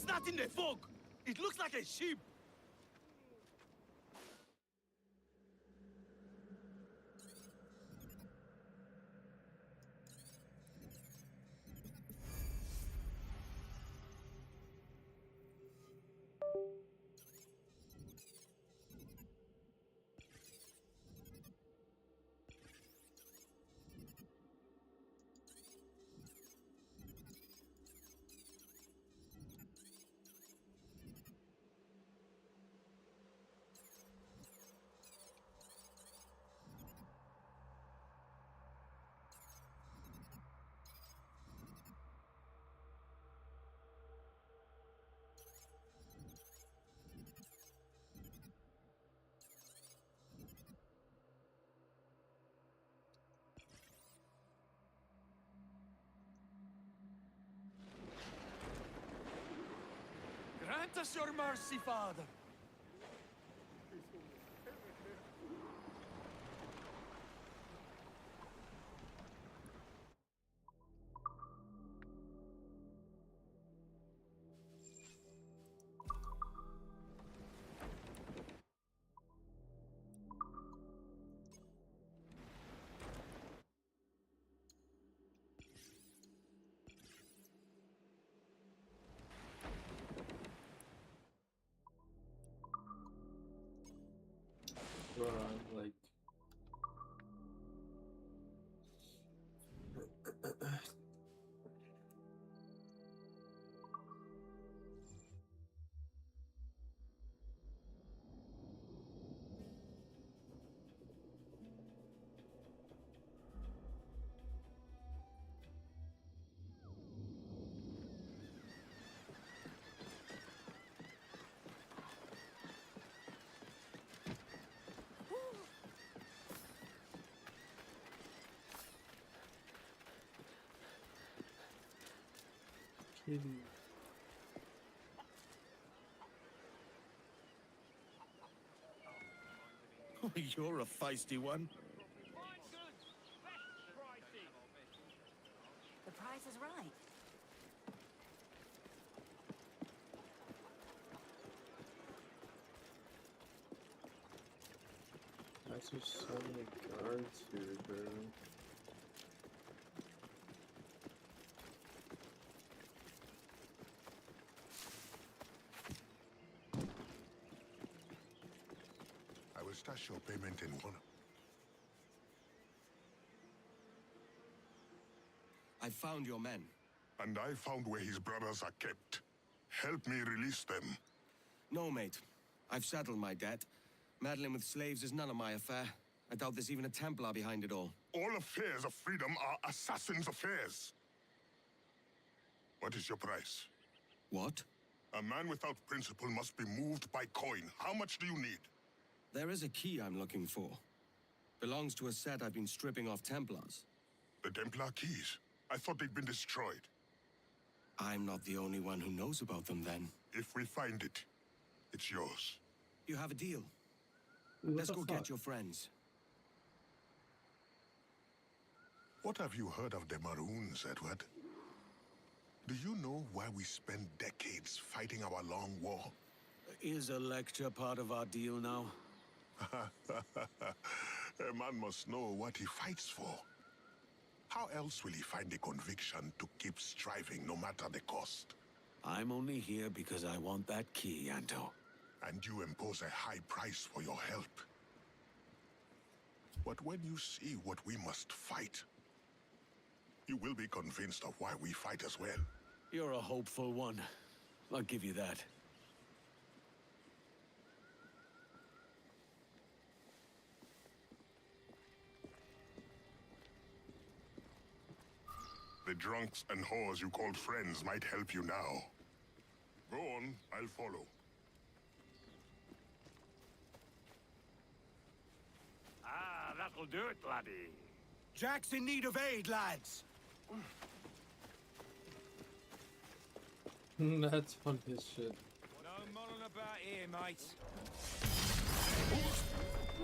What's that in the fog? It looks like a ship. Grant us your mercy, Father. Like kitty. You're a feisty one. The price is right. Why is there so many guards here, bro? I will stash your payment in one. I found your men. And I found where his brothers are kept. Help me release them. No, mate. I've settled my debt. Meddling with slaves is none of my affair. I doubt there's even a Templar behind it all. All affairs of freedom are assassins' affairs. What is your price? What? A man without principle must be moved by coin. How much do you need? There is a key I'm looking for. Belongs to a set I've been stripping off Templars. The Templar keys? I thought they'd been destroyed. I'm not the only one who knows about them then. If we find it, it's yours. You have a deal. What Let's the go fuck? get your friends. What have you heard of the Maroons, Edward? Do you know why we spend decades fighting our long war? Is a lecture part of our deal now? A man must know what he fights for. How else will he find the conviction to keep striving no matter the cost? I'm only here because I want that key, Anto. And you impose a high price for your help. But when you see what we must fight, you will be convinced of why we fight as well. You're a hopeful one. I'll give you that. The drunks and whores you called friends might help you now. Go on, I'll follow. Ah, that'll do it, laddie. Jack's in need of aid, lads! That's funny as shit. No mulling about here, mate.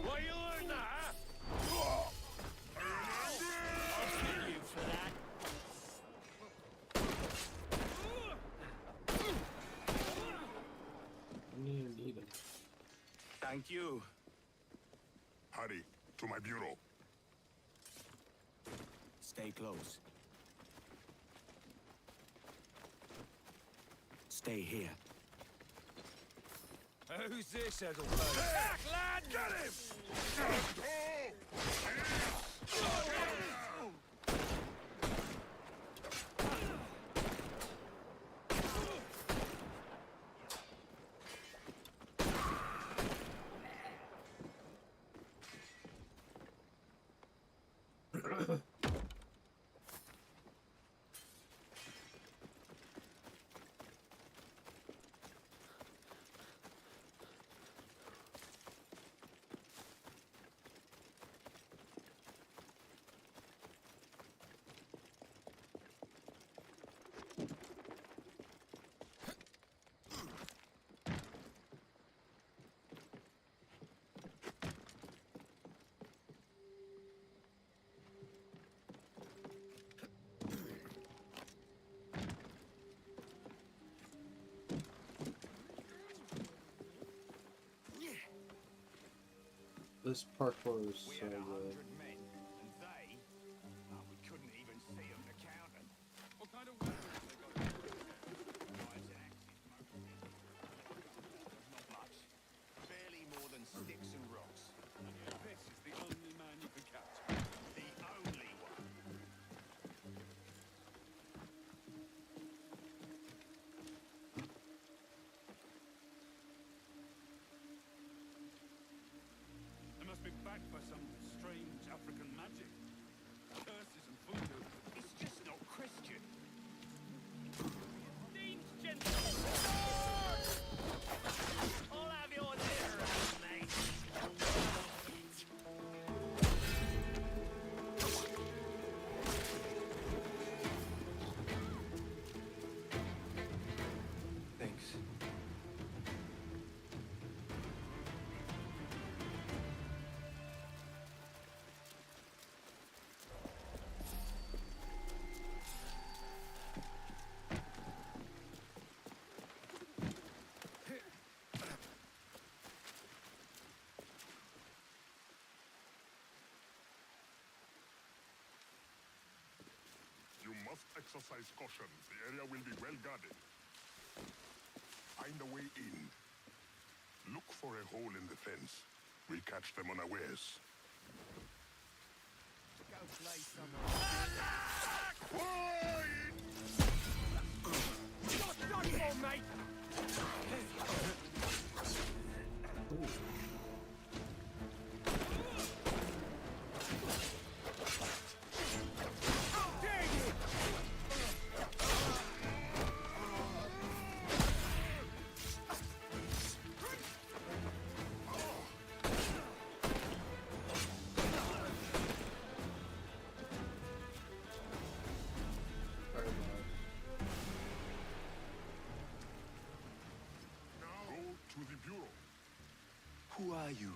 What you learn that, huh? I'll see you for that. Thank you. Hurry, to my bureau. Stay close. Stay here. Who's this, Edelbert? Back, lad! Get him! This parkour is We so had good. 100 men, and they... Oh, we couldn't even see them to count them. What kind of weapons have they got? Knives and axes, mostly. Not much. Barely more than sticks and rocks. This is the only man you could catch. The only one. They must be backed by some strange African magic. Curses and voodoo. It's just not Christian. Dean's gentlemen! I'll have your dinner, mate. Thanks. You must exercise caution. The area will be well guarded. Find a way in. Look for a hole in the fence. We'll catch them unawares. Go play some. Not done for, mate! How dare you! Very nice. Now, go to the bureau. Who are you?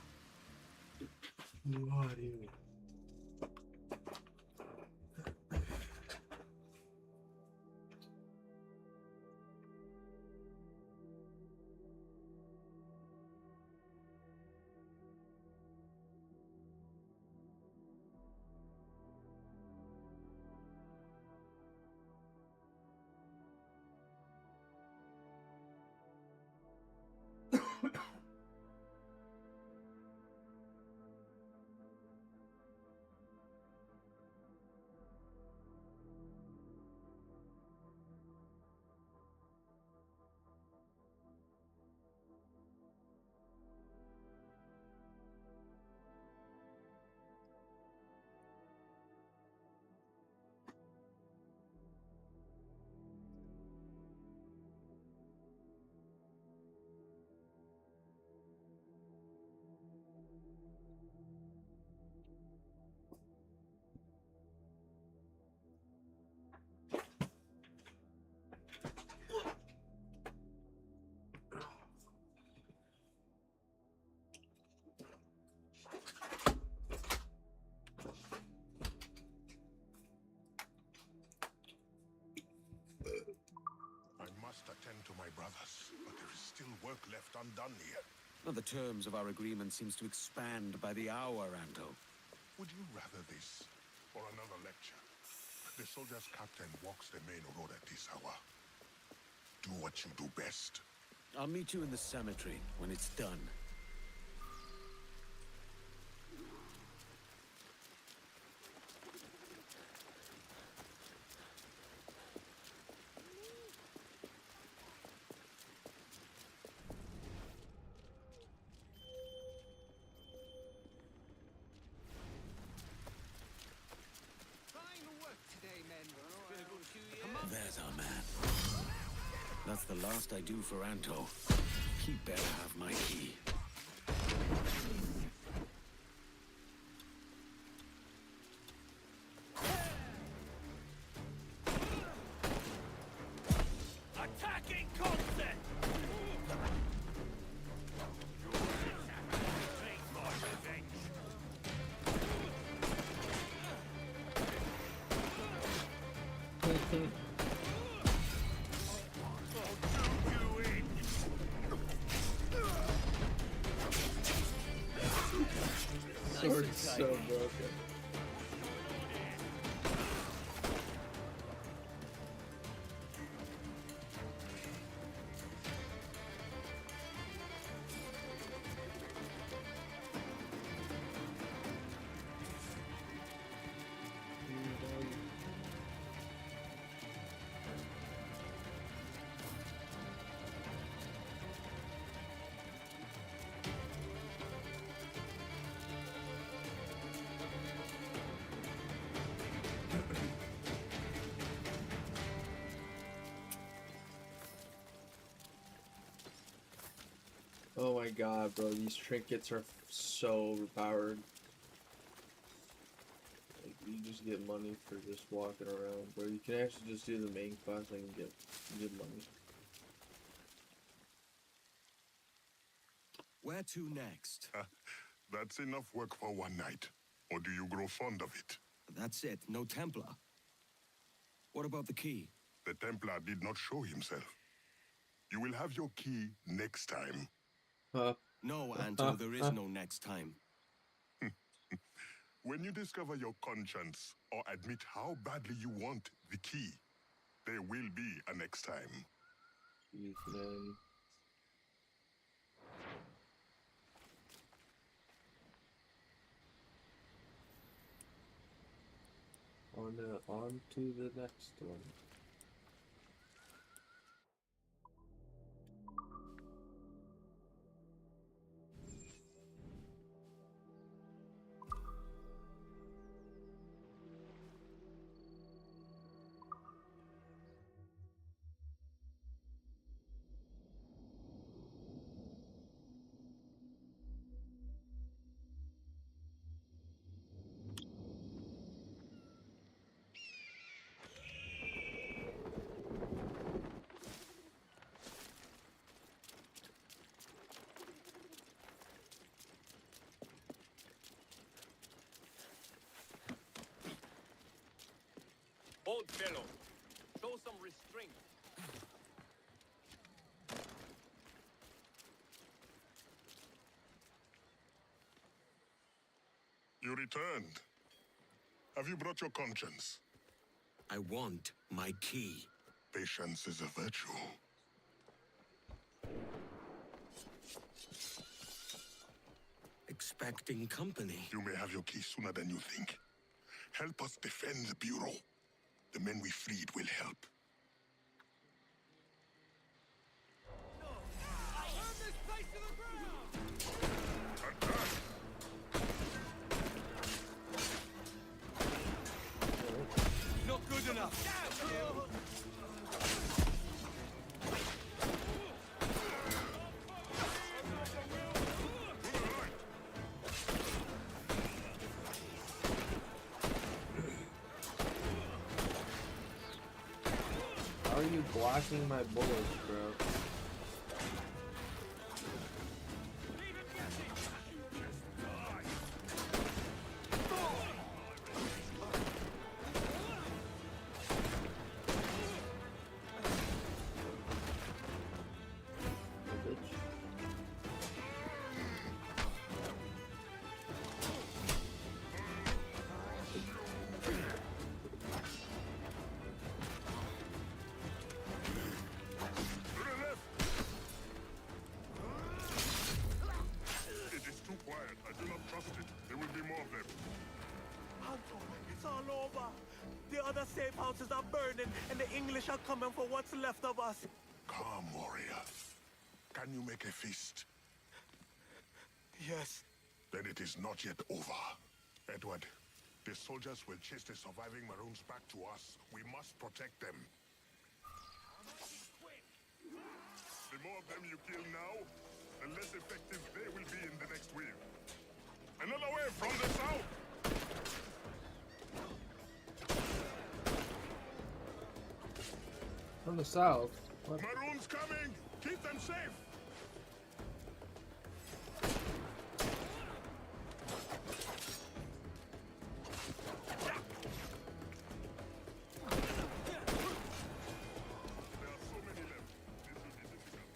Who are you? I must attend to my brothers, but there is still work left undone here. Well, the terms of our agreement seems to expand by the hour, Anto. Would you rather this or another lecture? The soldier's captain walks the main road at this hour. Do what you do best. I'll meet you in the cemetery when it's done. There's our man. That's the last I do for Anto. He better have my key. Attacking constant! Take my revenge. Sword's so broken. Oh my god, bro, these trinkets are so overpowered. Like, you just get money for just walking around, bro. You can actually just do the main quest and get money. Where to next? That's enough work for one night. Or do you grow fond of it? That's it. No Templar. What about the key? The Templar did not show himself. You will have your key next time. Huh? No, Anto, there is no next time. When you discover your conscience or admit how badly you want the key, there will be a next time. Jeez, man. On to the next one. Old fellow, show some restraint. You returned. Have you brought your conscience? I want my key. Patience is a virtue. Expecting company. You may have your key sooner than you think. Help us defend the Bureau. The men we freed will help. Burn this place to the ground! Attack! Not good enough. How are you blocking my bullets, bro? Bitch. It's all over. The other safe houses are burning, and the English are coming for what's left of us. Calm, warrior. Can you make a fist? Yes. Then it is not yet over. Edward, the soldiers will chase the surviving Maroons back to us. We must protect them. The more of them you kill now, the less effective they will be in the next wave. Another wave from the south! From the south. What? Maroons coming! Keep them safe! There are so many left. This will be difficult.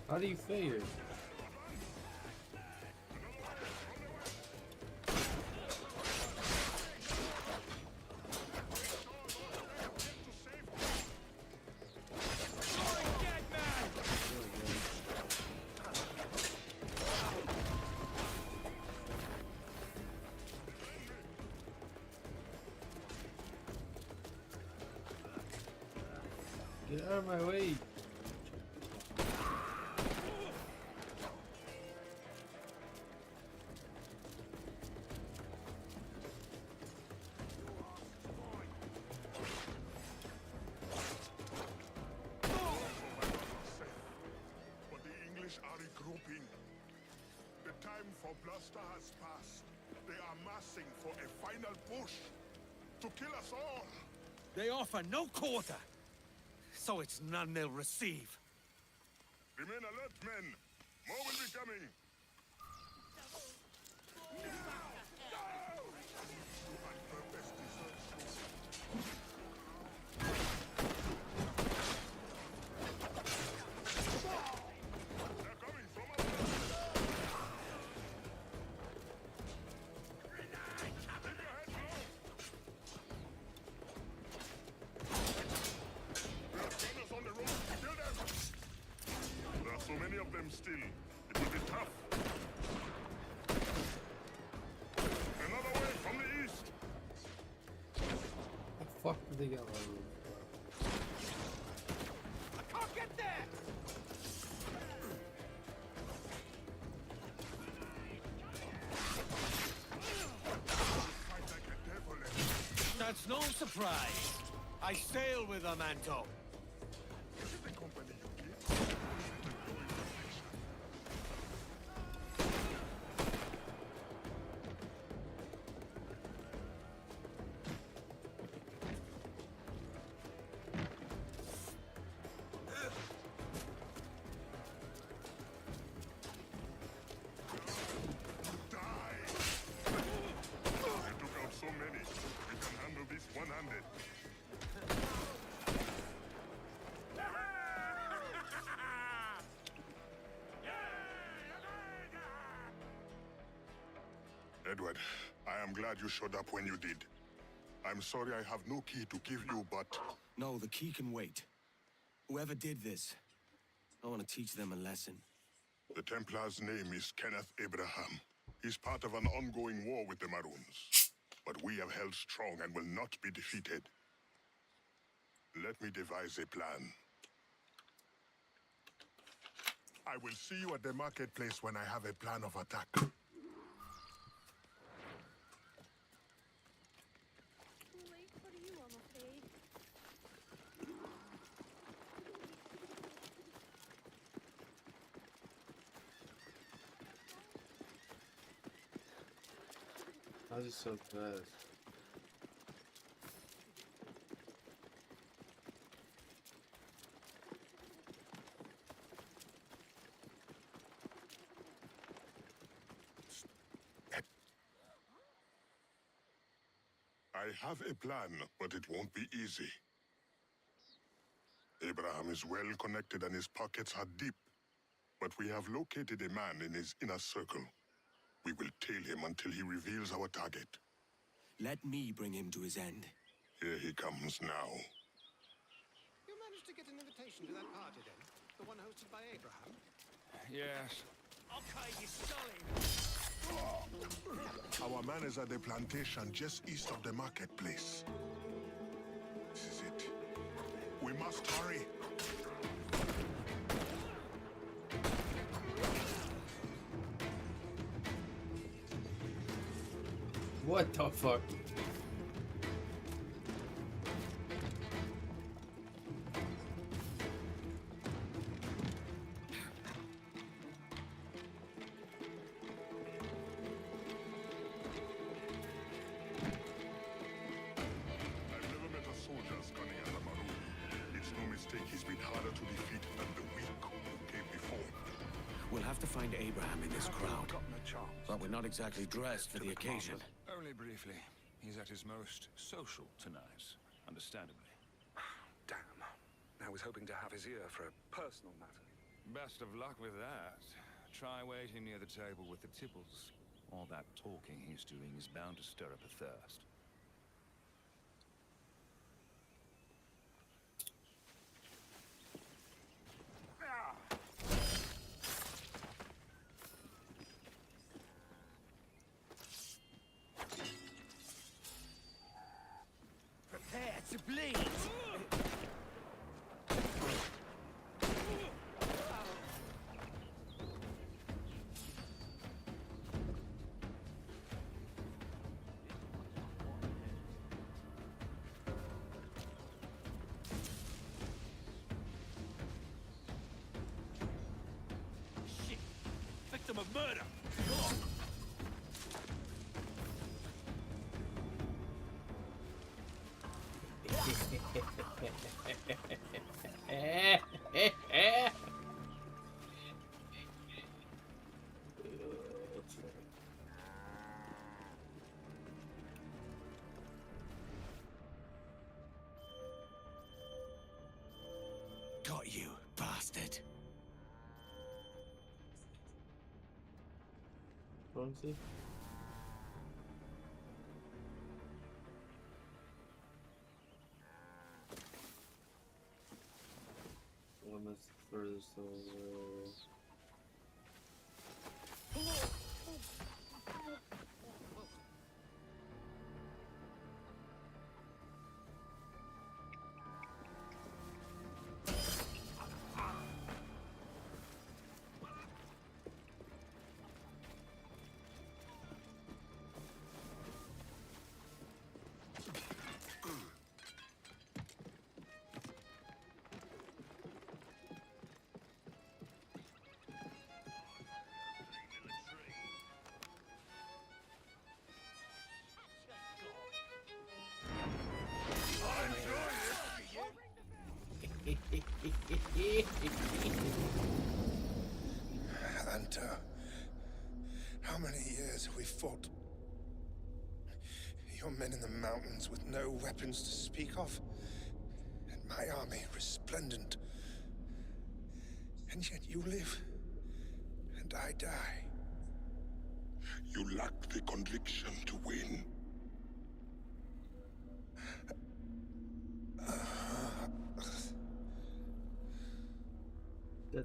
How do you figure? Get out of my way. But the English are regrouping. The time for bluster has passed. They are massing for a final push to kill us all. They offer no quarter. So it's none they'll receive. Remain alert, men. More will be coming. My purpose deserves you. They're coming from us. Keep your head low. We have gunners on the road. Kill them. There are so many of them still. It will be tough. Another way from the east. What the fuck did they get on the roof? I can't get there! Fight like a devil. That's no surprise. I sail with them, Anto. Is it the company you keep? Die! You took out so many. We can handle this one-handed. Edward, I am glad you showed up when you did. I'm sorry I have no key to give you, but No, the key can wait. Whoever did this, I want to teach them a lesson. the Templar's name is Kenneth Abraham. He's part of an ongoing war with the Maroons. But we have held strong and will not be defeated. Let me devise a plan. I will see you at the marketplace when I have a plan of attack. Too late for you, I'm afraid. How's it so fast? I have a plan, but it won't be easy. Abraham is well connected and his pockets are deep. But we have located a man in his inner circle. We will tail him until he reveals our target. Let me bring him to his end. Here he comes now. You managed to get an invitation to that party then? The one hosted by Abraham? Yes. Okay, you sully. I Our man is at the plantation just east of the marketplace. This is it. We must hurry. What the fuck? I've never met a soldier as cunning as Amaru. It's no mistake he's been harder to defeat than the weak who came before. We'll have to find Abraham in this crowd. Gotten a chance. But we're not exactly dressed for the occasion. Only briefly. He's at his most social tonight, understandably. Damn. I was hoping to have his ear for a personal matter. Best of luck with that. Try waiting near the table with the Tipples. All that talking he's doing is bound to stir up a thirst. Prepare to bleed! Shit! Victim of murder! Got you, bastard. Currency? One that's furthest over. Hunter, how many years have we fought? Your men in the mountains with no weapons to speak of, and my army resplendent. And yet you live, and I die. You lack the conviction to win.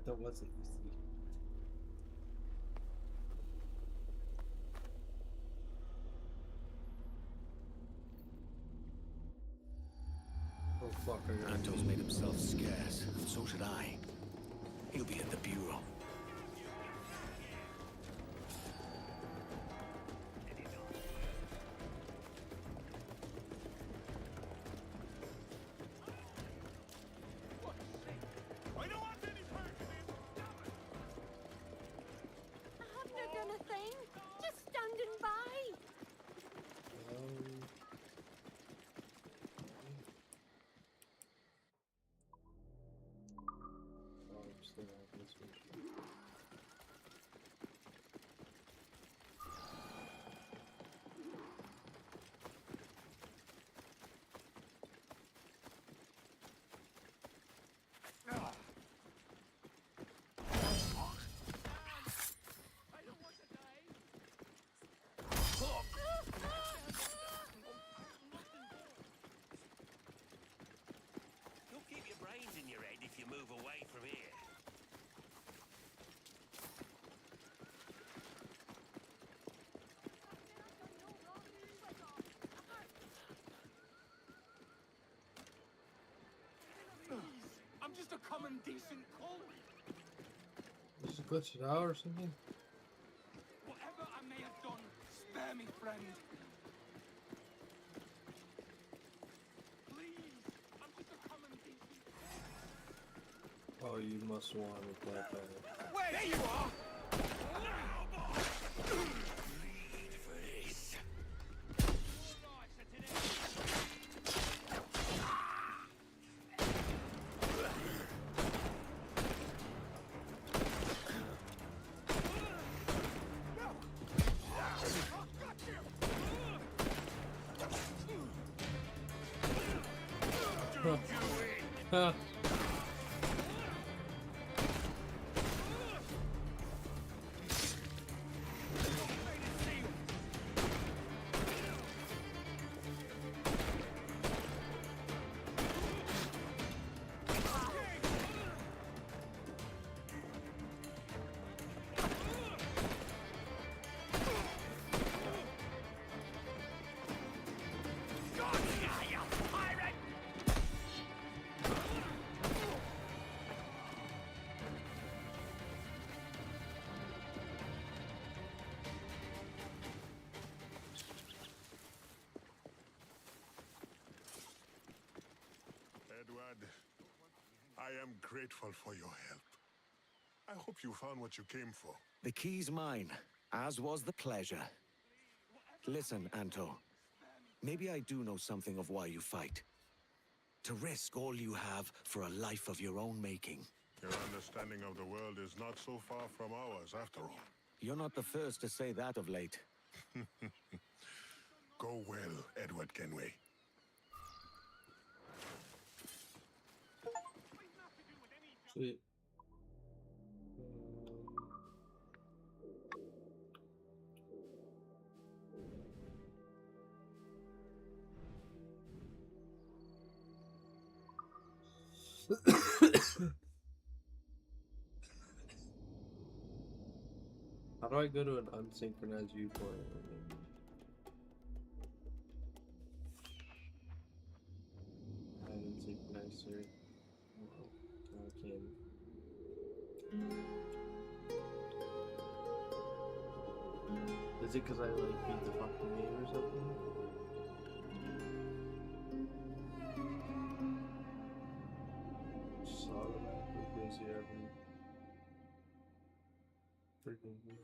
That wasn't easy. Oh fuck, I got Anto's made himself scarce, and so should I. He'll be at the Bureau. I've not done a thing. Just standing by. I'm still on this one. common decent call. Just glitch it out or something? Whatever I may have done, spare me, friend. Please, I'm just a common decent. Oh, you must want it that bad. Wait, there you are! Huh. Edward, I am grateful for your help. I hope you found what you came for. The key's mine, as was the pleasure. Listen, Anto. Maybe I do know something of why you fight. To risk all you have for a life of your own making. Your understanding of the world is not so far from ours, after all. You're not the first to say that of late. Go well, Edward Kenway. Sweet. How do I go to an unsynchronized viewport? I haven't synchronized her. I can. Is it because I like beat the fucking game or something? Just automatically gives you every freaking game.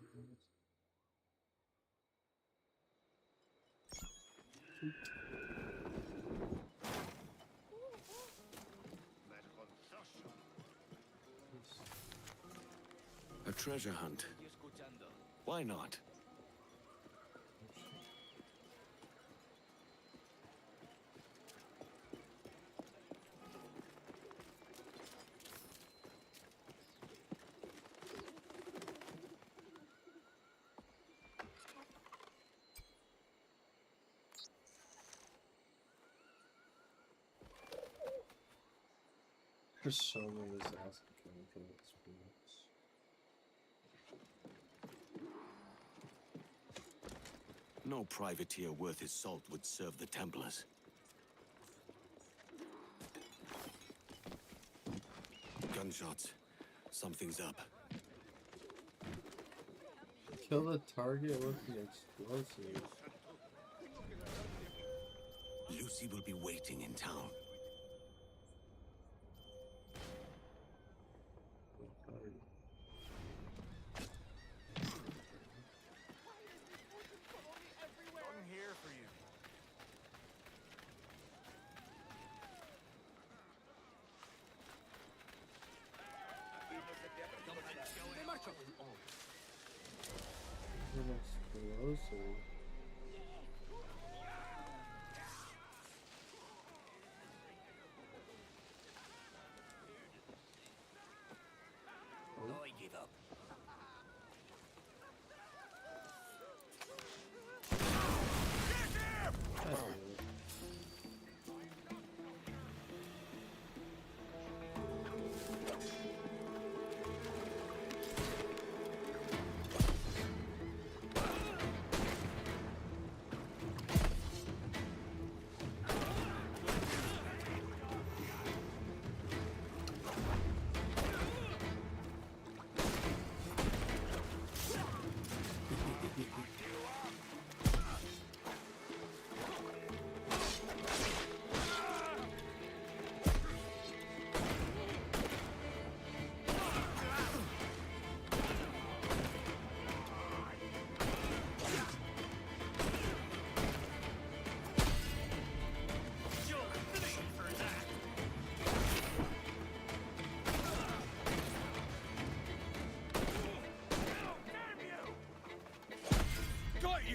A treasure hunt. Why not? Just show me this ass chemical experience. No privateer worth his salt would serve the Templars. Gunshots. Something's up. Kill the target with the explosive. Lucy will be waiting in town. I'm here for you. An explosive. I give up. That's weird.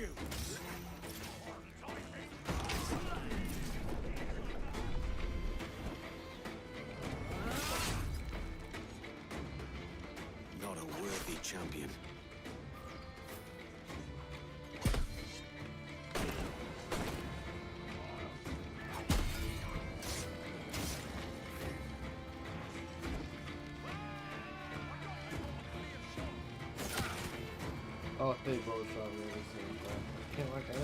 you! Not a worthy champion. Oh, they both shot me at the same time. I can't like that.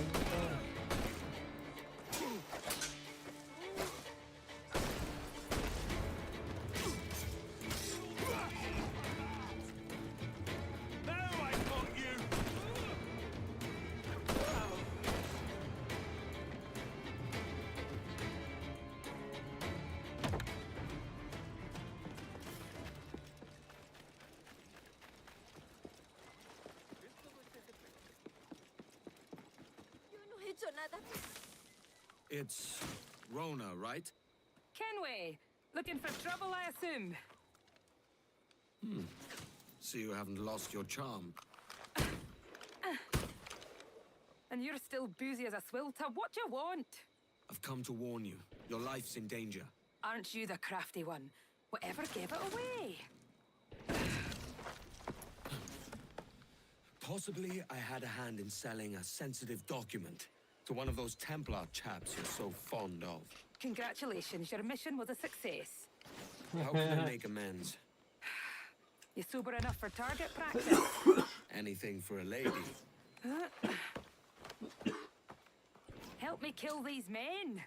Now I got you! Yo no he hecho nada. It's Rona, right? Kenway, looking for trouble, I assume. So you haven't lost your charm. And you're still boozy as a swilter. What do you want? I've come to warn you. Your life's in danger. Aren't you the crafty one? Whatever gave it away? Possibly I had a hand in selling a sensitive document to one of those Templar chaps you're so fond of. Congratulations, your mission was a success. How can I make amends? You sober enough for target practice? Anything for a lady. Help me kill these men.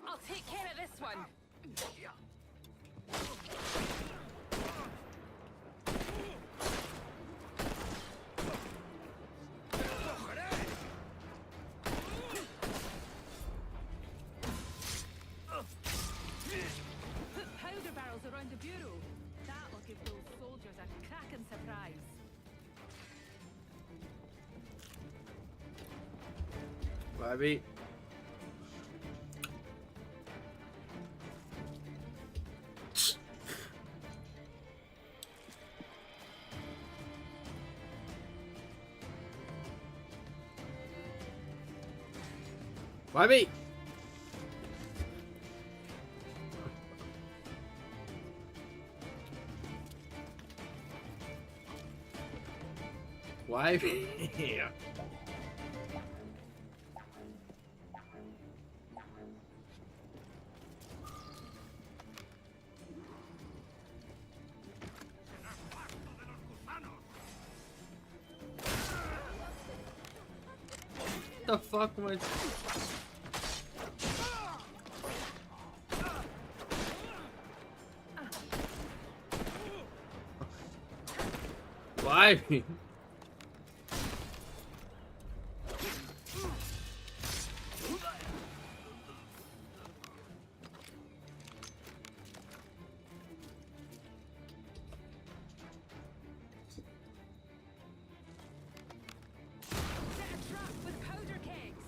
I'll take care of this one. Put powder barrels around the bureau. That'll give those soldiers a cracking surprise. Bobby. Bobby. Why? Yeah. The fuck am I? Why? Set a trap with powder kegs.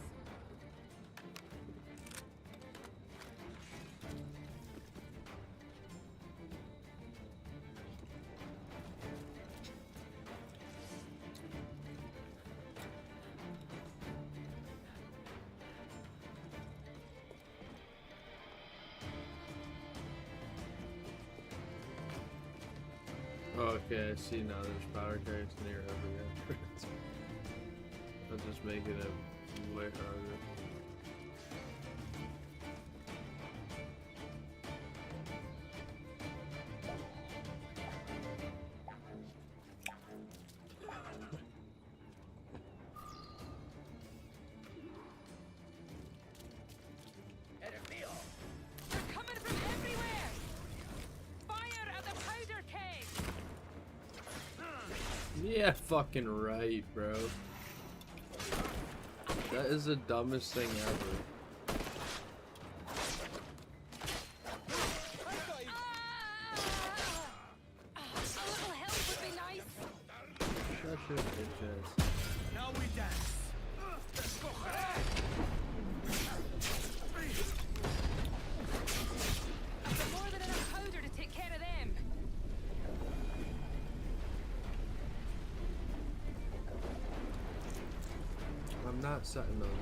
Okay, I see now. There's powder kegs near every entrance. I'll just make it a way harder. They're coming from everywhere. Fire at the powder kegs. Yeah, fucking right, bro. That is the dumbest thing ever. A little help would be nice. Shut your bitch ass. Now we dance. I've got more than enough powder to take care of them. I'm not setting those up.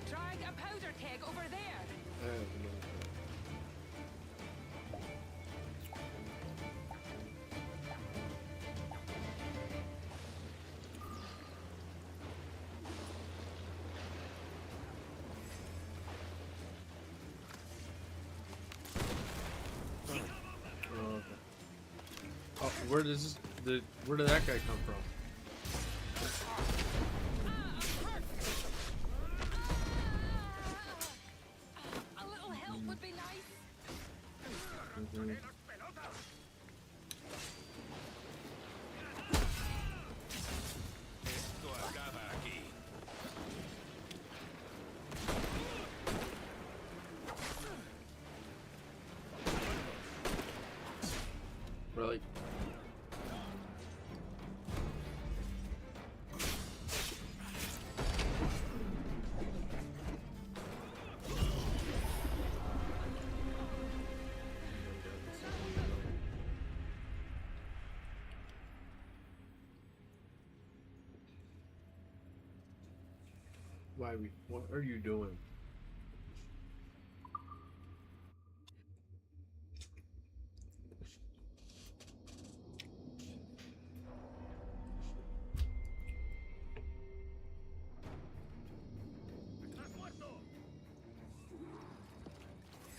Drag a powder keg over there. I have no idea. Oh, okay. Oh, where did that guy come from? A little help would be nice. Mhm. Really? Why what are you doing?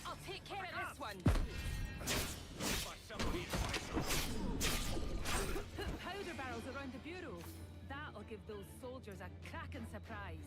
I'll take care of this one. Put powder barrels around the bureau. That'll give give those soldiers a cracking surprise.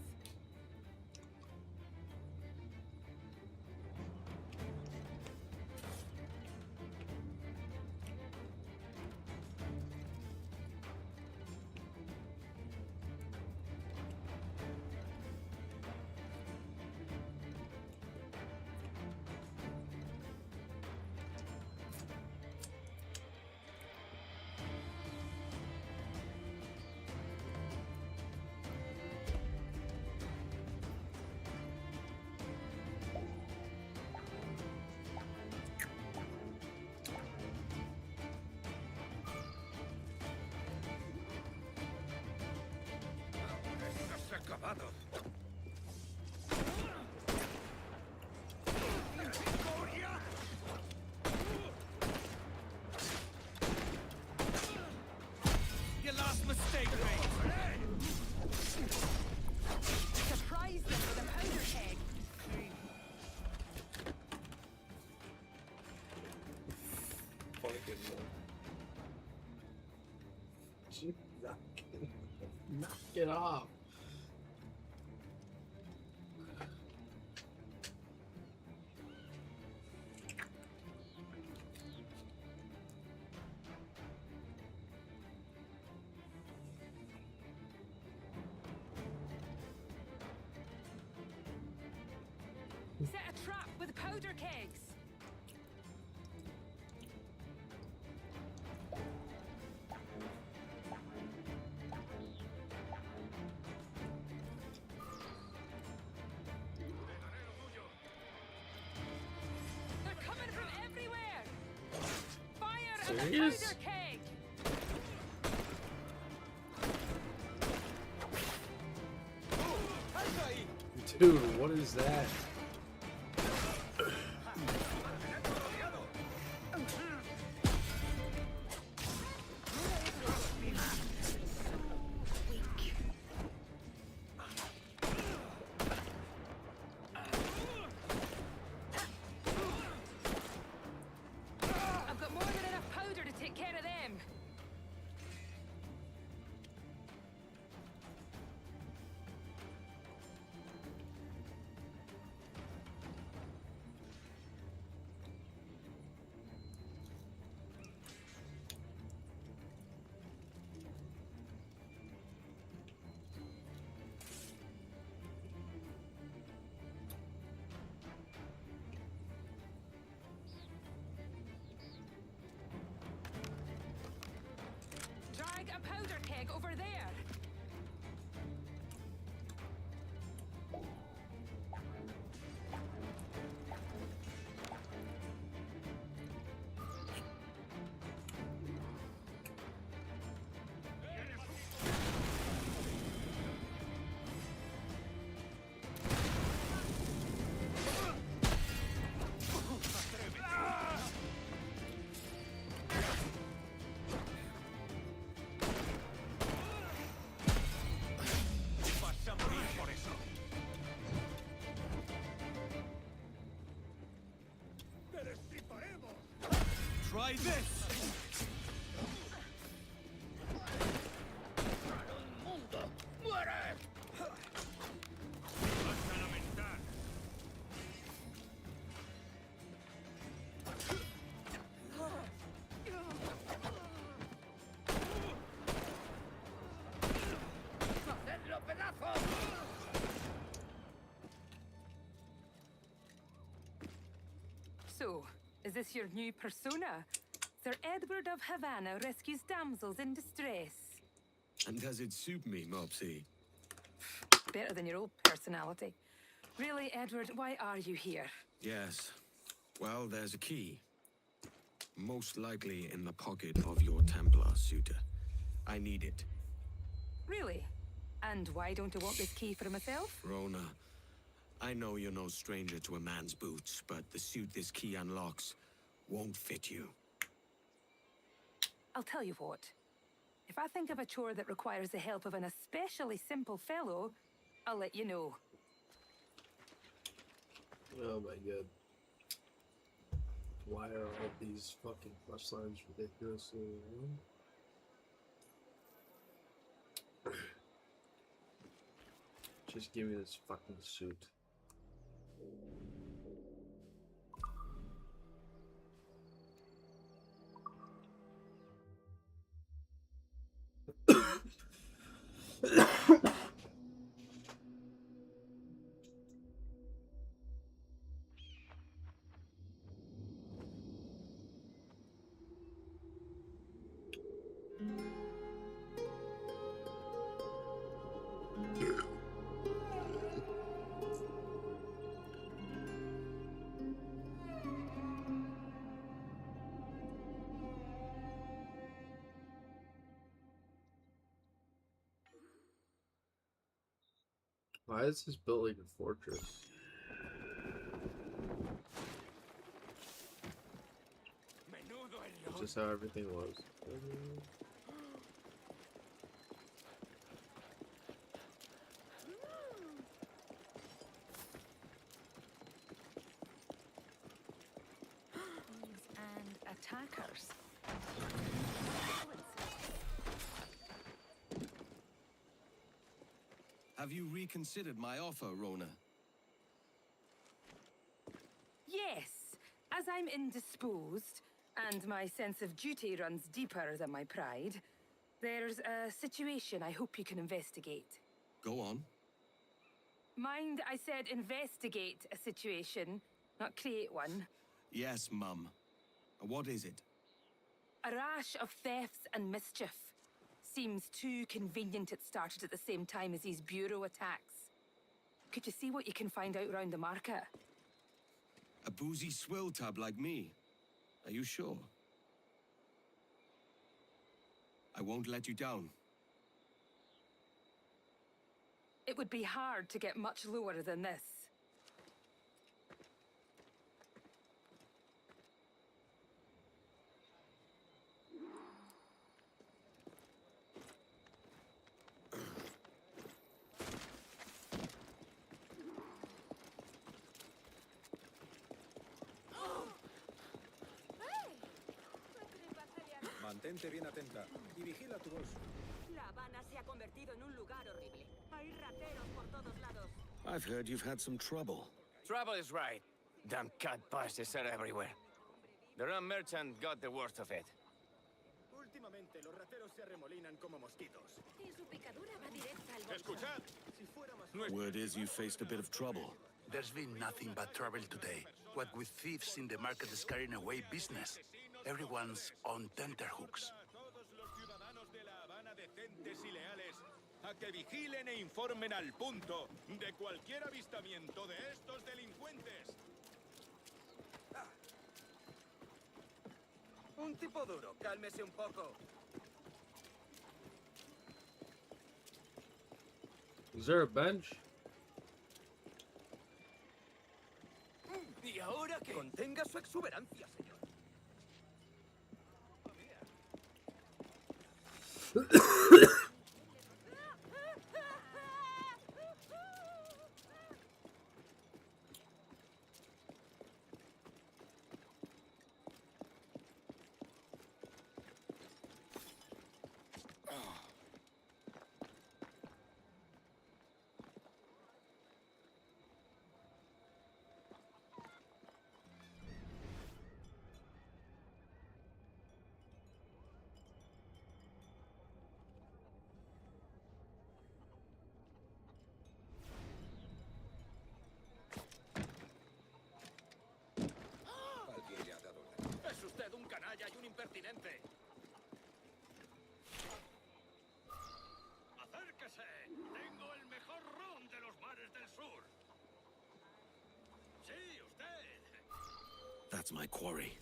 Your last mistake, mate. Surprise them with a powder keg. Fucking Jeez, knock it off. Set a trap with powder kegs. They're coming from everywhere. Fire at the Serious? powder keg. Dude, what is that? I've got more than enough powder to take care of them. Drag a powder keg over there. Try this. So, is this your new persona? Sir Edward of Havana rescues damsels in distress. And does it suit me, Mopsy? Better than your old personality. Really, Edward, why are you here? Yes. Well, there's a key. Most likely in the pocket of your Templar suitor. I need it. Really? And why don't I want this key for myself? Rona, I know you're no stranger to a man's boots, but the suit this key unlocks won't fit you. I'll tell you what. If I think of a chore that requires the help of an especially simple fellow, I'll let you know. Oh my god. Why are all these fucking quest lines ridiculously long? Just give me this fucking suit. Why is this built like a fortress? It's just how everything was. And attackers. Have you reconsidered my offer, Rona? Yes, as I'm indisposed, and my sense of duty runs deeper than my pride, there's a situation I hope you can investigate. Go on. Mind I said investigate a situation, not create one. Yes, Mum. What is it? A rash of thefts and mischief. Seems too convenient it started at the same time as these bureau attacks. Could you see what you can find out round the market? A boozy swill tub like me? Are you sure? I won't let you down. It would be hard to get much lower than this. Mantente bien atenta y vigila tu bolso. La Habana se ha convertido en un lugar horrible. Hay rateros por todos lados. I've heard you've had some trouble. Trouble is right. Damn cut passes are everywhere. The rum merchant got the worst of it. Últimamente los rateros se arremolinan como mosquitos. Y su picadura va directa al bolso. Escuchad. Si fuera más Word is you faced a bit of trouble. There's been nothing but trouble today. What with thieves in the market scaring away business. Everyone's on tenterhooks. todos los ciudadanos de La Habana decentes y leales a que vigilen e informen al punto de cualquier avistamiento de estos delincuentes. Un tipo duro, cálmese un poco. Is there a bench? ¿Y ahora qué? Contenga su exuberancia, señor. Es usted un canalla y un impertinente. Acérquese. Tengo el mejor ron de los mares del sur. Sí, usted. That's my quarry.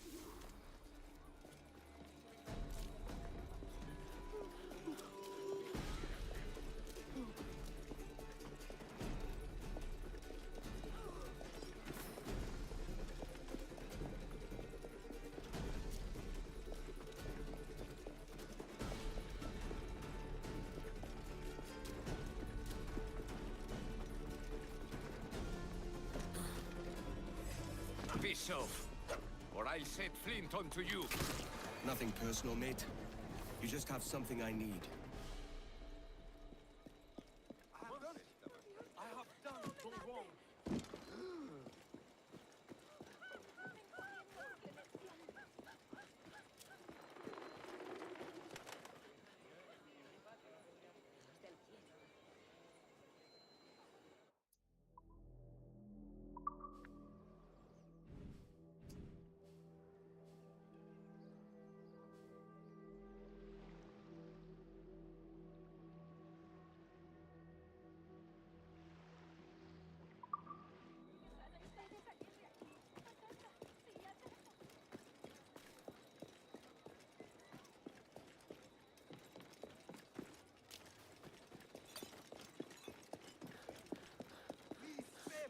Piss off, or I'll set flint onto you. Nothing personal, mate. You just have something I need. I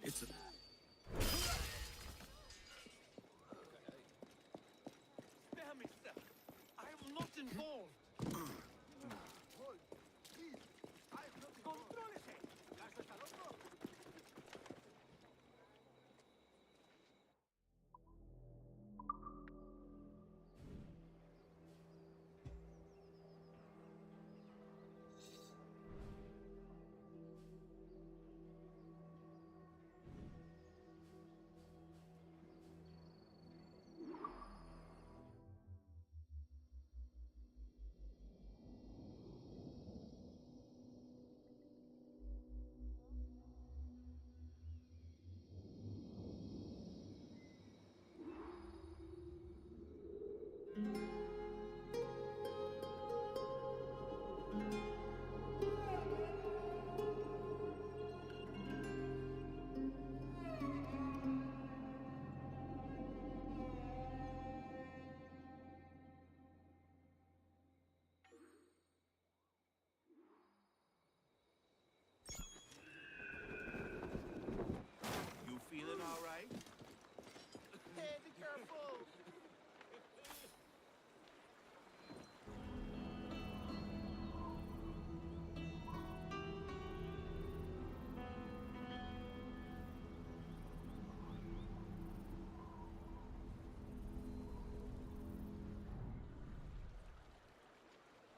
It's a... Spare me, sir. I am not involved. Contrólese. Gasto está loco. You feeling all right? Hey, be careful.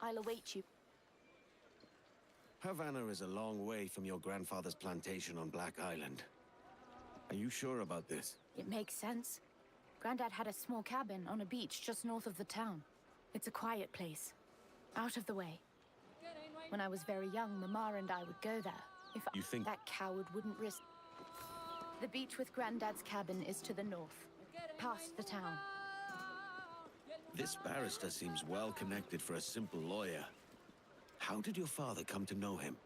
I'll await you. Havana is a long way from your grandfather's plantation on Black Island. Are you sure about this? It makes sense. Grandad had a small cabin on a beach just north of the town. It's a quiet place, out of the way. When I was very young, Mama and I would go there. If You think- that coward wouldn't risk... The beach with Grandad's cabin is to the north, past the town. This barrister seems well connected for a simple lawyer. How did your father come to know him?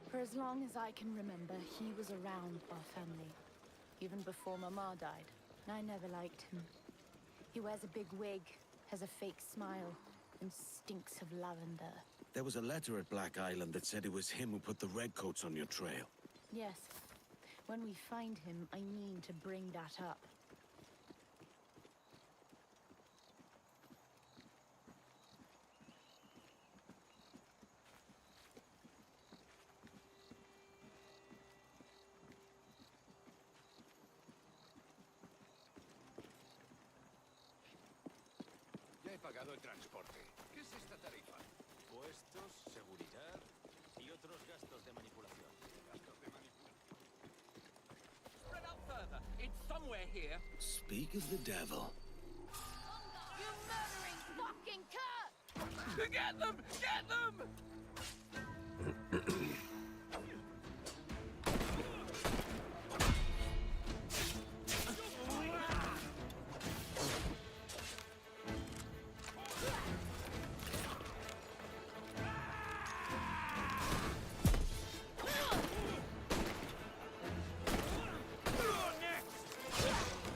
For as long as I can remember, he was around our family. Even before Mama died. I never liked him. He wears a big wig, has a fake smile, and stinks of lavender. There was a letter at Black Island that said it was him who put the redcoats on your trail. Yes. When we find him, I mean to bring that up. Ya he pagado el transporte. ¿Qué es esta tarifa? Puestos, seguridad y otros gastos de manipulación. Gastos de manipulación. Spread out further. It's somewhere here. Speak of the devil. You murdering fucking cur! Get them! Get them!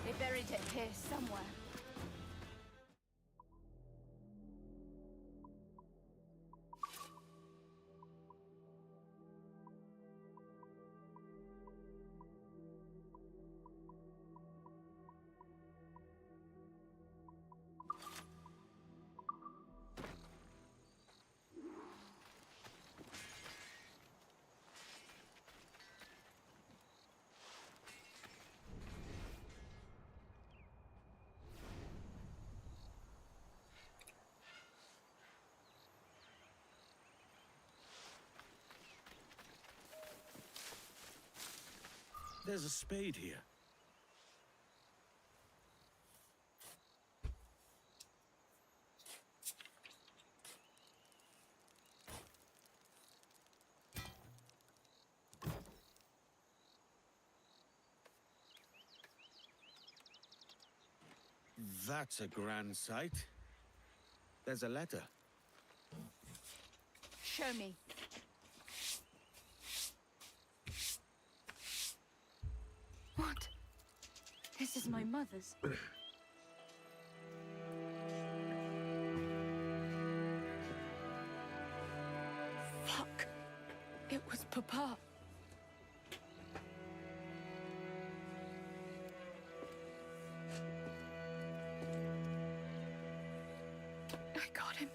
They buried it here somewhere. There's a spade here. That's a grand sight. There's a letter. Show me. What? This is my mother's. Fuck. It was Papa. I got him.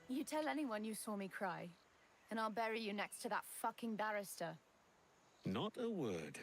You tell anyone you saw me cry, and I'll bury you next to that fucking barrister. Not a word.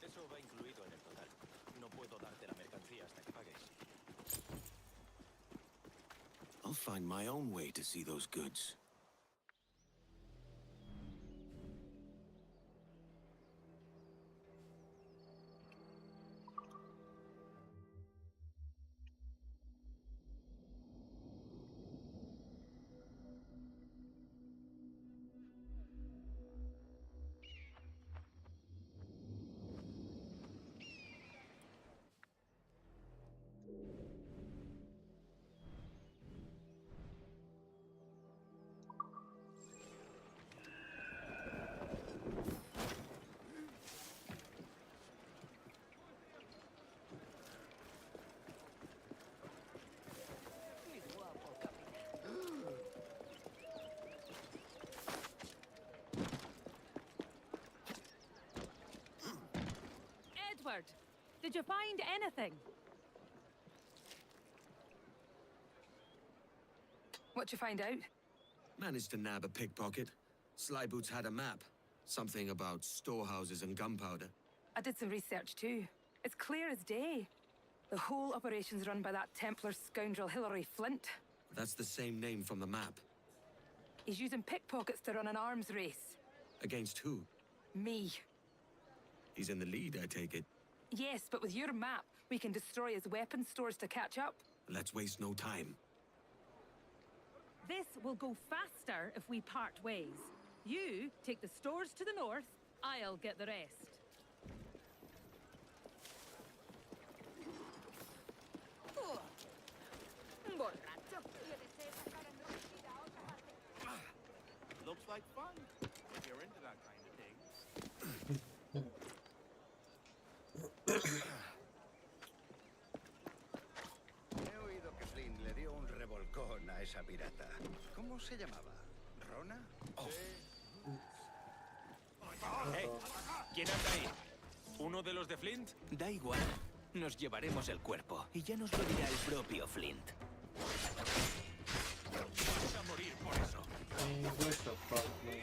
Eso va incluido en el total. No puedo darte la mercancía hasta que pagues. I'll find my own way to see those goods. Edward, did you find anything? What'd you find out? Managed to nab a pickpocket. Slyboots had a map. Something about storehouses and gunpowder. I did some research too. It's clear as day. The whole operation's run by that Templar scoundrel Hilary Flint. That's the same name from the map. He's using pickpockets to run an arms race. Against who? Me. He's in the lead, I take it. Yes, but with your map, we can destroy his weapon stores to catch up. Let's waste no time. This will go faster if we part ways. You take the stores to the north, I'll get the rest. Looks like fun, if you're into that kind of thing. He oído que Flynn le dio un revolcón a esa pirata. ¿Cómo se llamaba? ¿Rona? ¡Eh! ¿Quién anda ahí? ¿Uno de los de Flint? Da igual. Nos llevaremos el cuerpo y ya nos lo dirá el propio Flint. Vas a morir por eso. What the fuck, man?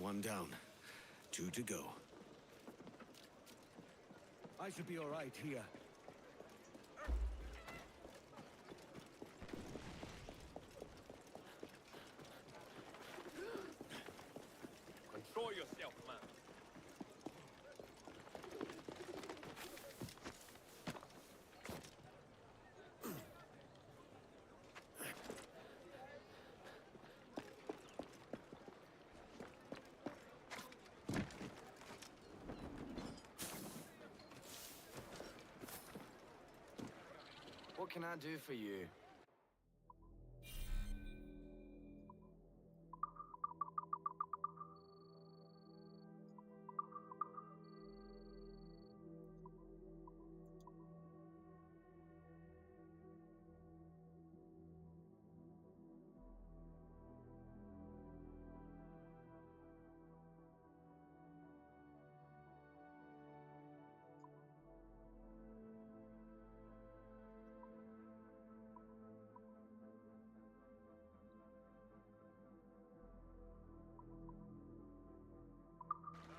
One down. 2 to go. I should be all right here. Control yourself, man. What can I do for you?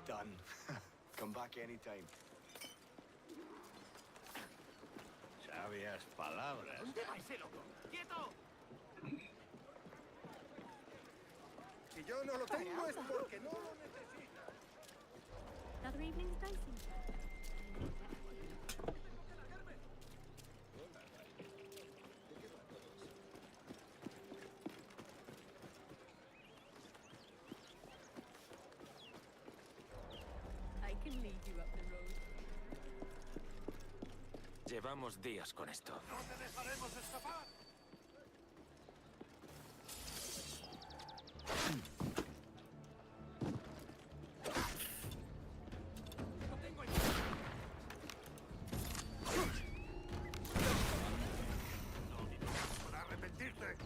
Done. Come back anytime. Sabias palabras. ¿Dónde va ese loco? ¡Quieto! Si yo no lo tengo es porque no lo necesito. Another evening's dicing. I can lead you up the road. Llevamos días con esto. ¡No te dejaremos escapar! Para arrepentirte.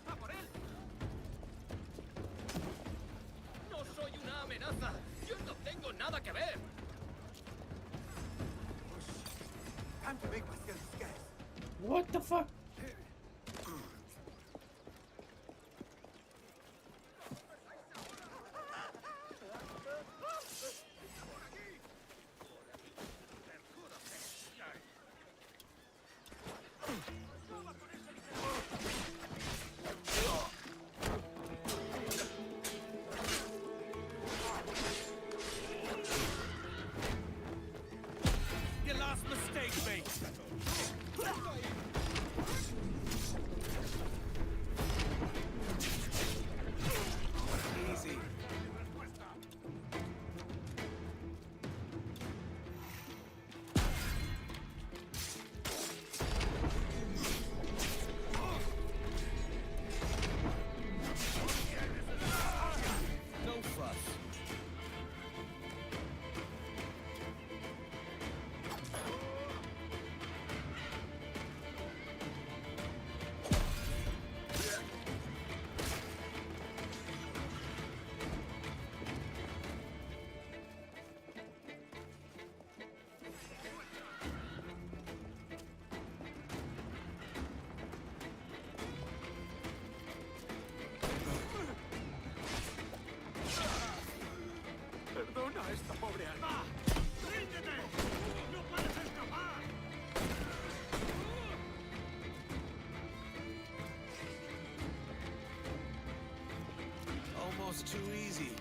¡A por él! ¡No soy una amenaza! ¡Yo no tengo nada que ver! Time to make myself scarce. What the fuck? Your last mistake, mate. Easy. No fuss. Perdona a esta pobre alma. ¡Ríndete! ¡No puedes escapar! Almost too easy.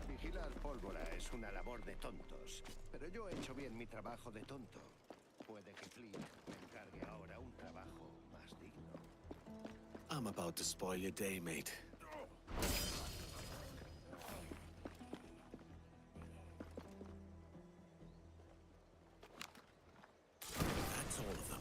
Vigilar pólvora es una labor de tontos, pero yo he hecho bien mi trabajo de tonto. Puede que Flynn me encargue ahora un trabajo más digno. I'm about to spoil your day, mate. That's all of them.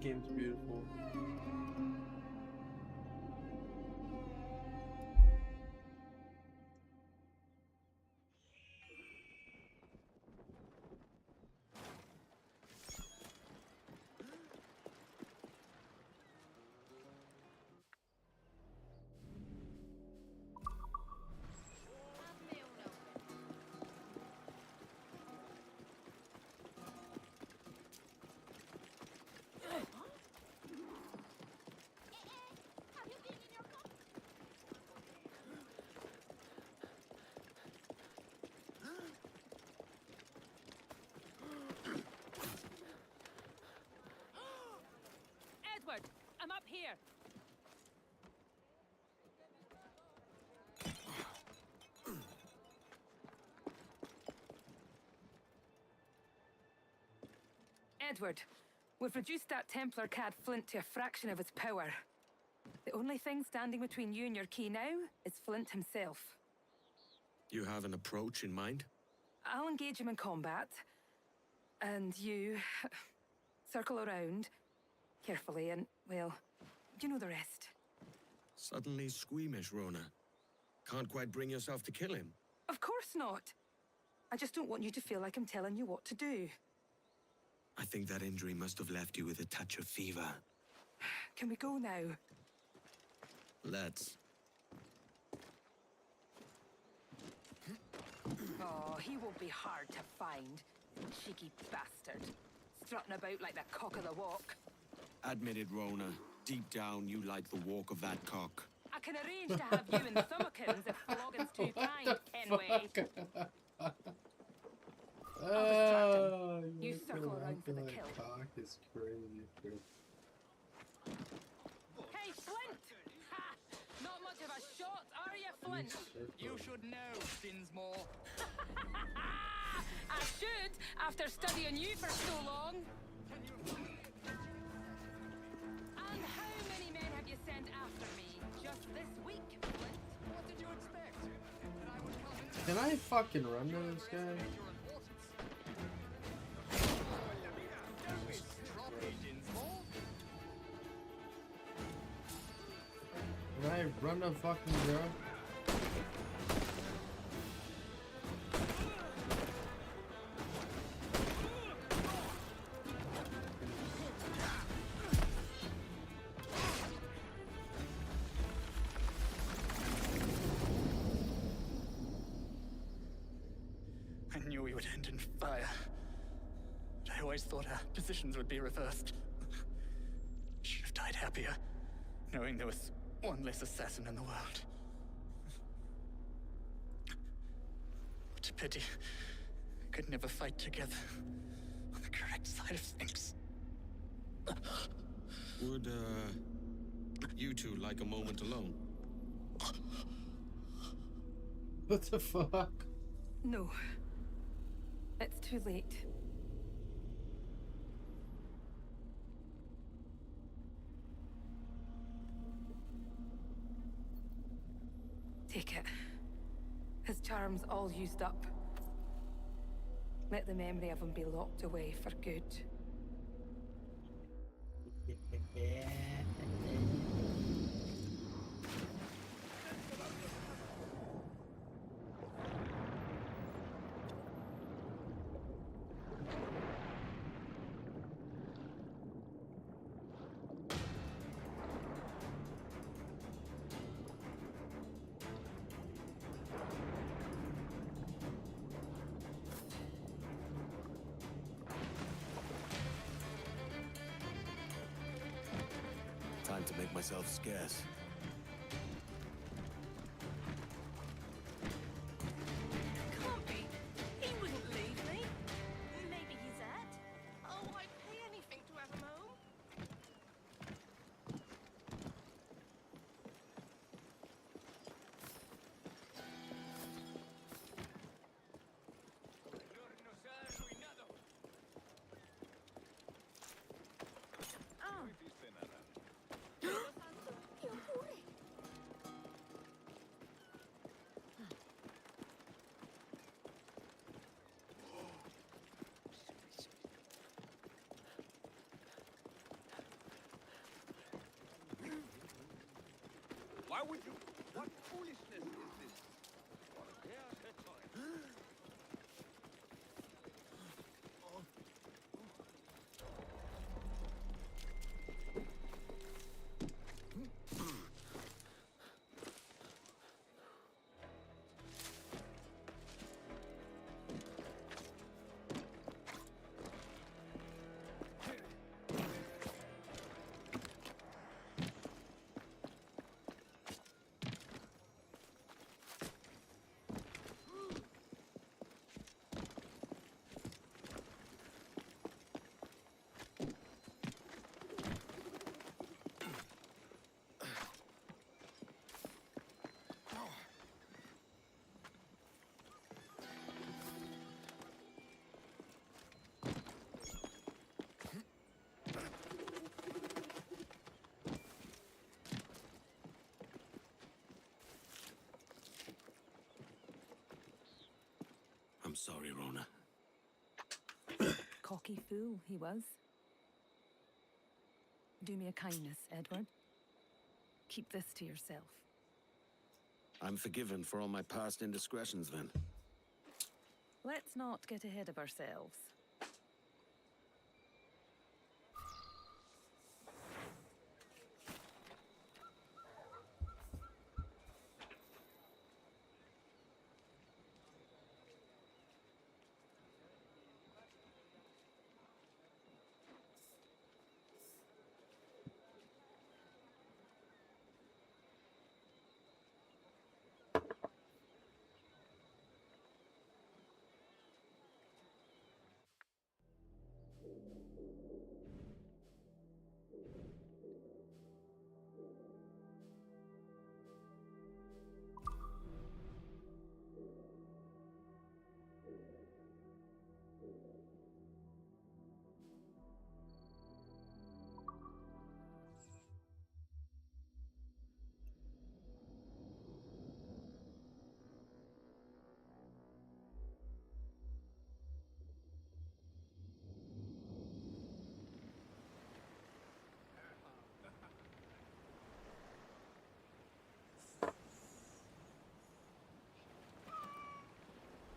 game's beautiful. Edward, I'm up here. Edward, we've reduced that Templar cad Flint to a fraction of his power. The only thing standing between you and your key now is Flint himself. You have an approach in mind? I'll engage him in combat, and you circle around carefully and, well, you know the rest. Suddenly squeamish, Rona. Can't quite bring yourself to kill him. Of course not. I just don't want you to feel like I'm telling you what to do. I think that injury must have left you with a touch of fever. Can we go now? Let's. Oh, he won't be hard to find. Cheeky bastard. Strutting about like the cock of the walk. Admit it, Rona. Deep down, you like the walk of that cock. I can arrange to have you in the Thumbikins if flogging's too kind, Kenway. You circle around for the kill. Cock is crazy. Hey, Flint! Ha! Not much of a shot, are you, Flint? You should know, Dinsmore. I should, after studying you for so long. And how many men have you sent after me? Just this week, Flint? What did you expect? That I would come in? Can I fucking run to this guy? Can I run a fucking girl? I knew we would end in fire. But I always thought our positions would be reversed. Should have died happier, knowing there was one less assassin in the world. What a pity. Could never fight together on the correct side of things. Would, you two like a moment alone? What the fuck? No. It's too late. Take it. His charm's all used up. Let the memory of him be locked away for good. Time to make myself scarce. Can't be. He wouldn't leave me. Maybe he's at. Oh, I'd pay anything to have him home. with you? What foolishness is this? I'm sorry, Rona. Cocky fool, he was. Do me a kindness, Edward. Keep this to yourself. I'm forgiven for all my past indiscretions, then. Let's not get ahead of ourselves.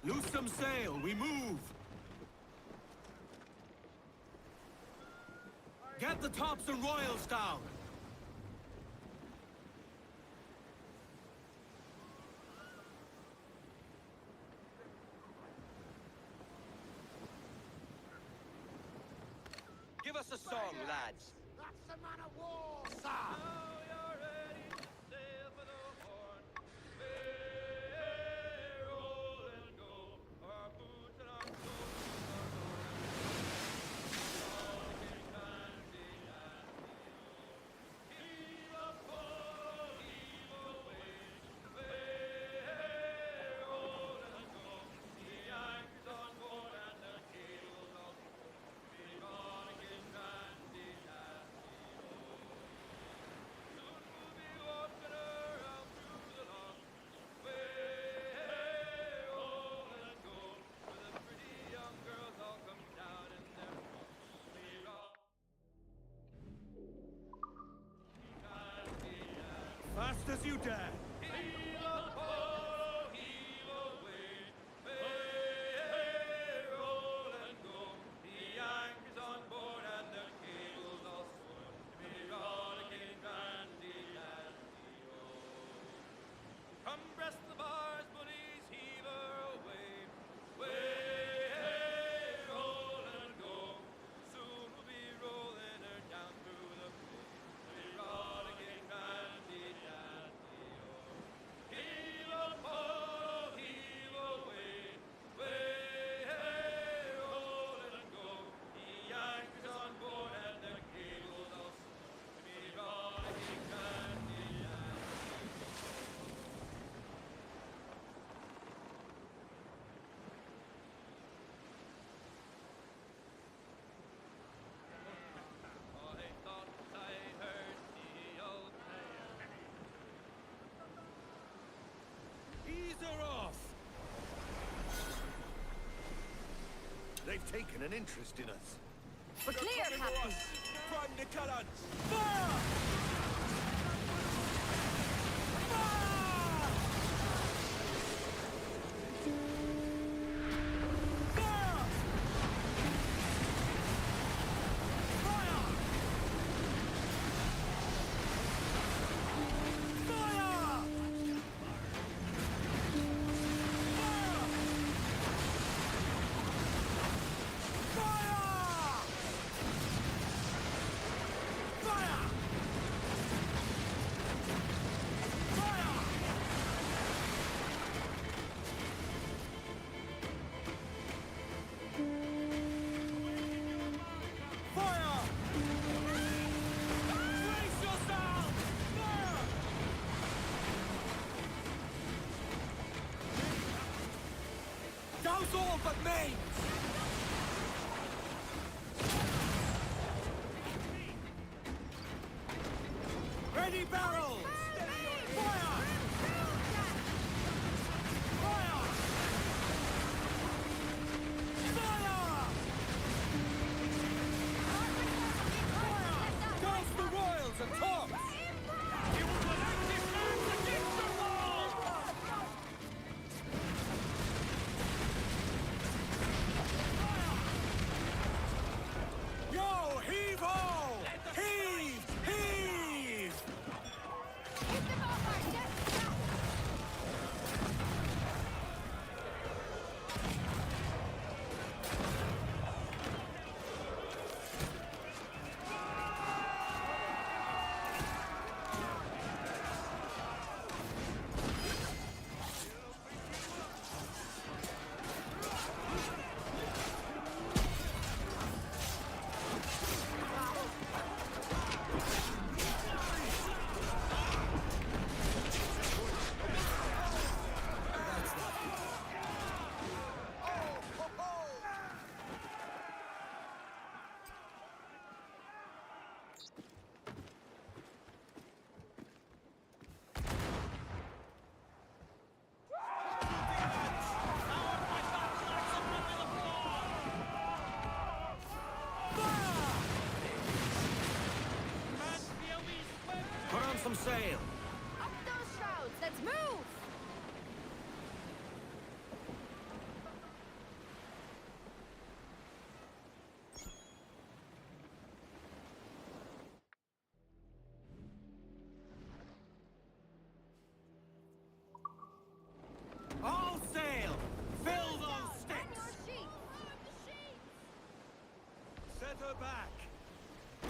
Loose some sail, we move! Get the tops and royals down! Give us a song, lads. That's the man of war, sir! Fast as you dare! Come breast the bars, bullies, heave her away. Way, roll and go. Soon we'll be rolling her down through the bay. We rod again, Randy Dandy, oh. Heave a pole, heave away. Way, roll and go. The anchor's on board and the cable's all set. We rod again, Randy Dandy. Ease her off! They've taken an interest in us. We're clear, Captain. From the cannons! Fire! Those all but me! Ready barrels! Fire! Fire! Fire! Douse the royals and tops! You will collect this man's against the wall! Yo, heave ho! Heave! Heave! Put on some sail. Up those shrouds! Let's move! All sail! Fill those sticks! Set her back!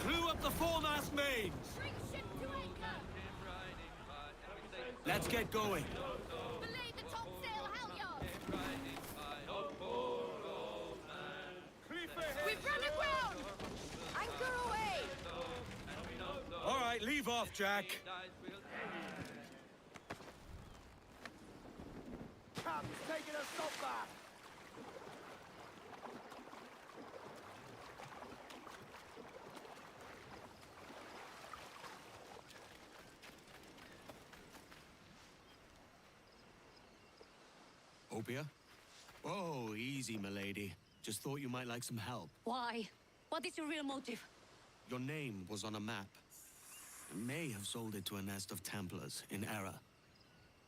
Clew up the foremast mains! Let's get going. Belay the topsail halyards! We've run aground! Anchor away! All right, leave off, Jack. Captain's taking a stop back. Opia? Oh, easy, milady. Just thought you might like some help. Why? What is your real motive? Your name was on a map. May have sold it to a nest of Templars in error.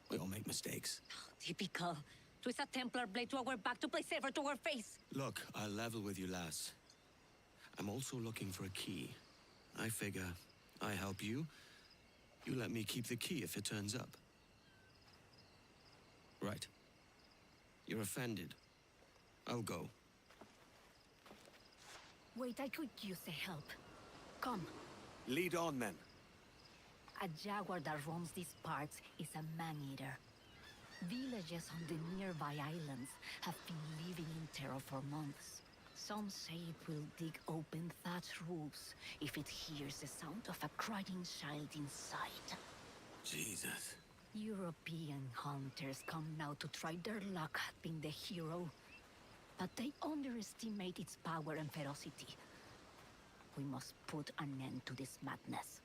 We all make mistakes. Typical. Twist a Templar blade to our back to play safer to our face. Look, I'll level with you, lass. I'm also looking for a key. I figure I help you. You let me keep the key if it turns up. Right. You're offended. I'll go. Wait, I could use the help. Come. Lead on, then. A jaguar that roams these parts is a man-eater. Villages on the nearby islands have been living in terror for months. Some say it will dig open thatch roofs if it hears the sound of a crying child inside. Jesus. European hunters come now to try their luck at being the hero, but they underestimate its power and ferocity. We must put an end to this madness.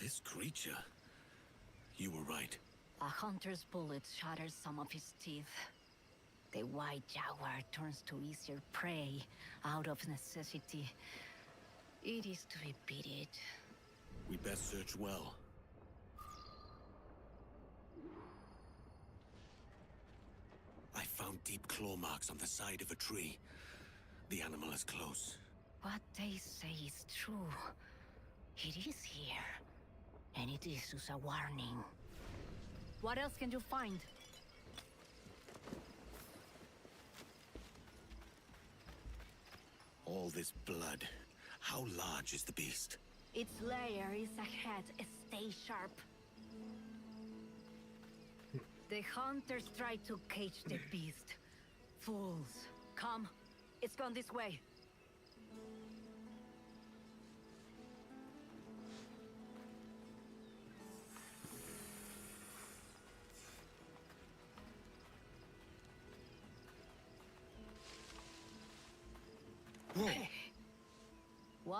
This creature... You were right. A hunter's bullet shatters some of his teeth. The white jaguar turns to easier prey out of necessity. It is to be pitied. We best search well. I found deep claw marks on the side of a tree. The animal is close. What they say is true. It is here. And it is just a warning. What else can you find? All this blood. How large is the beast? Its lair is ahead. Stay sharp. The hunters try to cage the beast. Fools. Come. It's gone this way.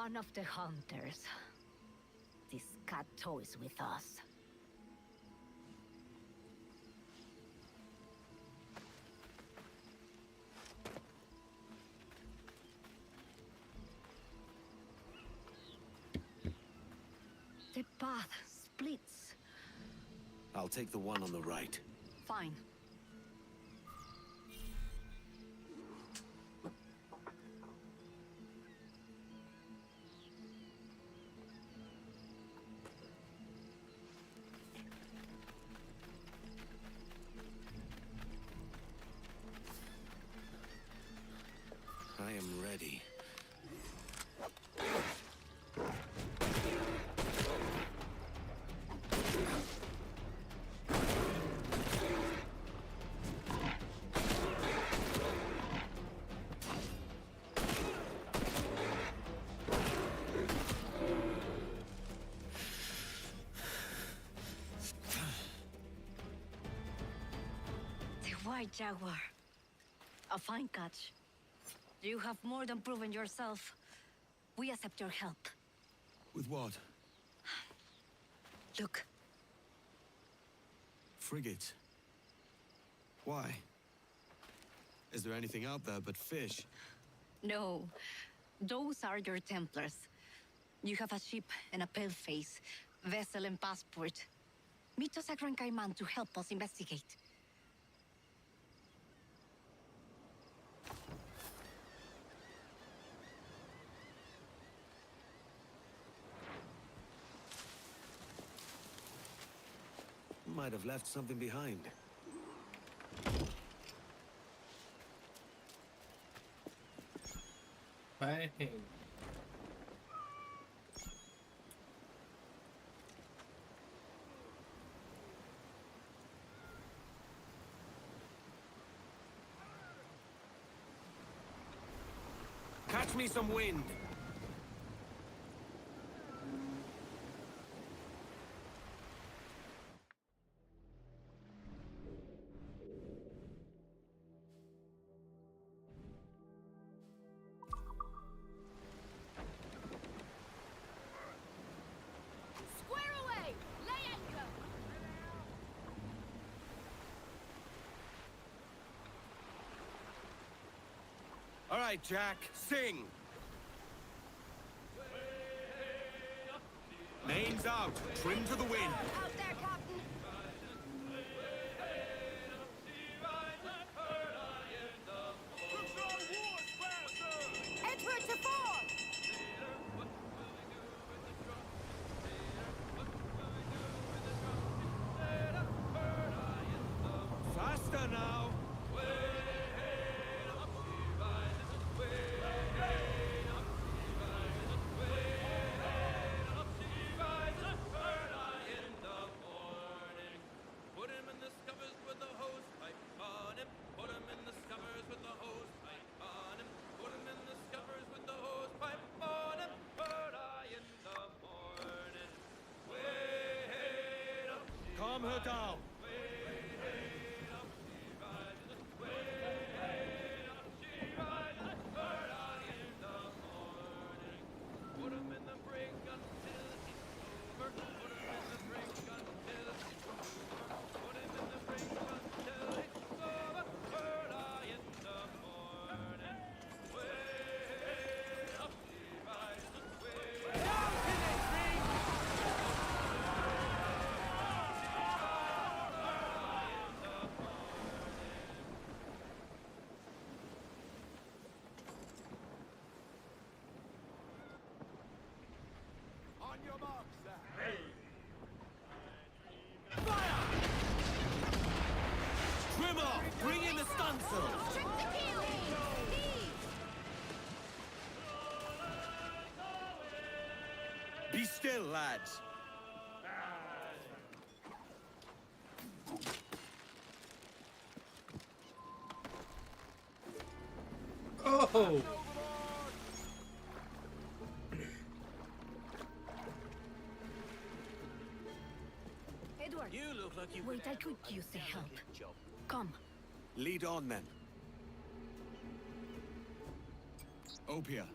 One of the hunters. This cat toys with us. The path splits. I'll take the one on the right. Fine. I am ready. The White Jaguar. A fine catch. You have more than proven yourself. We accept your help. With what? Look, Frigate. Why? Is there anything out there but fish? no. Those are your Templars. You have a ship and a paleface, vessel and passport. Meet us at Gran Cayman to help us investigate. Might have left something behind. Bang. Catch me some wind! Square away! Lay anchor! All right, Jack, sing! Mains out, trim to the wind. Out there, Captain! Edward to fore! Faster now! Put him in the scuppers with the hose pipe on him. Put him in the scuppers with the hose pipe on him. Put him in the scuppers with the hose pipe on him. Bird eye in the morning. Wait up. Calm her down. Put him in the brig until it's over. Put him in the brig until it's over. Put him in the brig until it's over. Bird eye in the morning. Way up the horizon, way down to the sea. On your mark, sir. Trimmer, bring in the stunsail! Trick the keel! Be still, lads. Oh! Edward! You look like you... Wait, I could use the help. Come. Lead on, then. Opia.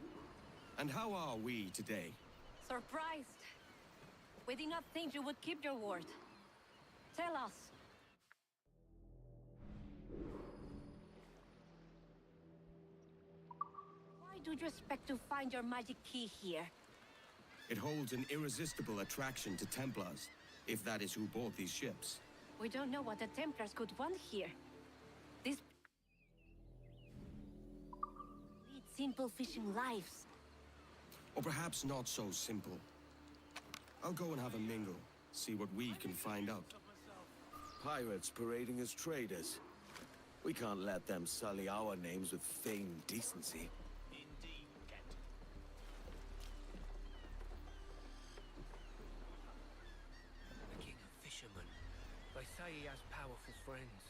And how are we today? Surprised. We did not think you would keep your word. Tell us. Why do you expect to find your magic key here? It holds an irresistible attraction to Templars, if that is who bought these ships. We don't know what the Templars could want here. These lead simple fishing lives. Or perhaps not so simple. I'll go and have a mingle, see what we can find out. Pirates parading as traders. We can't let them sully our names with feigned decency. Indeed, Captain. The King of Fishermen. They say he has powerful friends.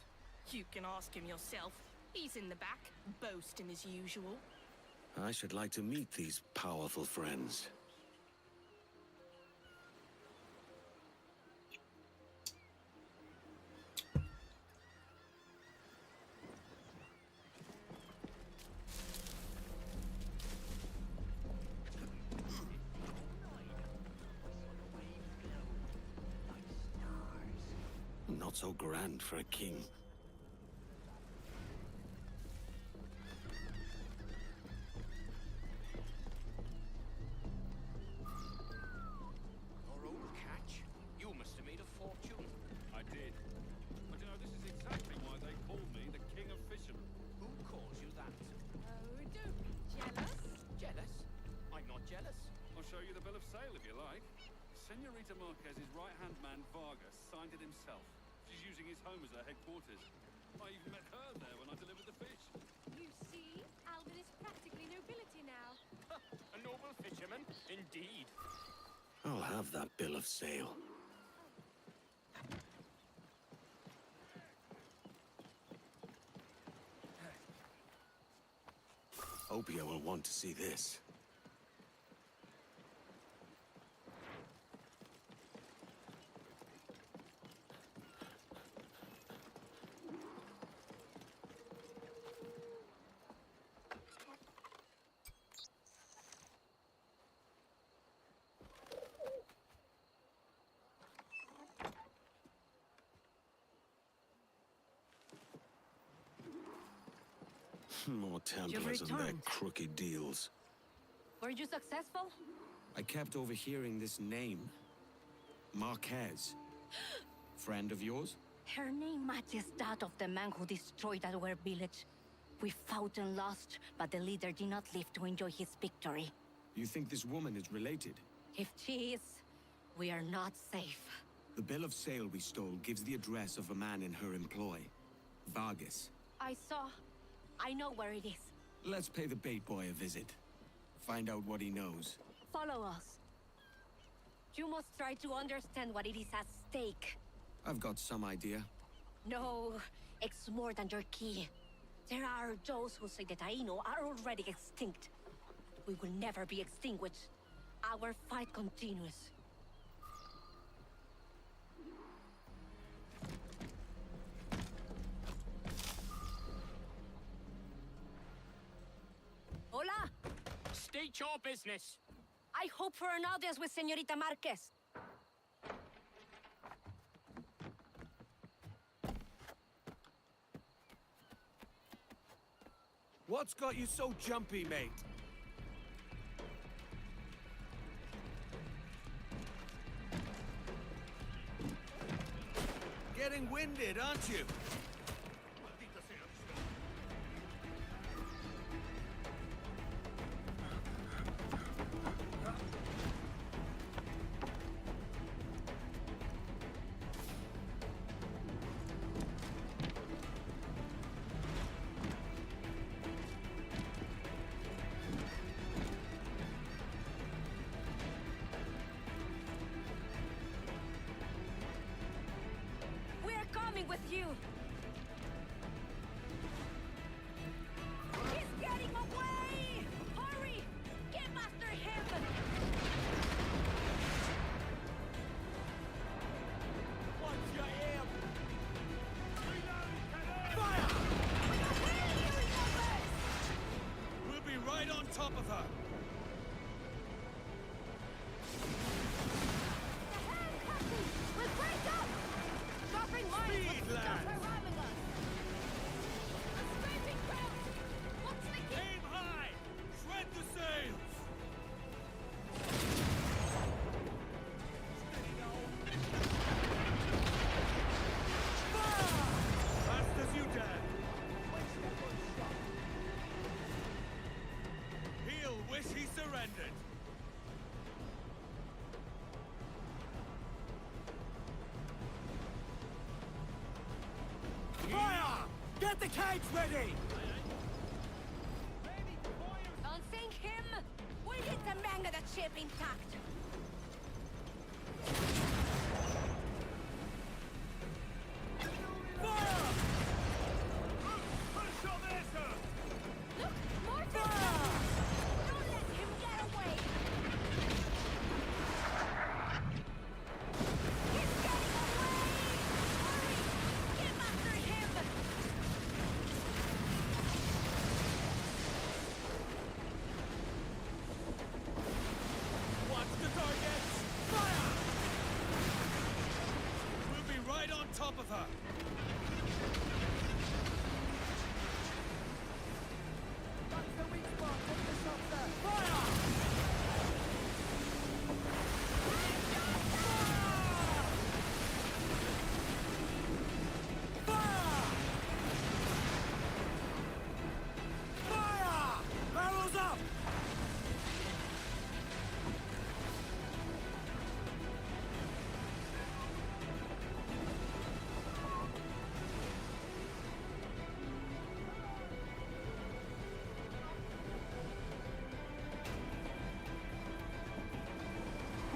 You can ask him yourself. He's in the back, boasting as usual. I should like to meet these powerful friends. Not so grand for a king. Your old catch? You must have made a fortune. I did. But you know, this is exactly why they call me the King of Fishermen. Who calls you that? Oh, don't be jealous. Jealous? I'm not jealous. I'll show you the bill of sale if you like. Senorita Marquez's right-hand man, Vargas, signed it himself. She's using his home as her headquarters. I even met her there when I delivered the fish. You see, Alvin is practically nobility now. A noble fisherman? Indeed. I'll have that bill of sale. Opia will want to see this. More Templars and their returned. crooked deals. Were you successful? I kept overhearing this name. Marquez. Friend of yours? Her name matches that of the man who destroyed our village. We fought and lost, but the leader did not live to enjoy his victory. You think this woman is related? If she is, we are not safe. The bill of sale we stole gives the address of a man in her employ. Vargas. I saw. I know where it is. Let's pay the bait boy a visit. Find out what he knows. Follow us. You must try to understand what it is at stake. I've got some idea. No, it's more than your key. There are those who say that Aino are already extinct. We will never be extinguished. Our fight continues. Hola! State your business. I hope for an audience with Senorita Marquez. What's got you so jumpy, mate? Getting winded, aren't you? With you. He's getting away! Hurry! Get after him! Watch your aim! Fire! We'll be right on top of her! Get the cage ready! Don't sink him! We need the man of the ship intact! Fire! Push on there, sir! Look! More fire! Don't let him get away! He's getting away! Hurry! Get after him! Watch the targets! Fire! We'll be right on top of her! That's the weak spot! Take the shot there! Fire! Fire! Fire! Barrels up!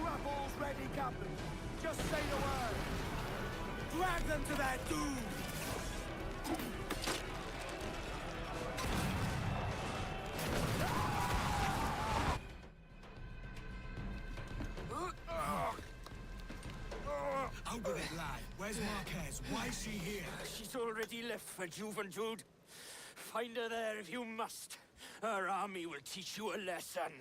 Grapples ready, Captain. Just say the word. Drag them to their doom! Out with it, lad. Where's Marquez? Why is she here? She's already left for Juventude. Find her there if you must. Her army will teach you a lesson.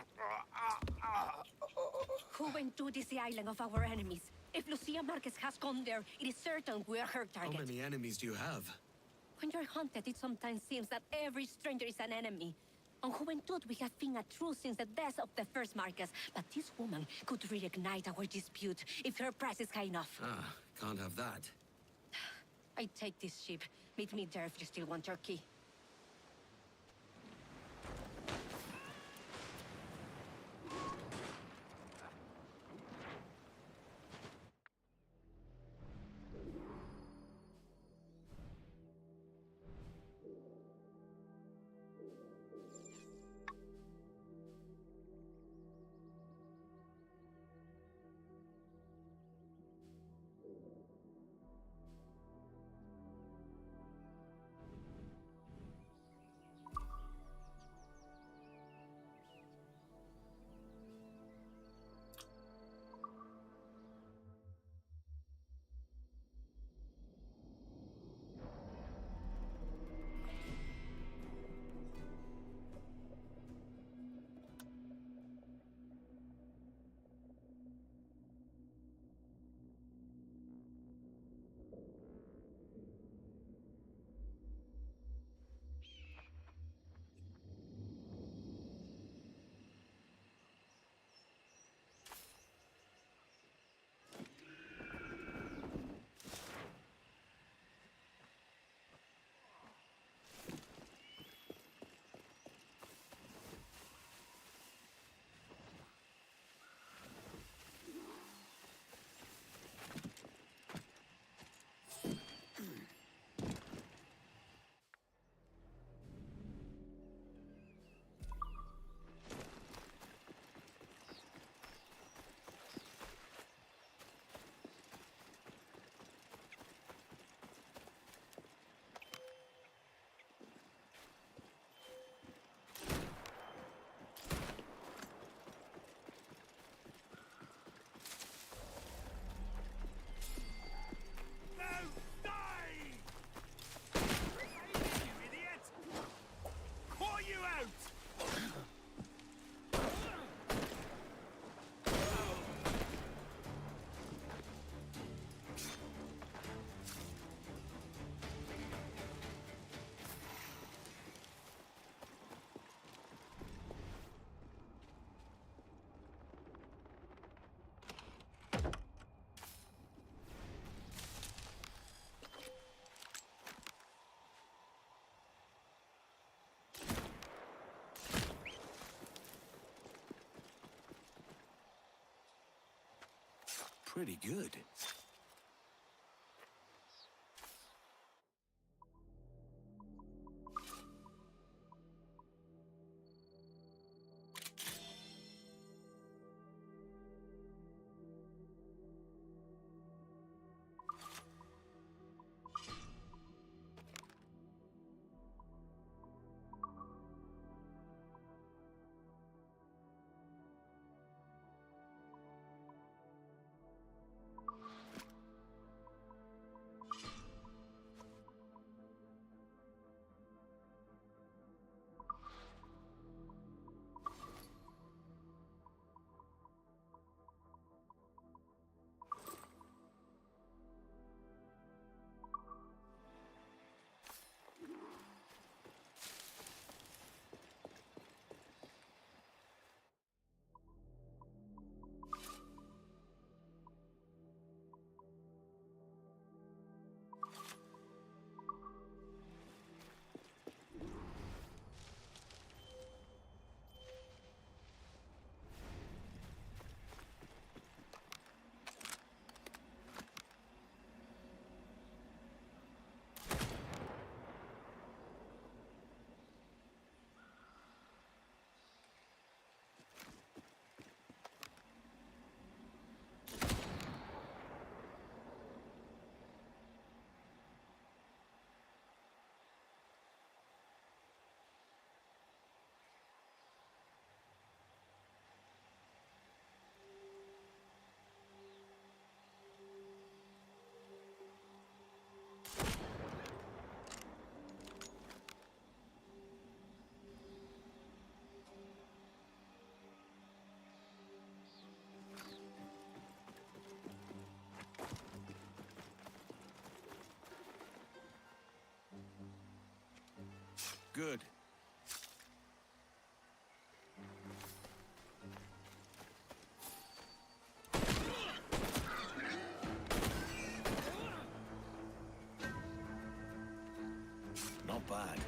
Juventud is the island of our enemies. If Lucia Marquez has gone there, it is certain we're her How target. many enemies do you have? When you're hunted, it sometimes seems that every stranger is an enemy. On Juventud, we have been a truce since the death of the first Marquez, but this woman could reignite our dispute if her price is high enough. Ah, can't have that. I take this ship. Meet me there if you still want your key. Pretty good. Good. Not bad.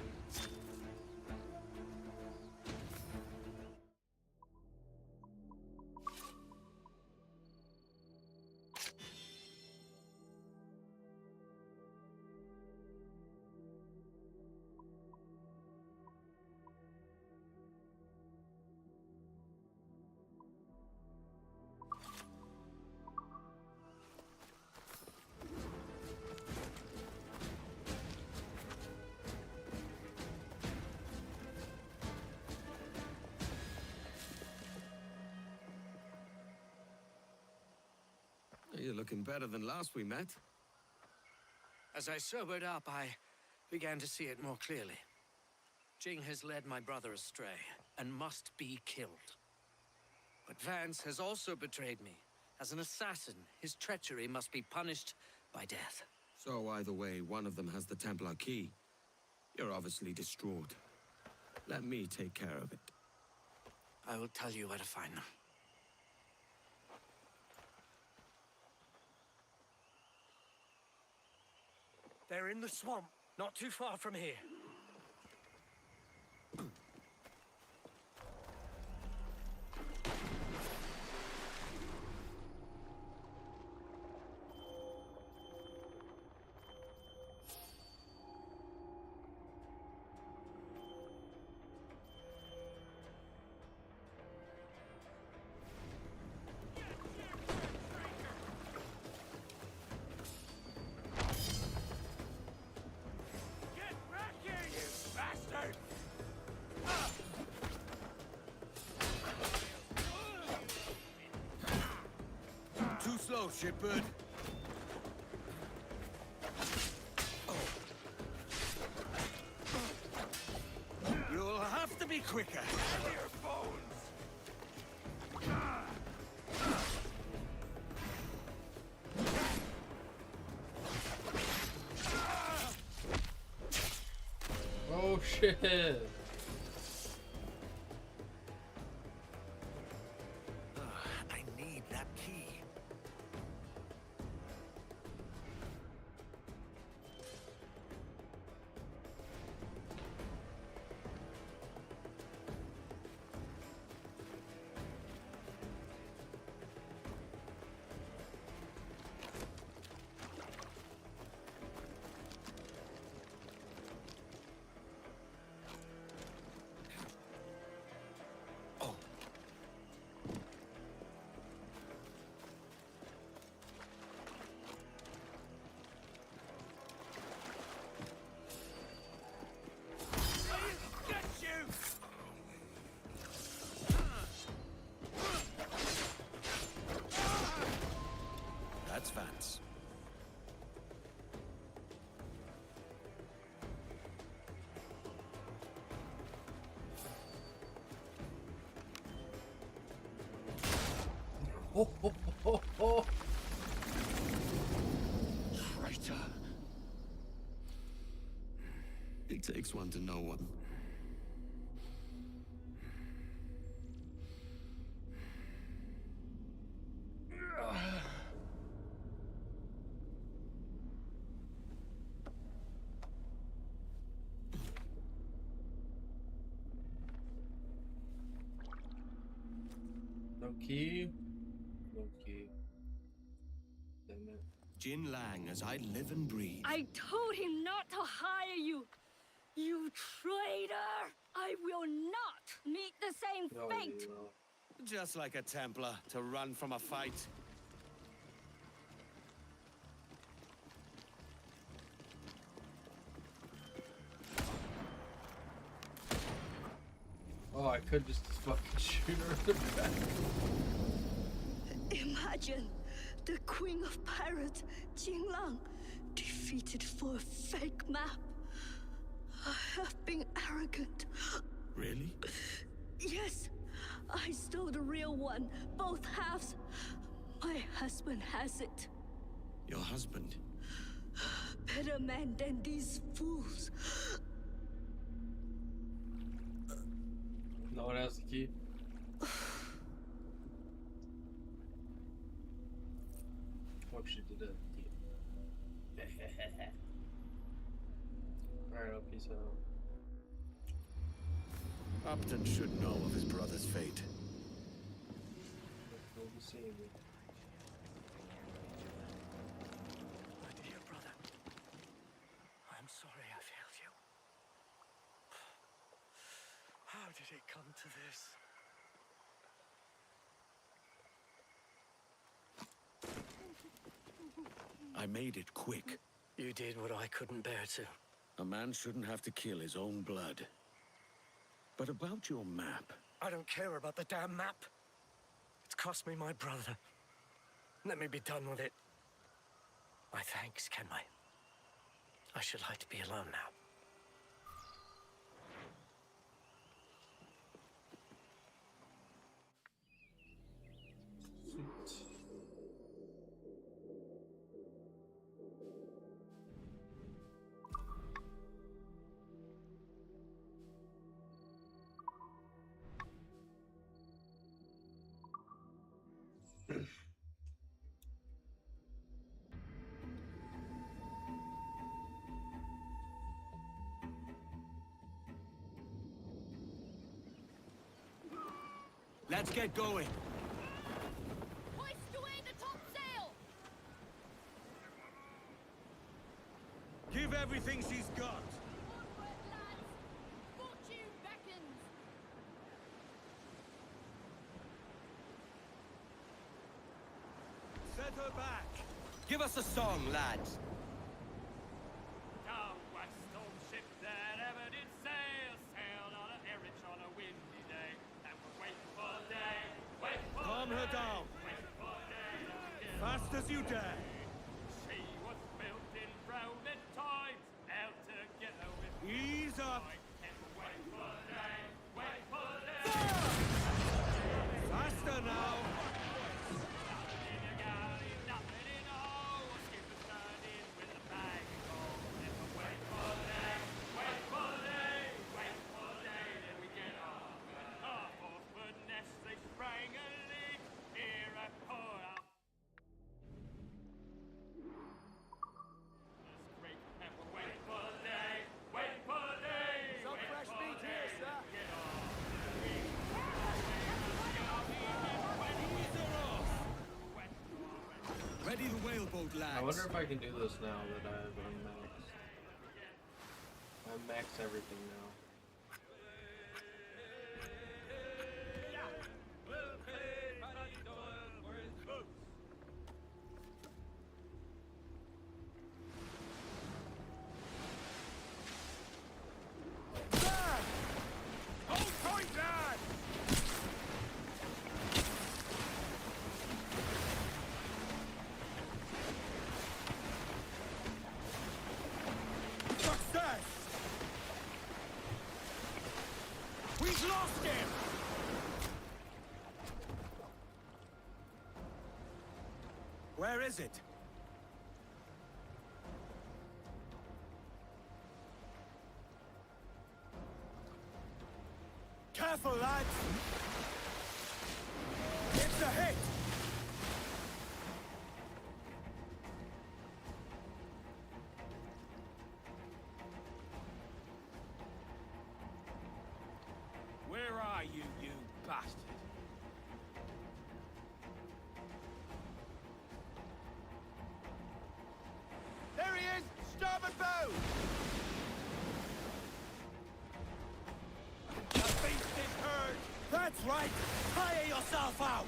You're looking better than last we met. As I sobered up, I began to see it more clearly. Jing has led my brother astray and must be killed. But Vance has also betrayed me. As an assassin, his treachery must be punished by death. So either way, one of them has the Templar key. You're obviously distraught. Let me take care of it. I will tell you where to find them. They're in the swamp, not too far from here. Too slow, shipbird. You'll have to be quicker. Your bones! Oh shit! I need that key. That's Vance. Oh, oh, oh, oh. Traitor. It takes one to know one. No key. No key. Damn it. Jin Lang, as I live and breathe. I told him not to hire you! You traitor! I will not meet the same No, fate! you will. Just like a Templar, to run from a fight. Oh, I could just fucking shoot her in the back. Imagine the Queen of Pirates, Jinglang, defeated for a fake map. I have been arrogant. Really? Yes, I stole the real one, both halves. My husband has it. Your husband? Better man than these fools. key. Hope she did it. Alright, I'll peace out. Upton should know of his brother's fate. He'll be seeing me. My dear brother, I'm sorry I failed you. How did it come to this? I made it quick. You did what I couldn't bear to. A man shouldn't have to kill his own blood. But about your map... I don't care about the damn map. It's cost me my brother. Let me be done with it. My thanks, Kenway. I should like to be alone now. Let's get going. Hoist away the topsail! Give everything she's got. Onward, lads! Fortune beckons! Set her back. Give us a song, lads. Down west, old ship that ever did sail, sailed on an errand on a windy day, and we're waiting for the day, waiting for Calm the her day, down. waiting for the day to get Fast as you dare. She was built in Roman times, out together with Ease up. and we're waiting for the day, waiting for the day. Faster now. Nothing in your galley, nothing in the hole. Skip the sardine with a bag of gold. And we're waiting for the day, waiting for the day, waiting for the day. Then we get on. Our forward nest, they sprang a leak. Here I pour out. This creek, and we're waiting for the day, waiting for the day. Some fresh meat here, sir. Get on. Ready the whaleboat, lads. I wonder if I can do this now that I have unmaxed. I've maxed everything now. Hold point, lad! Success! We've lost him! Where is it? Careful, lads! It's a hit! Where are you, you bastard? There he is! Starboard bow! The beast is hurt! That's right! Tire yourself out!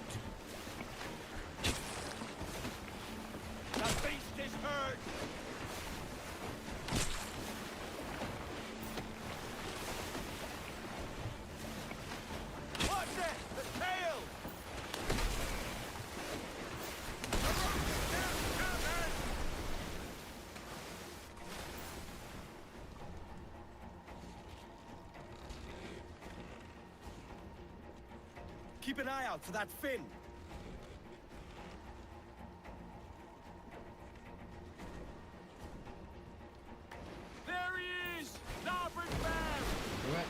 The beast is hurt! What's it? The tail! Keep an eye out for that fin! There he is! Larboard bow! What?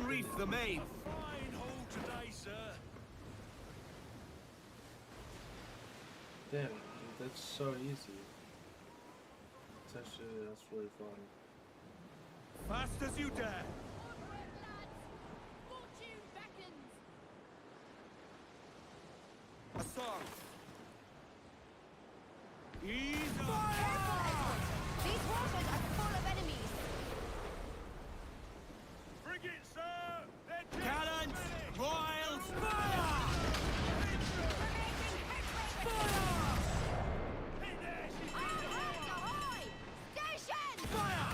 reef the main. Fine haul today, sir. Damn, dude, that's so easy. It's actually, that's really fun. Fast as you dare. A song. Ease up. These waters are full of enemies. Frigate, sir. They're Cannons! Royals! Fire! Station! Fire!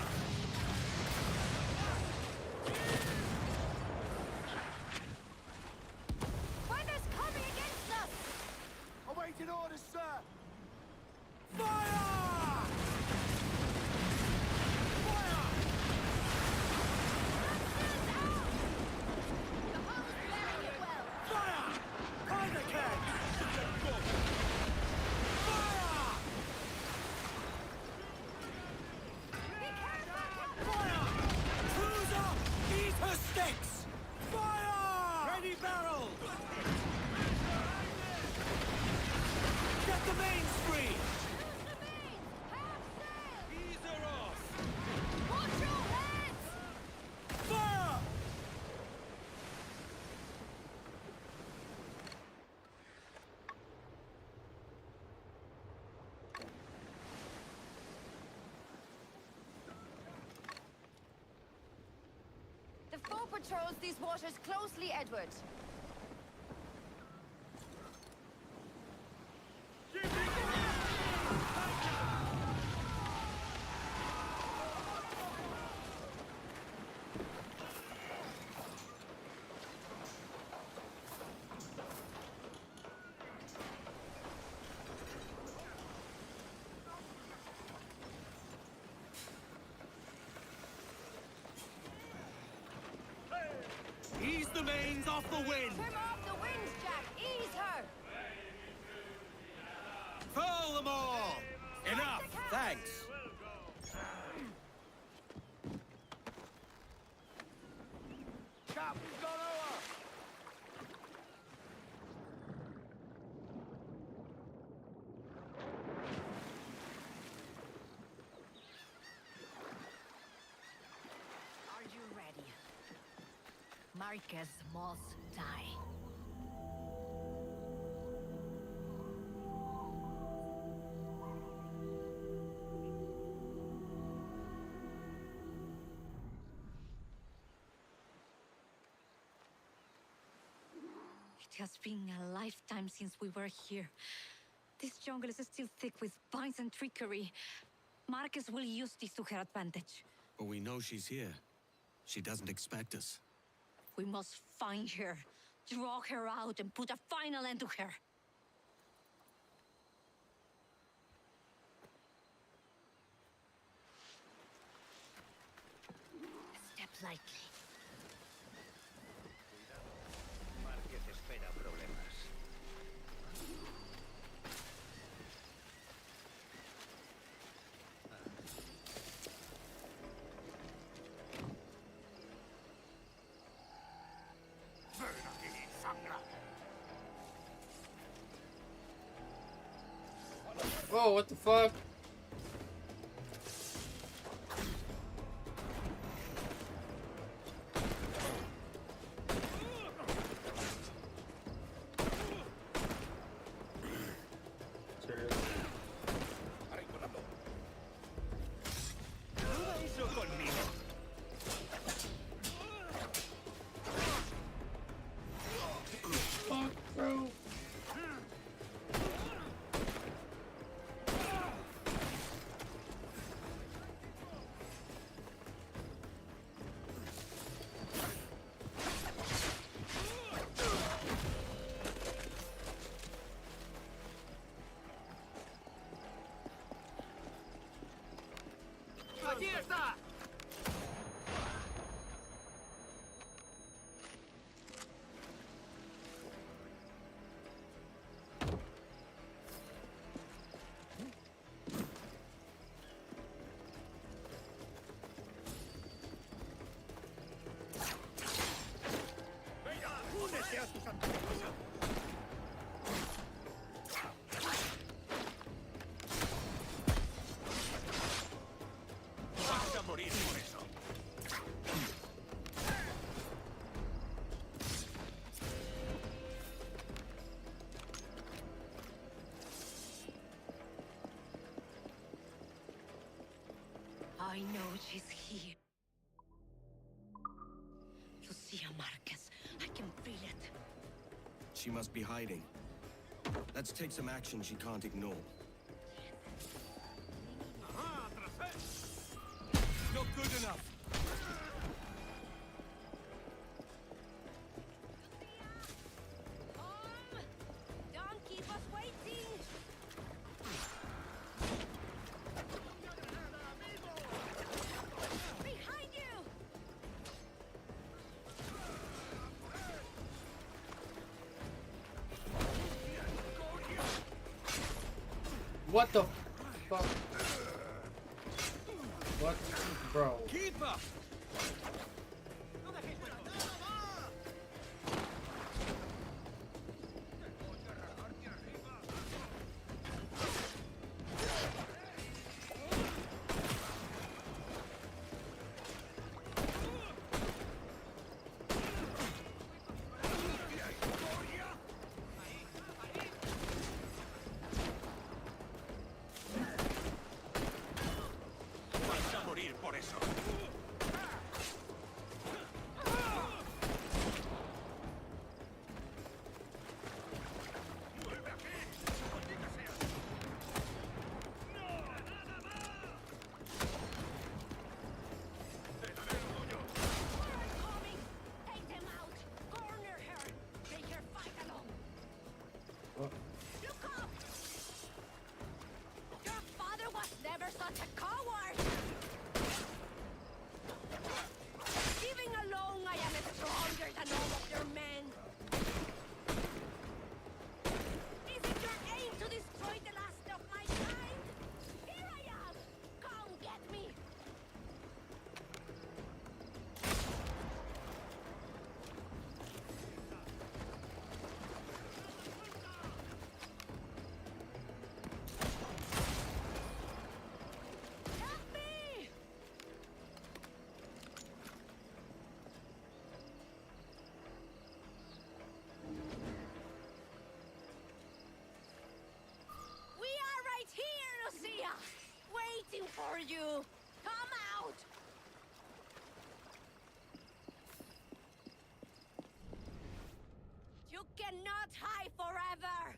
Weather's coming against us! Awaiting orders, sir. Fire! Fire! Fire! Heineken! Fire! Fire! Cruiser! Eat her sticks! Fire! Ready barrel! Get the mains free! Ease her off! Watch your heads! Fire! The foe patrols these waters closely, Edward. Ease the mains off the wind! Trim off the wind, Jack! Ease her! Foul them all! Enough! Thanks! Captain's gone over. Are you ready? Marquez must die. It has been a lifetime since we were here. This jungle is still thick with vines and trickery. Marquez will use this to her advantage. But we know she's here. She doesn't expect us. We must find her, draw her out, and put a final end to her. Step lightly. Márquez espera problemas. Oh, what the fuck? Eso conmigo. Fuck, bro. Aquí está. Vas a morir por eso. I know she's here. Lucia Marquez. I can feel it. She must be hiding. Let's take some action she can't ignore. Not good enough. Don't keep us waiting. Behind you. What the fuck? What, bro? Keep up. Vas a morir por eso. Take them out. Corner her. Take her fight along. What? Look up. Your father was never such a coward. Leaving alone, I am stronger than all of your men. Is it your aim to destroy the last of my kind? Here I am. Come get me. Help me! We are right here, Lucia! Waiting for you! Come out! You cannot hide forever!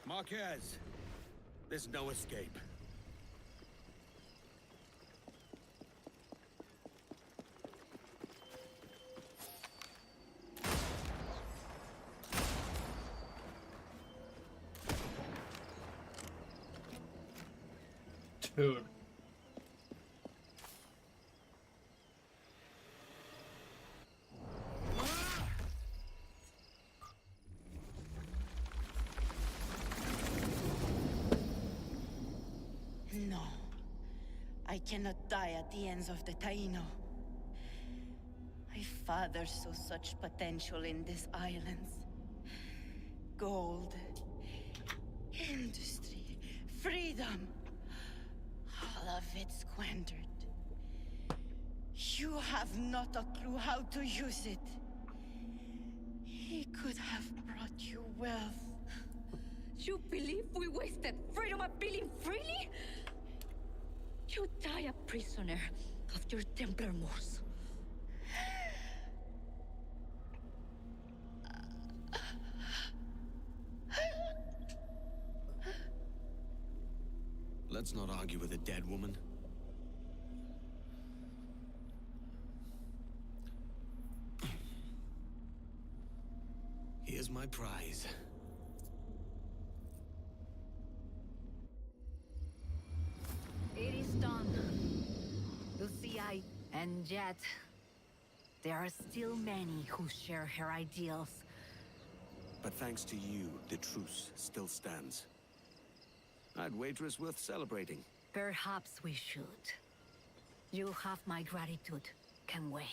Marquez, there's no escape. Dude. cannot die at the ends of the Taino. My father saw such potential in these islands. Gold, industry, freedom. All of it squandered. You have not a clue how to use it. He could have brought you wealth. You believe we wasted freedom appealing freely? You die a prisoner of your Templar Moors. Let's not argue with a dead woman. Here's my prize. It is done. Lucia, and yet, there are still many who share her ideals. But thanks to you, the truce still stands. I'd wager it's worth celebrating. Perhaps we should. You have my gratitude, Kenway.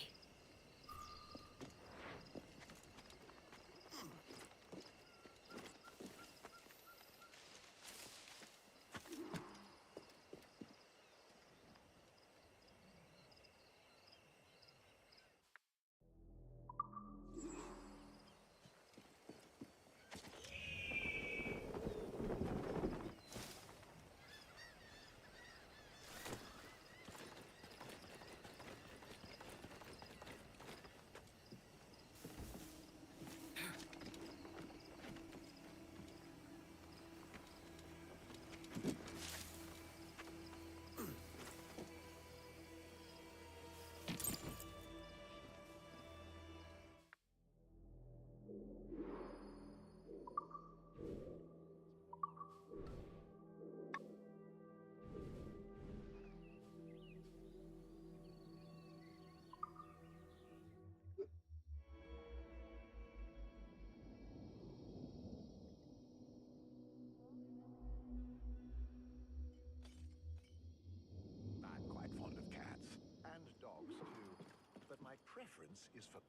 I'm quite fond of cats. And dogs, too. But my preference is for...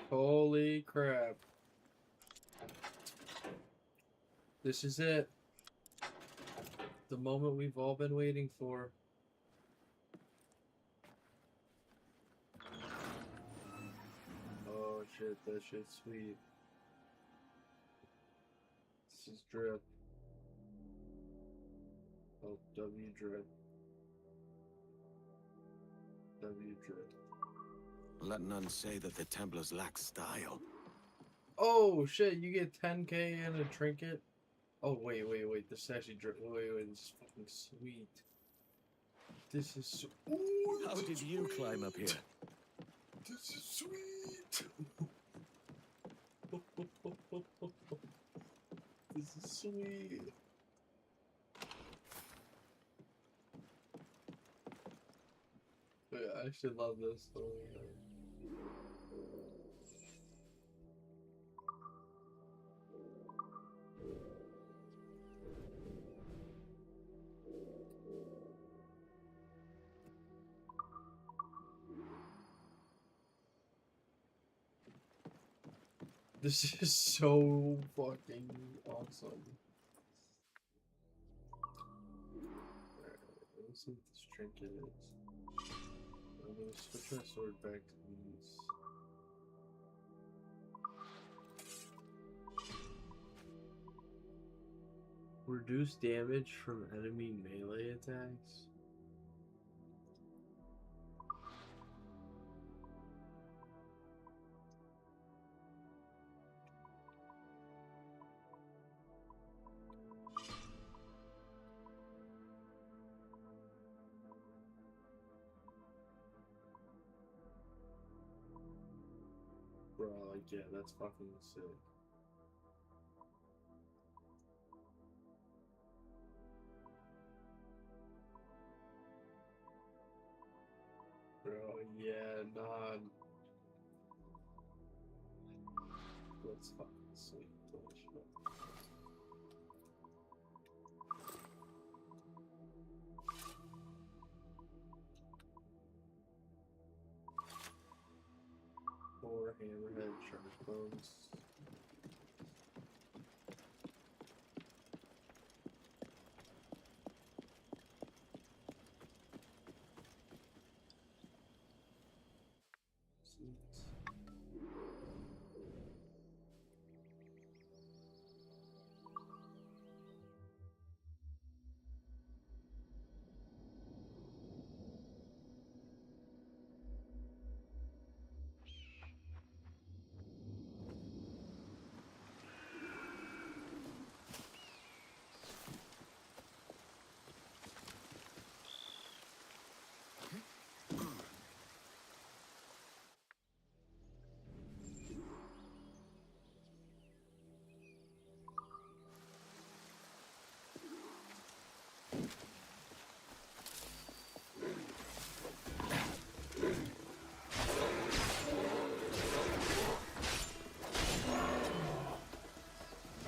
Holy crap. This is it. The moment we've all been waiting for. Oh shit, that shit's sweet. This is drip. Oh, W drip. W drip. Let none say that the Templars lack style. Oh shit, you get 10k and a trinket? Oh wait, this is actually drip. Wait, this is fucking sweet. This is so ooh, How did you climb up here? This is sweet. This is sweet. Wait, I actually love this story. This is so fucking awesome. Alright, let's see what this trinket is. I'm gonna switch my sword back to these. Reduce damage from enemy melee attacks. Bro, like, yeah, that's fucking sick. Bro, yeah, nah. That's fucking sweet. Holy shit. hammerhead, shark bones.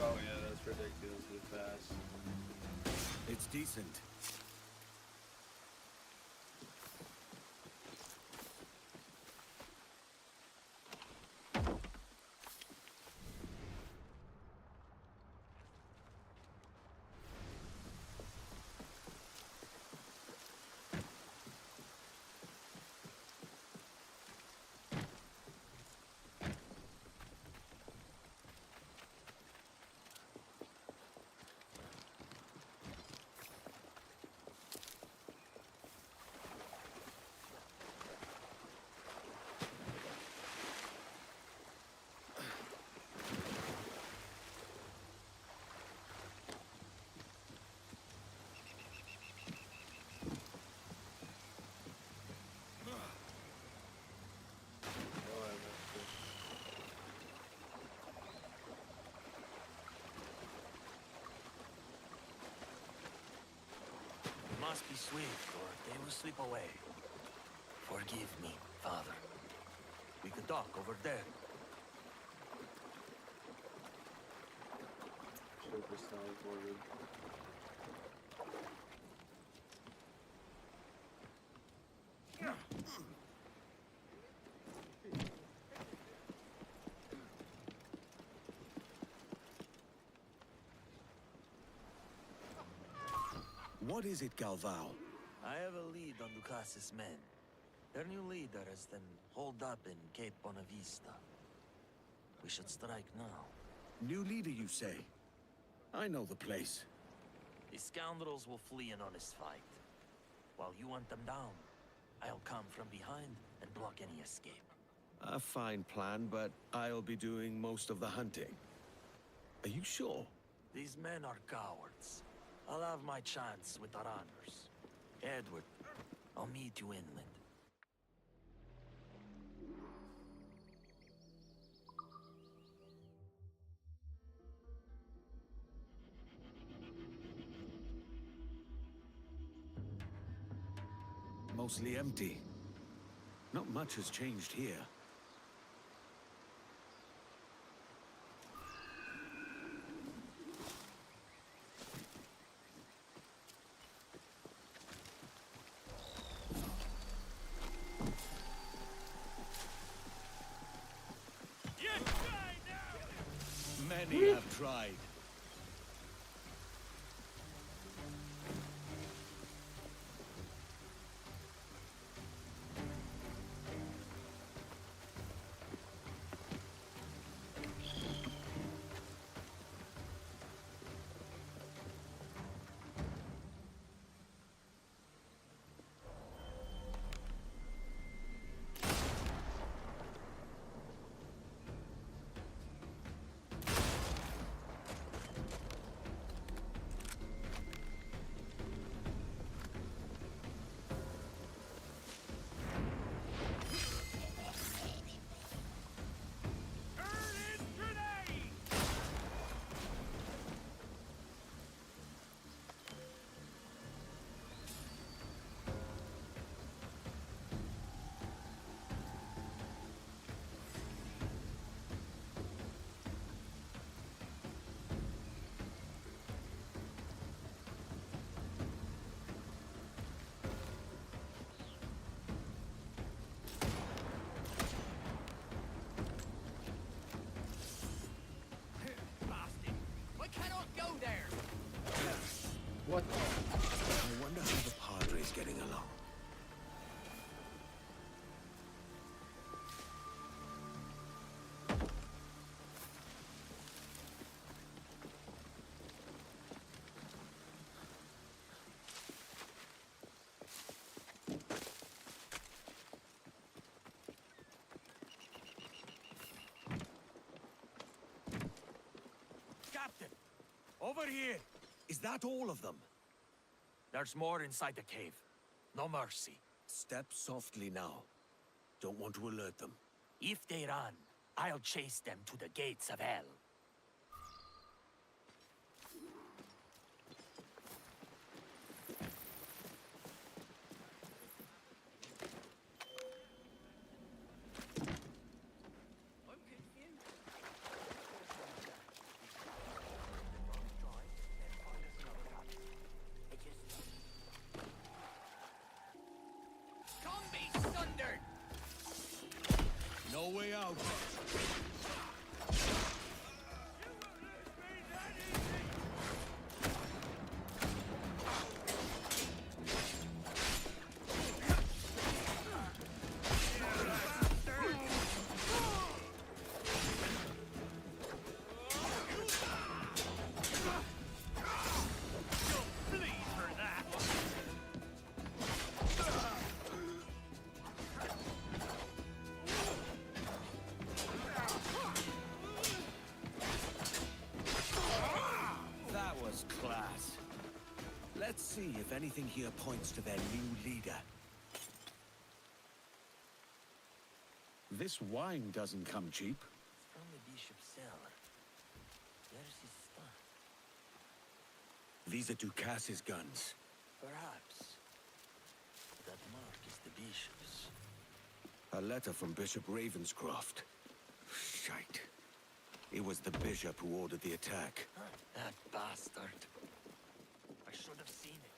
Oh yeah, that's ridiculously fast. It's decent. Must be swift, or they will slip away. Forgive me, Father. We could talk over there. Should've just teleported. What is it, Galvao? I have a lead on Lucas's men. Their new leader has them holed up in Cape Bonavista. We should strike now. New leader, you say? I know the place. These scoundrels will flee an honest fight. While you hunt them down, I'll come from behind and block any escape. A fine plan, but I'll be doing most of the hunting. Are you sure? These men are cowards. I'll have my chance with our honors. Edward, I'll meet you inland. Mostly empty. Not much has changed here. Many have tried. What? I wonder how the Padre's getting along. Captain! Over here! Is that all of them? There's more inside the cave. No mercy. Step softly now. Don't want to alert them. If they run, I'll chase them to the gates of hell. No way out. Class. Let's see if anything here points to their new leader. This wine doesn't come cheap. From the bishop's cellar. Where's his stuff? These are Ducas's guns. Perhaps. That mark is the bishop's. A letter from Bishop Ravenscroft. Shite. It was the bishop who ordered the attack. That bastard. I should have seen it.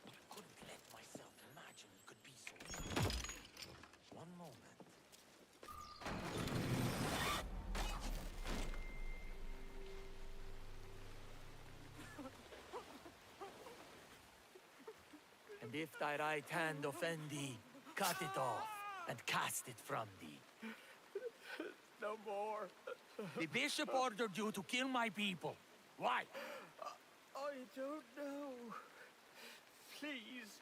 I couldn't let myself imagine he could be so evil. One moment. And if thy right hand offend thee, cut it off and cast it from thee. No more. The bishop ordered you to kill my people. Why? I don't know. Please.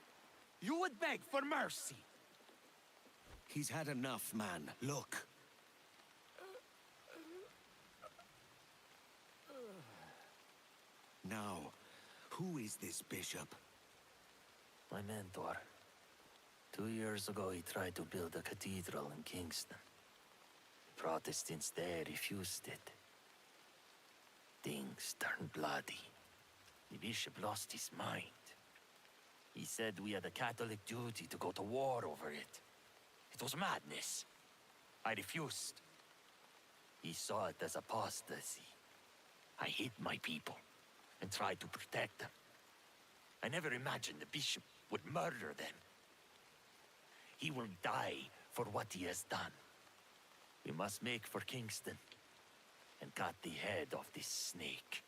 You would beg for mercy. He's had enough, man. Look. Now, who is this bishop? My mentor. 2 years ago, he tried to build a cathedral in Kingston. Protestants there refused it. Things turned bloody. The bishop lost his mind. He said we had a Catholic duty to go to war over it. It was madness. I refused. He saw it as apostasy. I hid my people and tried to protect them. I never imagined the bishop would murder them. He will die for what he has done. We must make for Kingston and cut the head of this snake.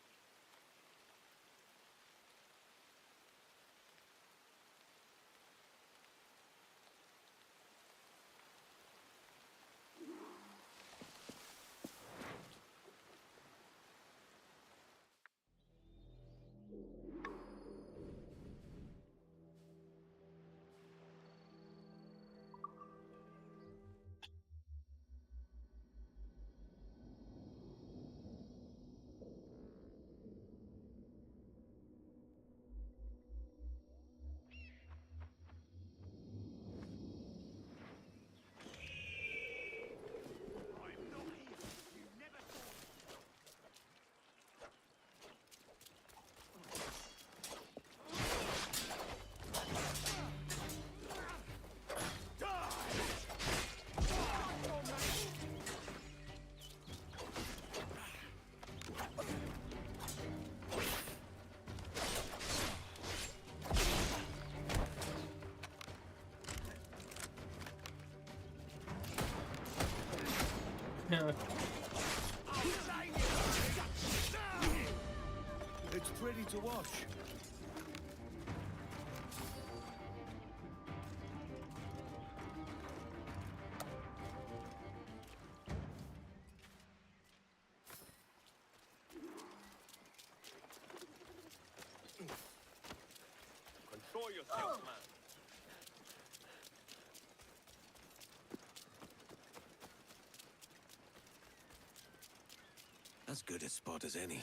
It's pretty to watch. yourself, man. As good a spot as any.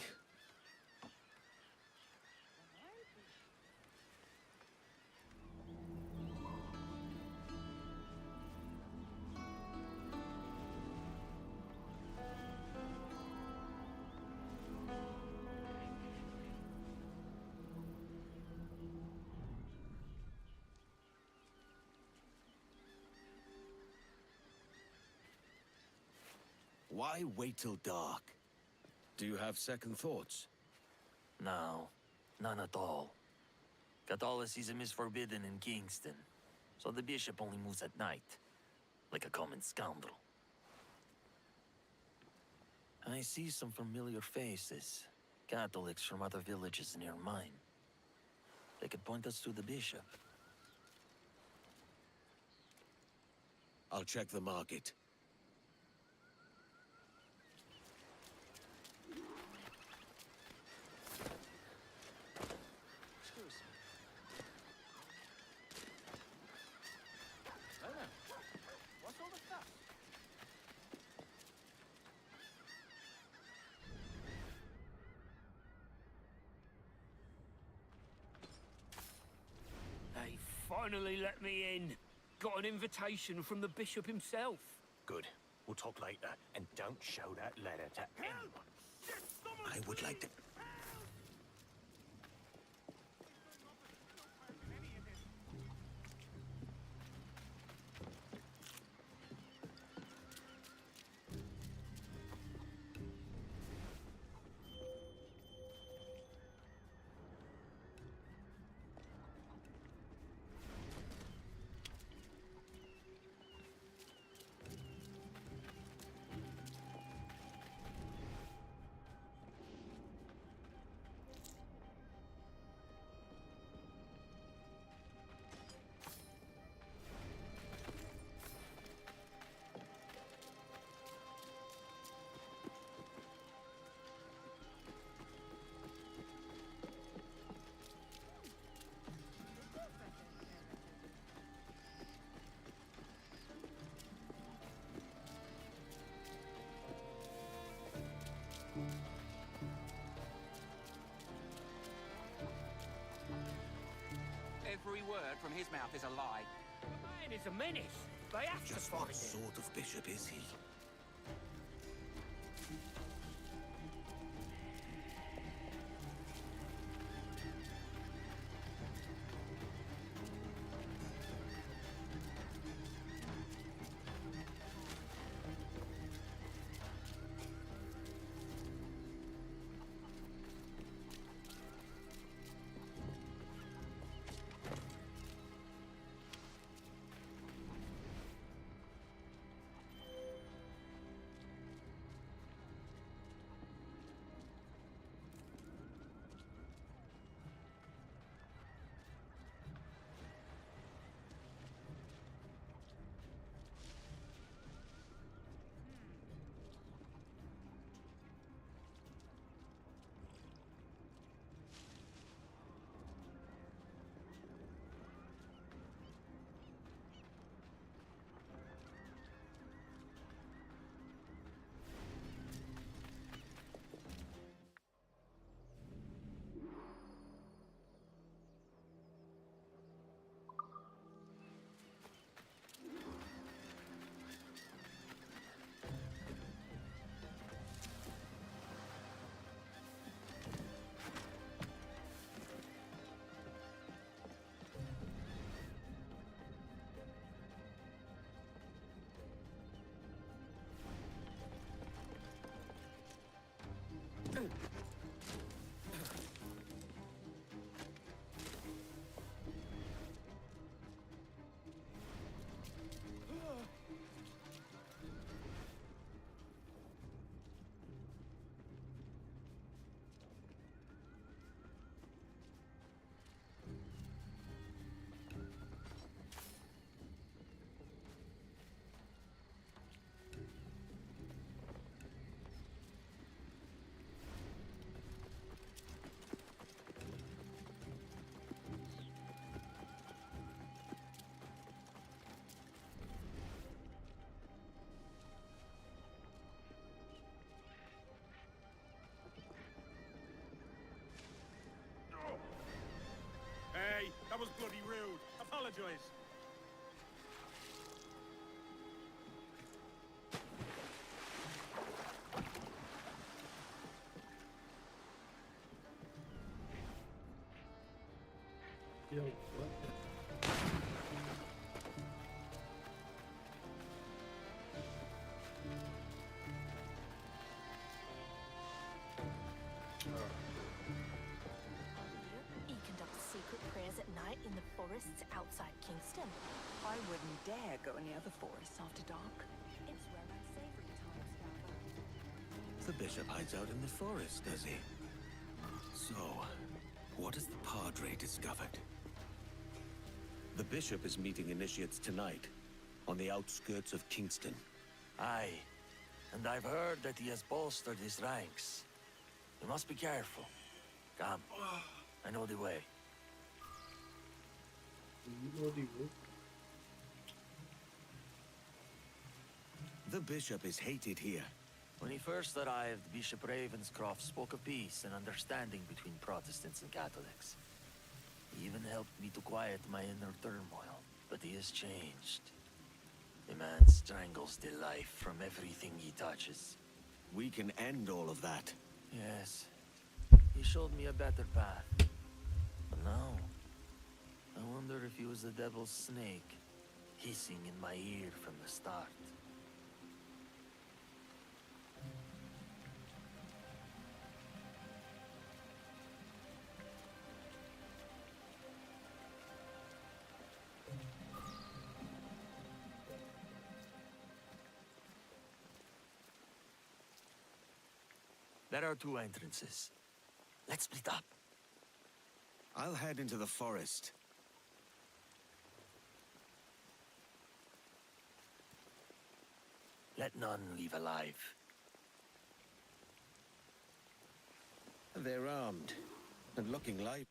Why wait till dark? Do you have second thoughts? No, none at all. Catholicism is forbidden in Kingston, so the bishop only moves at night, like a common scoundrel. I see some familiar faces, Catholics from other villages near mine. They could point us to the bishop. I'll check the market. What's all the fuss? They finally let me in. Got an invitation from the bishop himself. Good. We'll talk later. And don't show that letter to anyone. I would like to... Every word from his mouth is a lie. The man is a menace. They have Just to find what him. sort of bishop is he? apologize. Yo, what the? He conducts secret prayers at night in the forests outside Kingston. I wouldn't dare go near the forest after dark. It's where unsavory times gather. The bishop hides out in the forest, does he? So, what has the Padre discovered? The bishop is meeting initiates tonight, on the outskirts of Kingston. Aye, and I've heard that he has bolstered his ranks. You must be careful. Come, I know the way. The bishop is hated here. When he first arrived, Bishop Ravenscroft spoke of peace and understanding between Protestants and Catholics. He even helped me to quiet my inner turmoil, but he has changed. The man strangles the life from everything he touches. We can end all of that. Yes. He showed me a better path. But now, I wonder if he was the devil's snake, hissing in my ear from the start. There are two entrances. Let's split up. I'll head into the forest. Let none leave alive. They're armed and looking lively.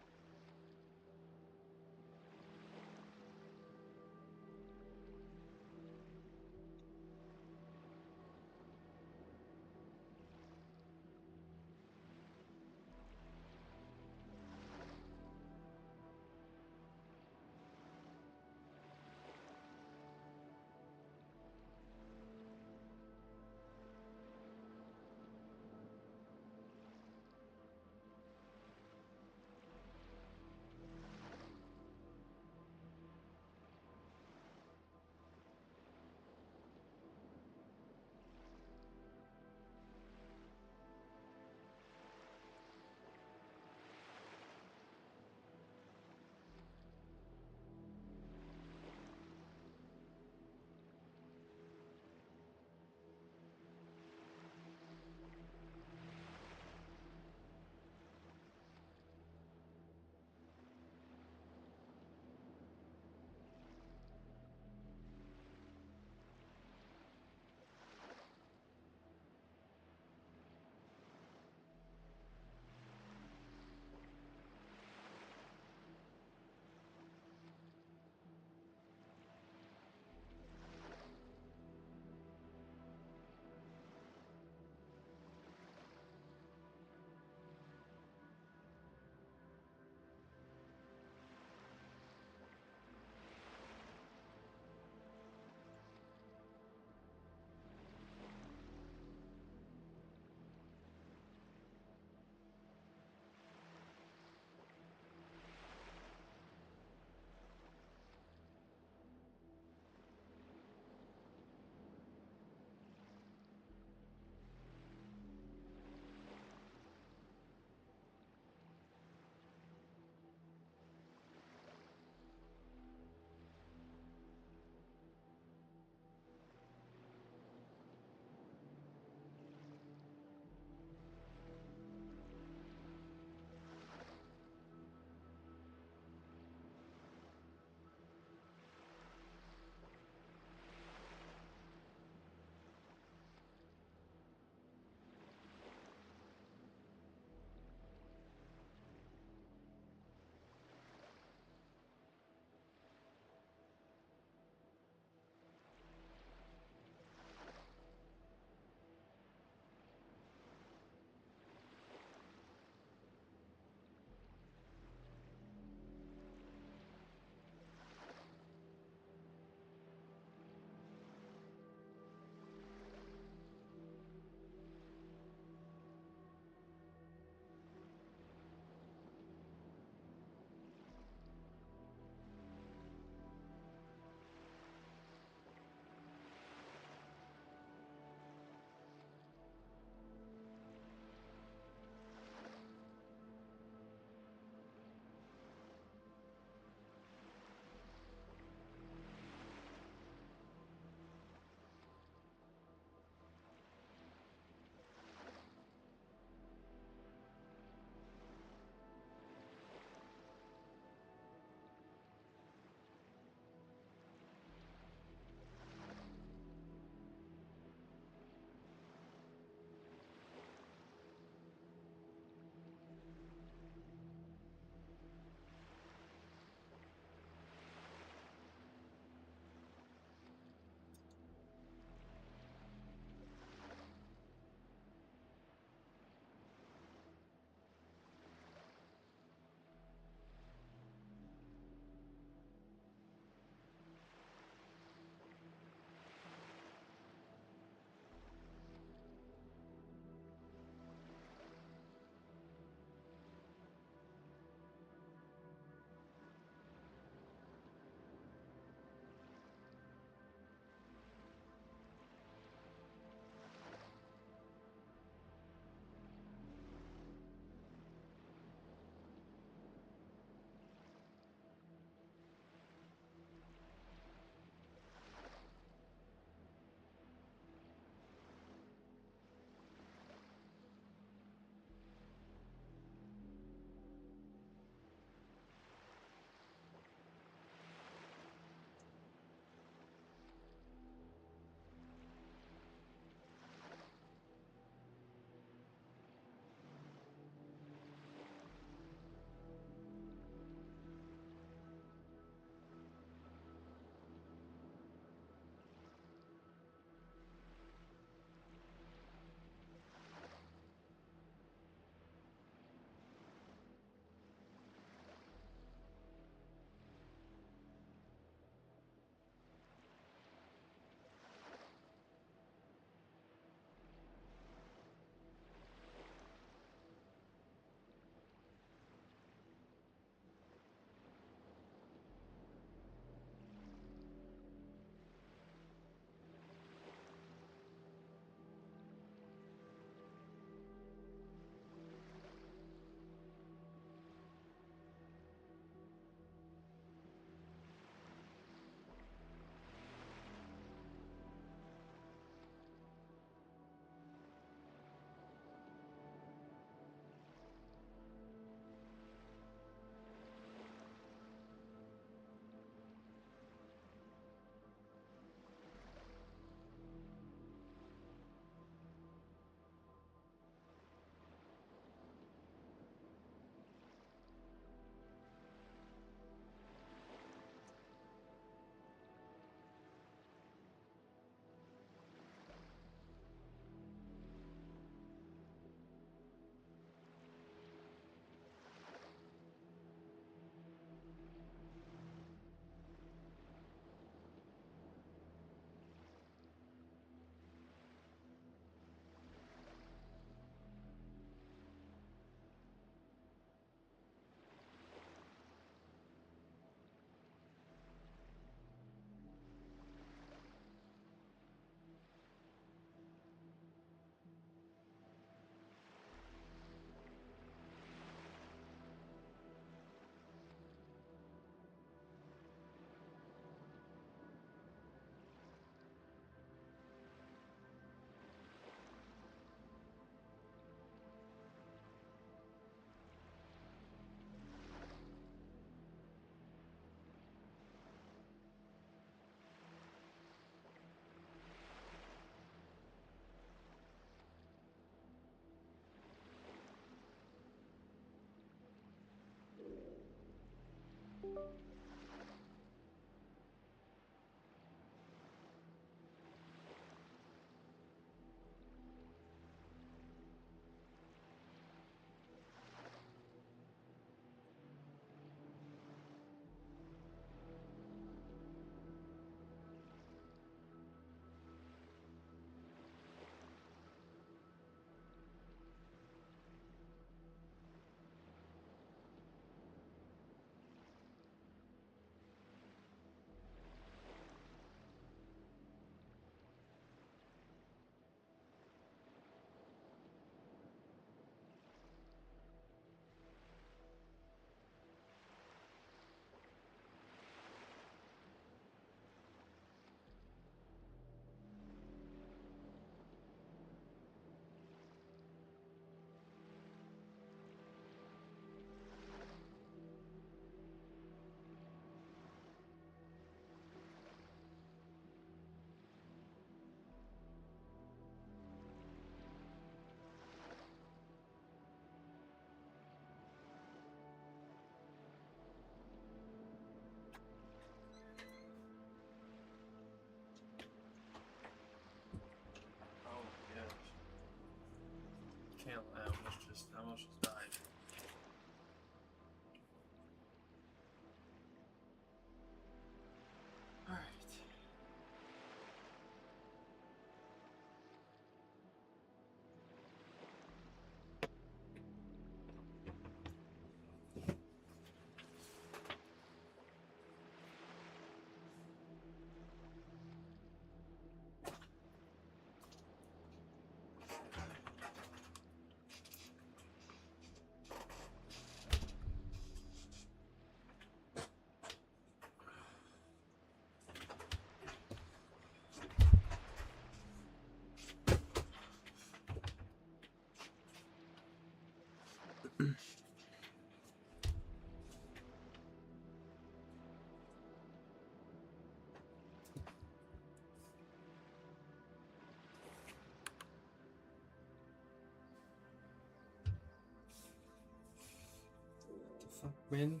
Fuck, man.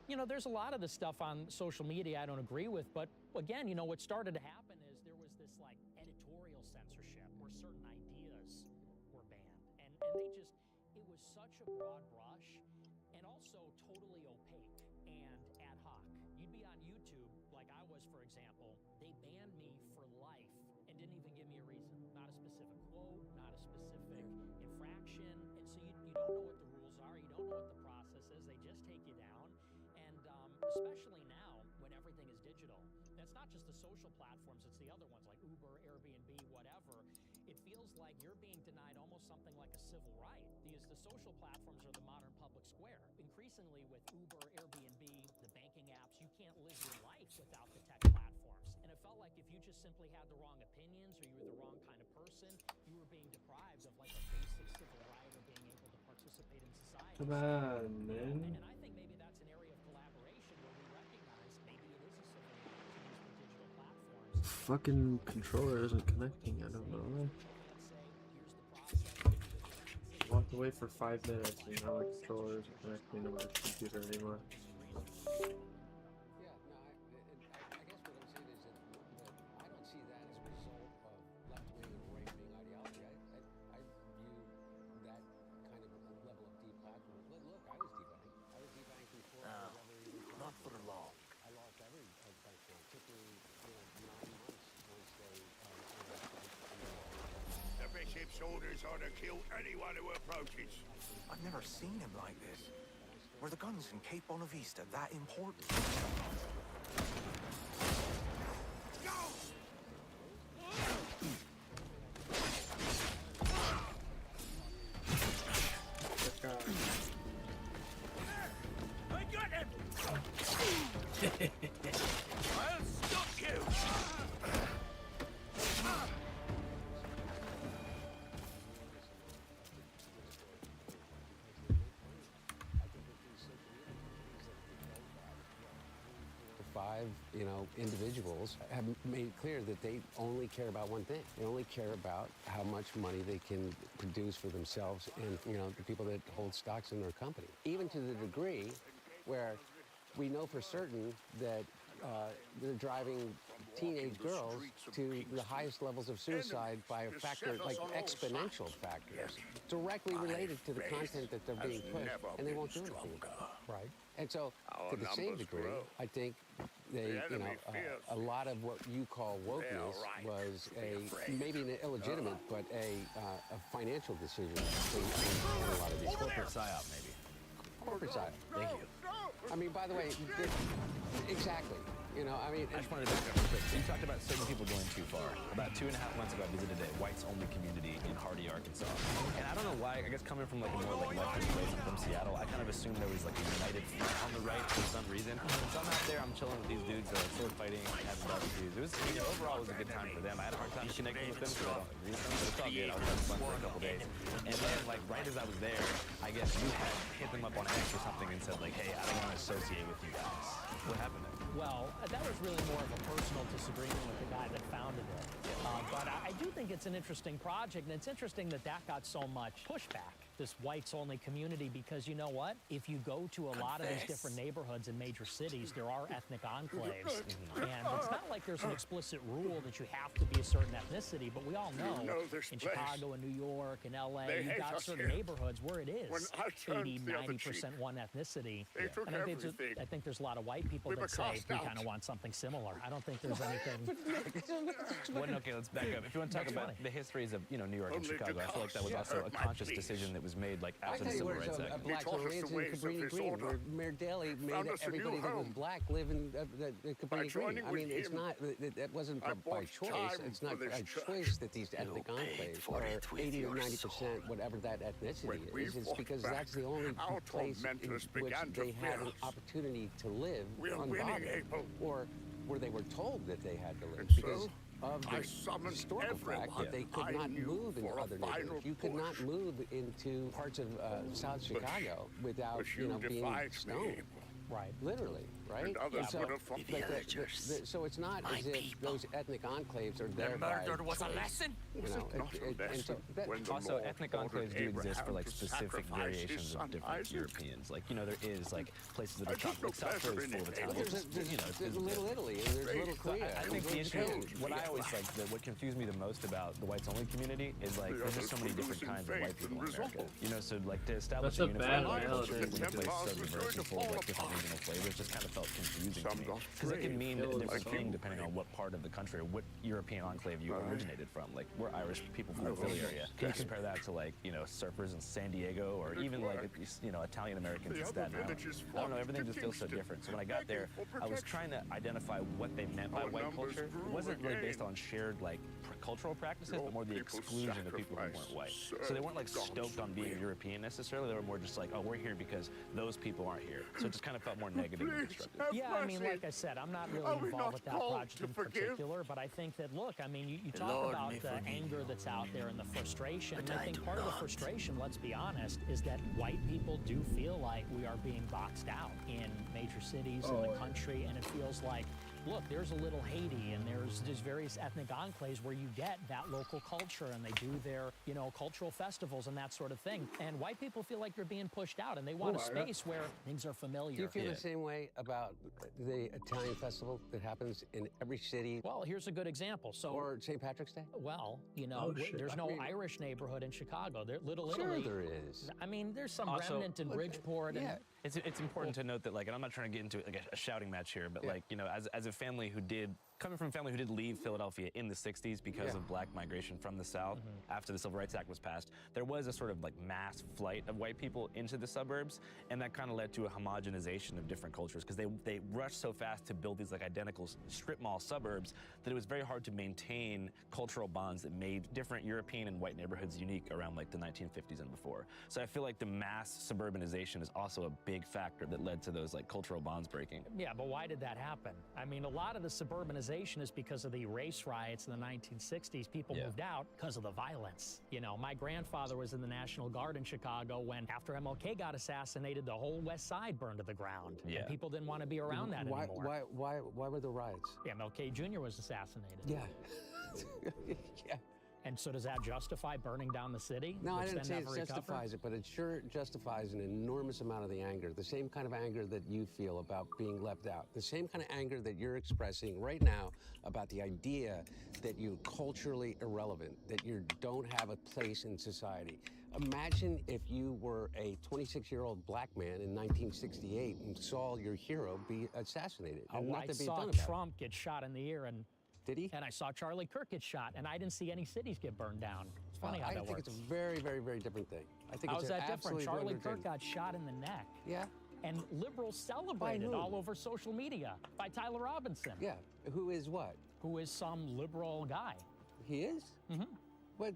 You know, there's a lot of the stuff on social media I don't agree with, but again, you know, what started to happen is there was this like editorial censorship where certain ideas were banned. And they just, it was such a broad brush and also totally opaque and ad hoc. You'd be on YouTube, like I was, for example, they banned me for life and didn't even give me a reason. Not a specific quote, not a specific infraction. And so you don't know what the rules are, you don't know what the process is, they just take you down. Especially now when everything is digital. That's not just the social platforms, it's the other ones like Uber, Airbnb, whatever. It feels like you're being denied almost something like a civil right because the social platforms are the modern public square. Increasingly with Uber, Airbnb, the banking apps, you can't live your life without the tech platforms. And it felt like if you just simply had the wrong opinions or you were the wrong kind of person, you were being deprived of like a basic civil right or being able to participate in society. Come on, man. And I think maybe that's an area of collaboration where we recognize maybe it is a civil right to use the digital platforms. Fucking controller isn't connecting. I don't know why. Walked away for 5 minutes and now the controller isn't connecting to my computer anymore. Not for long. I lost every bank. It took me 9 months once they The bishop's orders are to kill anyone who approaches. I've never seen him like this. Were the guns in Cape Bonavista that important? I got him! I'll stop you! Five, individuals have made it clear that they only care about one thing. They only care about how much money they can produce for themselves and, the people that hold stocks in their company. Even to the degree where we know for certain that they're driving teenage girls to the highest levels of suicide by a factor, like exponential factors, directly related to the content that they're being pushed, and they won't do anything about it. Right. And so, to the same degree, I think they, a lot of what you call wokeness was maybe an illegitimate, but a financial decision in a lot of these Corporate psyop, maybe. Corporate psyop. Thank you. I mean, by the way, exactly. I just wanted to back up real quick. So you talked about certain people going too far. About 2.5 months ago, I visited a whites-only community in Hardy, Arkansas. And I don't know why, I guess coming from like a more like leftist place, I'm from Seattle, I kind of assumed there was like a united front on the right for some reason. And so I'm out there, I'm chilling with these dudes that are sword fighting, having barbecues. It was, overall, it was a good time for them. I had a hard time connecting with them because I don't agree with them, but it's all good. I was having fun for a couple days. And then, like, right as I was there, I guess you had hit them up on X or something and said like, hey, I don't want to associate with you guys. What happened there? Well, that was really more of a personal disagreement with the guy that founded it. But I do think it's an interesting project, and it's interesting that got so much pushback, this whites-only community, because you know what? If you go to a lot of these different neighborhoods in major cities, there are ethnic enclaves. And it's not like there's an explicit rule that you have to be a certain ethnicity, but we all know in Chicago and New York and LA, you've got certain neighborhoods where it is 80, 90% one ethnicity. And I think there's a lot of white people that say we kind of want something similar. I don't think there's anything. Okay, let's back up. If you want to talk about the histories of New York and Chicago, I feel like that was also a conscious decision that was made like after the Civil Rights Act. Black Koreans in Cabrini Green, where Mayor Daley made everybody that was black live in Cabrini Green. I mean, it's not, that wasn't by choice. It's not by choice that these ethnic enclaves are 80 or 90%, whatever that ethnicity is. It's because that's the only place in which they had an opportunity to live unbothered, or where they were told that they had to live. Because of the historical fact that they could not move into other neighborhoods. You could not move into parts of South Chicago without, being stoned. Right. Literally. right? And others so, would have fought but so it's not as if those ethnic enclaves are there by murder was a choice. lesson? You know, Also, ethnic enclaves do exist for like specific variations of different Europeans. Like, you know, there is like places that are like South Korea is full of Italians. There's Little Italy and there's Little Korea. I think the issue, what I always like, what confused me the most about the whites only community is like there's just so many different kinds of white people in America. You know, so like to establish That's a a bad uniform analogy. culture when a place is so diverse and full of like different regional flavors just kind of felt confusing to me. Because it can mean a different thing depending on what part of the country or what European enclave you originated from. Like we're Irish people from the Philly area. Can you compare that to like, you know, surfers in San Diego or even like, you know, Italian Americans in Staten Island? I don't know, everything just feels so different. So when I got there, I was trying to identify what they meant by white culture. It wasn't really based on shared like cultural practices, but more the exclusion of people who weren't white. So they weren't like stoked on being European necessarily. They were more just like, oh, we're here because those people aren't here. So it just kind of felt more negative and destructive. Yeah, I mean, like I said, I'm not really involved with that project in particular, but I think that, look, I mean, you talk about the anger that's out there and the frustration, and I think part of the frustration, let's be honest, is that white people do feel like we are being boxed out in major cities in the country, and it feels like, look, there's a little Haiti, and there's various ethnic enclaves where you get that local culture, and they do their, you know, cultural festivals and that sort of thing. And white people feel like they're being pushed out, and they want a space where things are familiar. Do you feel the same way about the Italian festival that happens in every city? Well, here's a good example. So, or St. Patrick's Day? Well, you know, there's no Irish neighborhood in Chicago. Little Italy. Sure there is. I mean, there's some Also, remnant in Bridgeport. Yeah. And, It's important to note that, like, and I'm not trying to get into like a shouting match here, but like, you know, as a family who did, coming from a family who did leave Philadelphia in the 60s because of black migration from the South after the Civil Rights Act was passed, there was a sort of like mass flight of white people into the suburbs, and that kind of led to a homogenization of different cultures because they rushed so fast to build these like identical strip mall suburbs that it was very hard to maintain cultural bonds that made different European and white neighborhoods unique around like the 1950s and before. So I feel like the mass suburbanization is also a big factor that led to those like cultural bonds breaking. yeah, but why did that happen? I mean, a lot of the suburbanization is because of the race riots in the 1960s. People moved out because of the violence. You know, my grandfather was in the National Guard in Chicago when, after MLK got assassinated, the whole West Side burned to the ground. Yeah. And people didn't want to be around that anymore. Why were there riots? MLK Jr. was assassinated. Yeah. Yeah. And so does that justify burning down the city? No, I which didn't then say it never recovered? justifies it, but it sure justifies an enormous amount of the anger, the same kind of anger that you feel about being left out, the same kind of anger that you're expressing right now about the idea that you're culturally irrelevant, that you don't have a place in society. Imagine if you were a 26-year-old black man in 1968 and saw your hero be assassinated. And I nothing being saw done about it. Trump get shot in the ear, and did he? And I saw Charlie Kirk get shot, and I didn't see any cities get burned down. It's funny how that works. I think it's a very, very, very different thing. I think How it's is that different? absolutely Charlie different Kirk thing. got shot in the neck. Yeah. And liberals celebrated who? all over social media by Tyler Robinson. Yeah. Who is what? Who is some liberal guy. He is? Mm-hmm. What?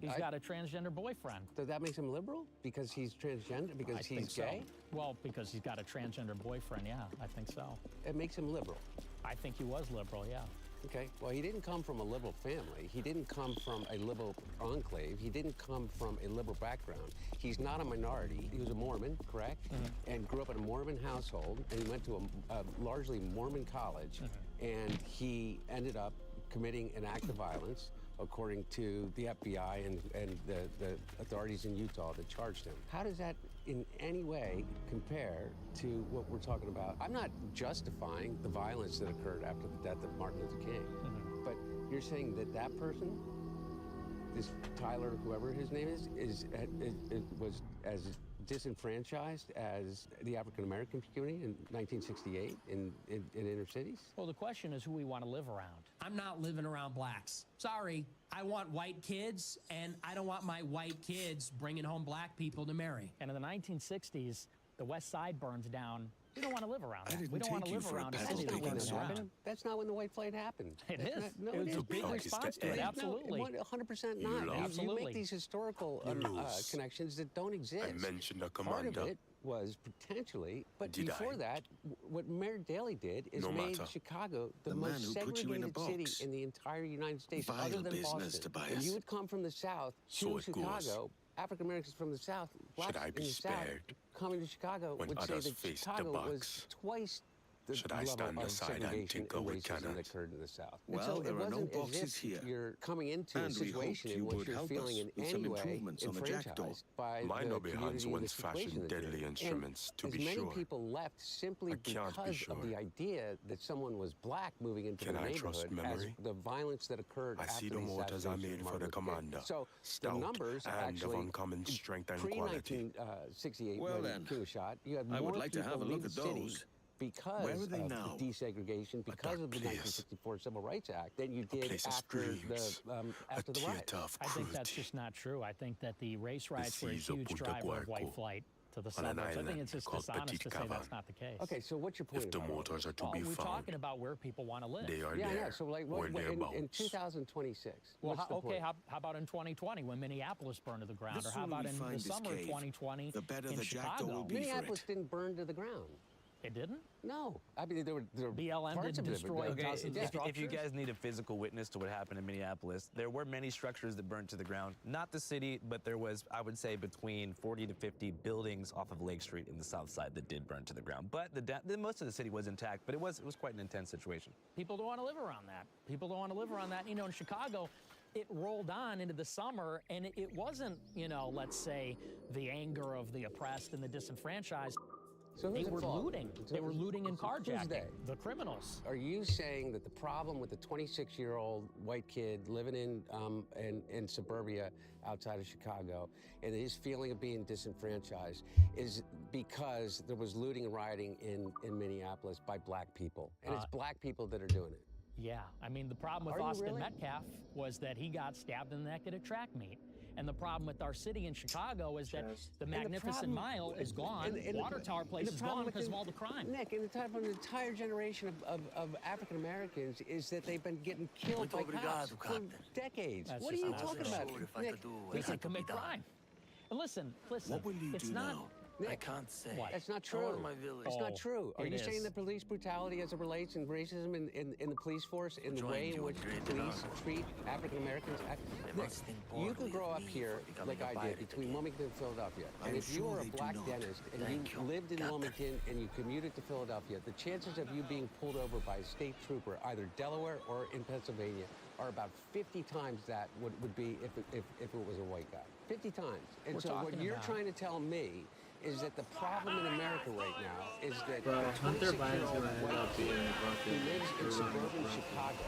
He's got a transgender boyfriend. Does that make him liberal? Because he's transgender? Because I he's think so. gay? Well, because he's got a transgender boyfriend, yeah, I think so. It makes him liberal. I think he was liberal, yeah. Okay, well, he didn't come from a liberal family. He didn't come from a liberal enclave. He didn't come from a liberal background. He's not a minority. He was a Mormon, correct? And grew up in a Mormon household, and he went to a largely Mormon college, and he ended up committing an act of violence, according to the FBI and the authorities in Utah that charged him. How does that in any way compare to what we're talking about? I'm not justifying the violence that occurred after the death of Martin Luther King, but you're saying that that person, this Tyler, whoever his name is was as disenfranchised as the African-American community in 1968 in inner cities? Well, the question is who we want to live around. I'm not living around blacks. Sorry, I want white kids, and I don't want my white kids bringing home black people to marry. And in the 1960s, the West Side burns down. We don't want to live around that. didn't We don't want to take you live for a around a bad city that thinking burns son. down. That's not when the white flight happened. It That's is. not- no, It was it a isn't. big response to it, No, absolutely. 100% You not. You Absolutely. make these historical lose. connections that don't exist. I mentioned a Part of commander. it was potentially, but Did before I? that, what Mayor Daley did is No made matter. Chicago the The man most who put you in a segregated box. city in the entire United States, Vile other than business, Boston. Tobias. When you would come from the South So to it goes. Chicago, African Americans from the South, blacks I in be the South, spared? coming to Chicago When would say others that face the Chicago was bucks, twice the should I level stand of aside and segregation tinker and with racism cannons? that occurred in the South. Well, and so there it are no wasn't as boxes if here. you're coming into a And we situation hoped in you which would you're help feeling us in with any some way improvements on the jackdaw. enfranchised by My the noble hands community and the once situation fashioned that you're deadly in. instruments, to And be as many sure. people left simply I can't be because sure. of the idea that someone was black moving into Can the I trust neighborhood as memory? the violence that occurred I after see the the mortars are assassination made of for the Martin Luther King. commander. So Stout the numbers and actually of uncommon strength and pre quality. 1968 Well when then, King was shot, you had I more would like to people have a leave look the at city those. because Where are they of now? the desegregation, because of the place. 1964 Civil Rights Act than you did place of after the screams. after the riots. Theater of I think that's cruelty. just not true. I think that the race riots were a seas of huge Punta driver of white Guarco, flight to the on an suburbs. I think island it's just called dishonest Petit to say Cavern. that's not the case. Okay, so what's your point? If the about all mortars are to Well, be we're found, talking about where people want to live. they are Yeah, there, yeah. So like, or in thereabouts. 2026. Well, what's the okay, point? how about in 2020 when Minneapolis burned to the ground? The Or how sooner about we in find the this summer of cave, 2020 the better in the jackdaw Chicago? will be for Minneapolis it. didn't burn to the ground. It didn't? No, I mean there were BLM parts didn't of it, destroy but- Okay, dozens of if you structures? guys need a physical witness to what happened in Minneapolis, there were many structures that burned to the ground. Not the city, but there was, I would say, between 40 to 50 buildings off of Lake Street in the south side that did burn to the ground. But most of the city was intact, but it was quite an intense situation. People don't want to live around that. People don't want to live around that. You know, in Chicago, it rolled on into the summer, and it wasn't, you know, let's say, the anger of the oppressed and the disenfranchised. So They who's at were fault? looting. They were looting and Who's carjacking. they? The criminals. Are you saying that the problem with the 26-year-old white kid living in suburbia outside of Chicago and his feeling of being disenfranchised is because there was looting and rioting in Minneapolis by black people? And it's black people that are doing it. Yeah, I mean, the problem with Are you Austin really? Metcalf was that he got stabbed in the neck at a track meet. And the problem with our city in Chicago is that the Magnificent Mile is gone. Water Tower Place is gone because of all the crime. Nick, and the time from the entire generation of African Americans is that they've been getting killed by cops for decades. That's What are just you not talking true. about, Nick? We can commit crime. And listen, What will you it's do not. now? I can't say. What? That's not I true. want my village. It's not true. Are it you saying is. that police brutality as it relates and racism in the police force, in the Join way in you which in great police honor. treat African Americans? Nick, must think you can poorly grow of up me here for like becoming a I did pirate between Wilmington and Philadelphia. And I'm if you sure were a they do black not. dentist and Thank you you. lived in Got that. Wilmington and you commuted to Philadelphia, the chances of you being pulled over by a state trooper, either Delaware or in Pennsylvania, are about 50 times that would be if it was a white guy. 50 times. And We're so what talking you're about- trying to tell me is that the problem in America right now is that Bro, a Hunter Biden's 26-year-old gonna end white up kid being who fucking lives in suburban irrelevant. Chicago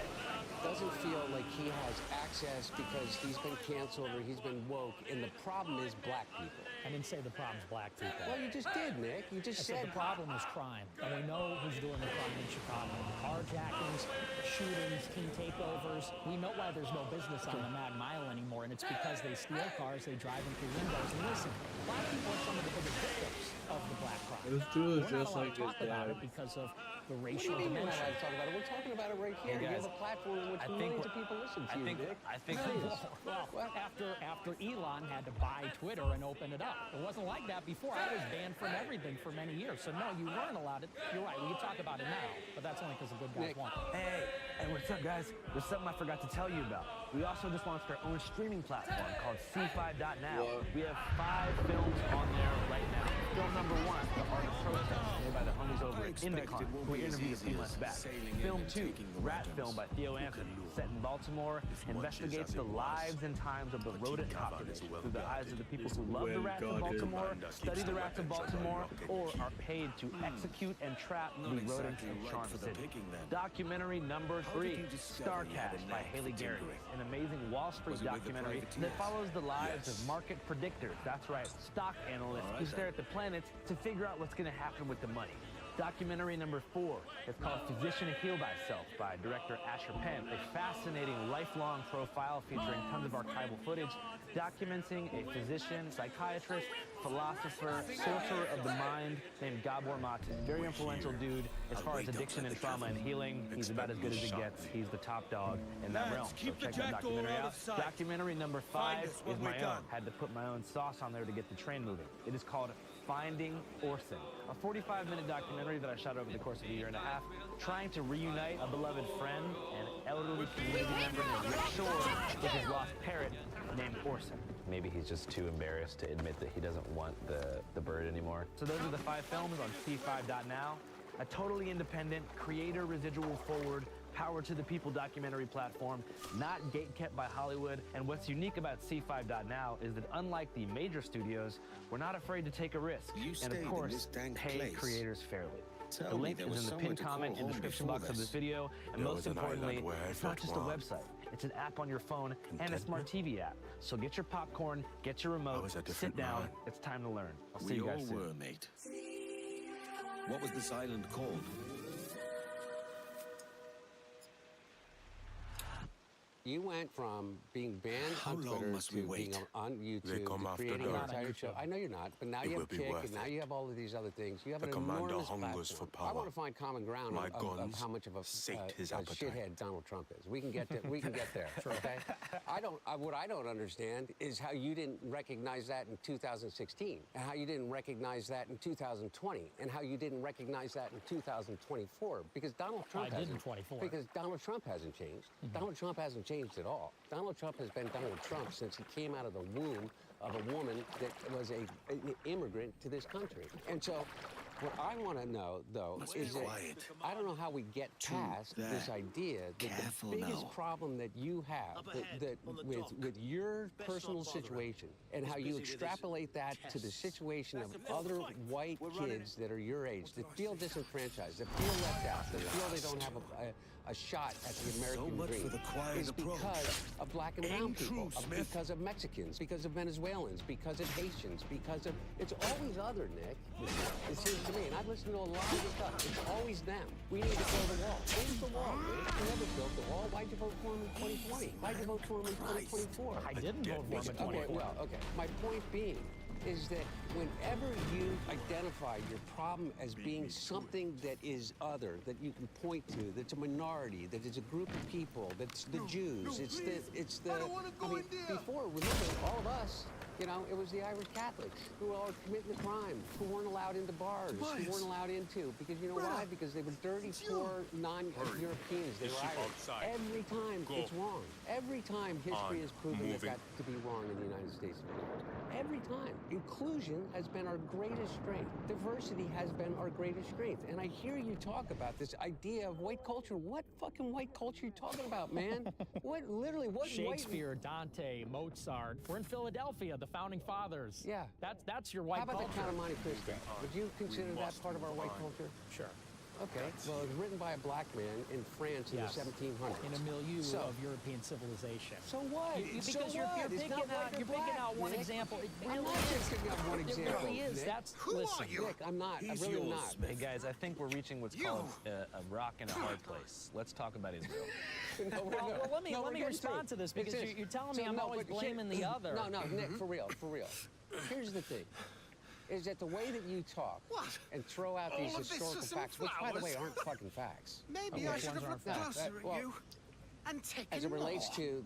doesn't feel like he has access because he's been canceled or he's been woke, and the problem is black people. I didn't say the problem's black people. Well, you just did, Nick. You just I said said the problem is crime, and we know who's doing the crime in Chicago. Carjackings, shootings, team takeovers. We know why there's no business on the Mad Mile anymore, and it's because they steal cars, they drive them through windows. And listen, black people are some of the biggest victims of the black crime. This dude is We're not just allowed like to talk his about dad. it because of the What do racial you mean we're not dimension. allowed to talk about it? We're talking about it right here. Hey, You guys, have a platform in which I think millions what- of people listen to I you, think- Nick. I think- Millions. Well, after Elon had to buy Twitter and open it up. It wasn't like that before. I was banned from everything for many years. So no, you weren't allowed it. You're right. We can talk about it now, but that's only because the good guys Nick. want. Hey, what's up, guys? There's something I forgot to tell you about. We also just launched our own streaming platform called C5.now. What? We have 5 films on there right now. Film number 1, The Art of Protest, made by the homies over at Indicon, who we interviewed a few months back. Film 2, Rat Film by Theo Anthony, set in Baltimore, investigates the lives and times of the rodent populace through the eyes of the people who love the rats of Baltimore, study the rats of Baltimore, or are paid to execute and trap the rodents of Charm City. Documentary number 3, Starcast by Haley Gary, an amazing Wall Street documentary that follows the lives of market predictors. That's right, stock analysts who stare at the planets to figure out what's going to happen with the money. Documentary number 4 is called Physician Heal Thyself by director Asher Penn, a fascinating lifelong profile featuring tons of archival footage documenting a physician, psychiatrist, philosopher, sorcerer of the mind named Gabor Mate. Very influential dude as far as addiction and trauma and healing. He's about as good as it gets. He's the top dog in that realm. So check that documentary out. Documentary number 5 is my own. Had to put my own sauce on there to get the train moving. It is called Finding Orson, a 45-minute documentary that I shot over the course of a year and a half, trying to reunite a beloved friend and elderly community member named Rick Shore with his lost parrot named Orson. maybe he's just too embarrassed to admit that he doesn't want the bird anymore. So those are the 5 films on C5.now, a totally independent, creator residual forward, power to the people documentary platform, not gatekept by Hollywood. And what's unique about C5.now is that unlike the major studios, we're not afraid to take a risk. You And stayed of in course, this dank pay place. creators fairly. Tell The me link there is was in the somewhere pinned to call comment in home the description before box of this. this video. And There most was an importantly, island where it's not just a everyone- website. It's an app on your phone and a smart TV app. So get your popcorn, get your remote, was a sit different down. man. It's time to learn. I'll see We you all guys soon. were, mate. What was this island called? You went from being banned How on long Twitter must to we being wait? on YouTube They come to after creating an dark. entire show. I know you're not, but now It you will have be Kick, worth and now it. you have all of these other things. You have The an commander enormous hungers platform. for I power. want to find common ground My of guns how much of a sate his a appetite. shithead Donald Trump is. We can get there. We can get there. Okay. What I don't understand is how you didn't recognize that in 2016, and how you didn't recognize that in 2020, and how you didn't recognize that in 2024. Because Donald Trump I did in hasn't. 24. Because Donald Trump hasn't changed. Donald Trump hasn't changed at all. Donald Trump has been Donald Trump since he came out of the womb of a woman that was an immigrant to this country. And so what I want to know, though, is that I don't know how we get past this idea that Careful the biggest now. problem that you have with your personal situation and how you extrapolate that to the situation of other white kids that are your age, that feel disenfranchised, that feel left out, that feel they don't have a shot at the American much dream for the quiet is approach. because of black and brown Aim people, true, Smith. because of Mexicans, because of Venezuelans, because of Haitians, because of... It's always other, Nick. It seems to me, and I've listened to a lot of this stuff. It's always them. We need to build a wall. Where's the wall, Nick? You never built the wall. Why'd you vote for him in 2020? Why'd you vote for him in 2024? I didn't vote for him in 24. Okay, well, okay. My point being is that whenever you identify your problem as being something that is other, that you can point to, that's a minority, that is a group of people, that's the Jews, it's the before, remember, all of us, you know, it was the Irish Catholics who were all committing the crime, who weren't allowed into bars, who weren't allowed into, because you know why? Because they were dirty, poor, non-Europeans. They were Irish. Every time it's wrong. Every time history has proven that to be wrong in the United States of America. Every time. Inclusion has been our greatest strength. Diversity has been our greatest strength. And I hear you talk about this idea of white culture. What fucking white culture are you talking about, man? What Shakespeare, Dante, Mozart. We're in Philadelphia, the founding fathers. Yeah. That's your white How about culture. the Count of Monte Cristo? Would you consider that part of our white culture? Sure. Okay. Well, it was written by a black man in France in Yes. the 1700s. In a milieu So- of European civilization. So what? Because So you're what? It's picking not white out or you're picking black, out one Nick. example. It I'm really not is. just picking out one It example. really is. Nick. That's Who listen. are you? Nick, I'm not. I really am not. Hey guys, I think we're reaching what's called a rock and a hard place. Let's talk about Israel. Well, let me we're getting respond through. to this It's because you're telling me So, I'm no, always but here- blaming the other. No, Nick, for real. Here's the thing. Is that the way that you talk and throw out these All of this historical for some facts, which, by the way, flowers? aren't fucking facts. Maybe I should have looked closer at you and taken As it relates more. to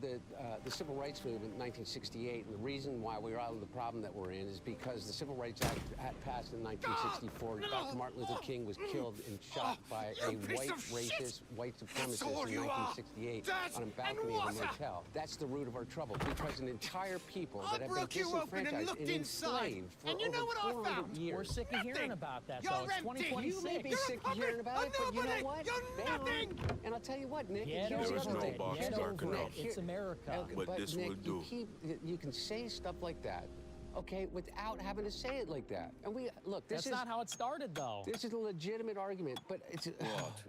the Civil Rights Movement in 1968, and the reason why we're out of the problem that we're in is because the Civil Rights Act had passed in 1964. Dr. Martin Luther King was killed and shot by a white racist, white supremacist all in you are. 1968 That on a and balcony of a water. motel. That's the root of our trouble, because an entire people I that have been broke you open and disenfranchised looked and inside, enslaved for and you over know what I 400 found? years. We're sick of hearing about that, You're though. It's empty. 2026. You may be You're a sick of puppet, hearing about a it, but you know nobody. what? You're Hang on. nothing. And I'll tell you what, Nick. Get here's the over other it. thing. Get Here's the over other it. thing. It's America. What But this Nick, will you can say stuff like that, okay, without having to say it like that. And we look. This That's is not how it started, though. This is a legitimate argument, but it's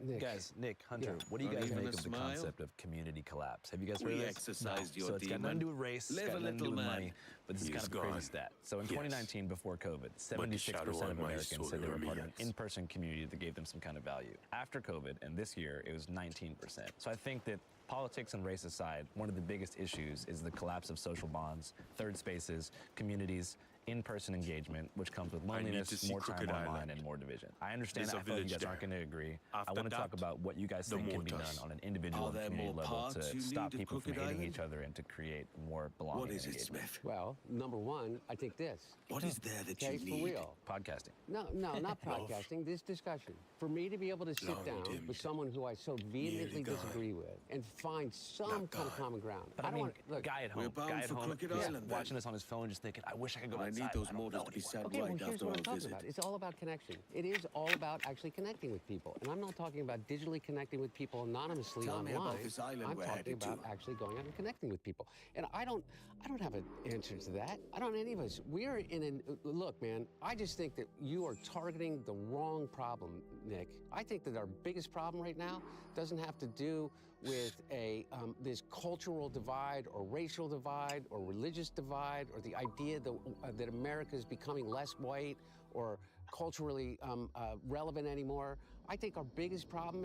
Nick. Guys, Nick, Hunter, Yeah. what do you Not guys even make a of the smile? concept of community collapse? Have you guys heard We of this? exercised your So it's got demon. nothing to do with race, it's Live got a nothing to do little with man. money, but this is He's kind of a crazy gone. stat. So in Yes. 2019, before COVID, the 76% shadow of on my Americans soul said they were part of an remains. in-person community that gave them some kind of value. After COVID, and this year, it was 19%. So I think that politics and race aside, one of the biggest issues is the collapse of social bonds, third spaces, communities, in-person engagement, which comes with I need to loneliness, see more time Crooked online, Island. and more division. I understand There's that a I feel like you village guys aren't there. going to agree. I After want to talk that, about what you guys the think can be done mortars. on an individual Are and there community more level parts to you stop need of people from Crooked hating Island? each other and to create more belonging. What is and it, engagement. Smith? Well, number one, I think this. What is there that Okay, you for need? real. Podcasting. No, not podcasting, this discussion. For me to be able to sit Long down dimmed. with someone who I so vehemently Nearly gone. disagree with and find some Not kind of gone. common ground. But I don't mean, want look. guy at We're home, bound guy at for home, Crooked yeah, Island, then. watching this on his phone, just thinking, I wish I could go I outside. need those but I don't mortars know to be anyone. sent Okay, well, right here's after what our I'm talking visit. about. It's all about connection. It is all about actually connecting with people. And I'm not talking about digitally connecting with people anonymously Tell me online. about this island I'm we're talking headed about to. actually going out and connecting with people. And I don't have an answer to that. I don't any of us. We're in an look, man, I just think that you are targeting the wrong problem, Nick. I think that our biggest problem right now doesn't have to do with this cultural divide or racial divide or religious divide or the idea that America is becoming less white or culturally relevant anymore. I think our biggest problem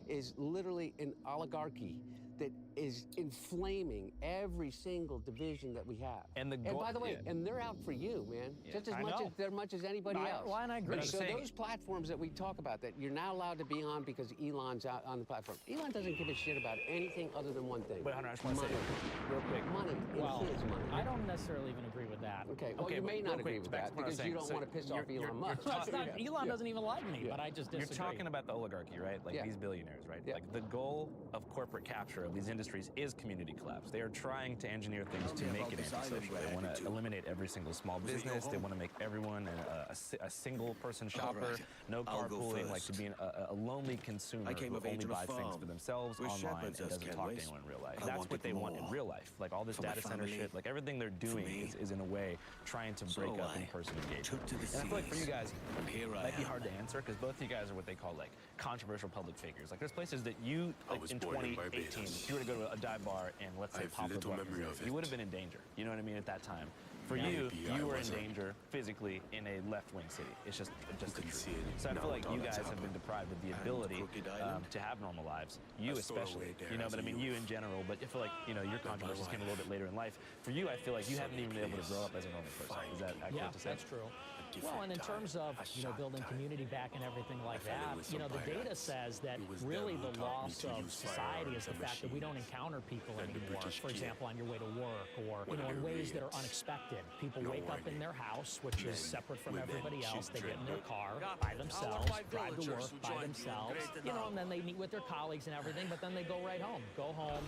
is literally an oligarchy that is inflaming every single division that we have. And by the way, and they're out for you, man. Just I as much as anybody else. Well, and I agree. But I'm So saying- those platforms that we talk about that you're not allowed to be on because Elon's out on the platform. Elon doesn't give a shit about anything other than one thing. But Hunter, I just want to say, money. real quick, Money. Well, It is money. I don't necessarily even agree with that. Okay, well, Okay, you but may real not quick, agree with back to that what I was because you saying. don't So want to piss off you're- Elon Musk. That's not, Elon doesn't even like me, but I just You're disagree. talking about the oligarchy, right? Like Yeah. these billionaires, right? Yeah. Like the goal of corporate capture of these industries is community collapse. They are trying to engineer things to me make about it this island antisocial. we're They want headed to to. eliminate every single small Was it your business. They home? want to make everyone a single person shopper, right. no I'll go carpooling, like to first. be a lonely consumer I came who of age only on a buys things farm. for themselves We're online shepherds, and us doesn't talk to Kenways. anyone in real life. I That's what wanted they want in more. real life. Like all this For my data center family, shit, like everything they're for doing me. is in a way trying to break So up I in-person engagement. took to the And I feel like for you seas. guys, And here I might be am. hard to answer because both of you guys are what they call like controversial public figures. Like there's places that you, I like was in born in 2018, Barbados. if you were to go to a dive bar and let's I say have Papa little Buck was memory there, of you it. would have been in danger. You know what I mean? At that time. For Maybe you, I you were in wasn't. danger physically in a left-wing city. It's just the can truth. see it So I now feel like with all you that's guys have been happened. deprived of the And ability Crooked Island? to have normal lives. You I saw a especially. way there You know, as but I a mean you youth. in general. But I feel like your controversies came a little bit later in life. For you, I feel like you haven't even been able to grow up as a normal person. Is that accurate Yeah, to say? that's true. Well, and in terms of building community back and everything like that, the data says that really the loss of society is the fact that we don't encounter people anymore. For example, on your way to work, or in ways that are unexpected. People wake up in their house, which is separate from everybody else. They get in their car by themselves, drive to work by themselves, and then they meet with their colleagues and everything. But then they go right home,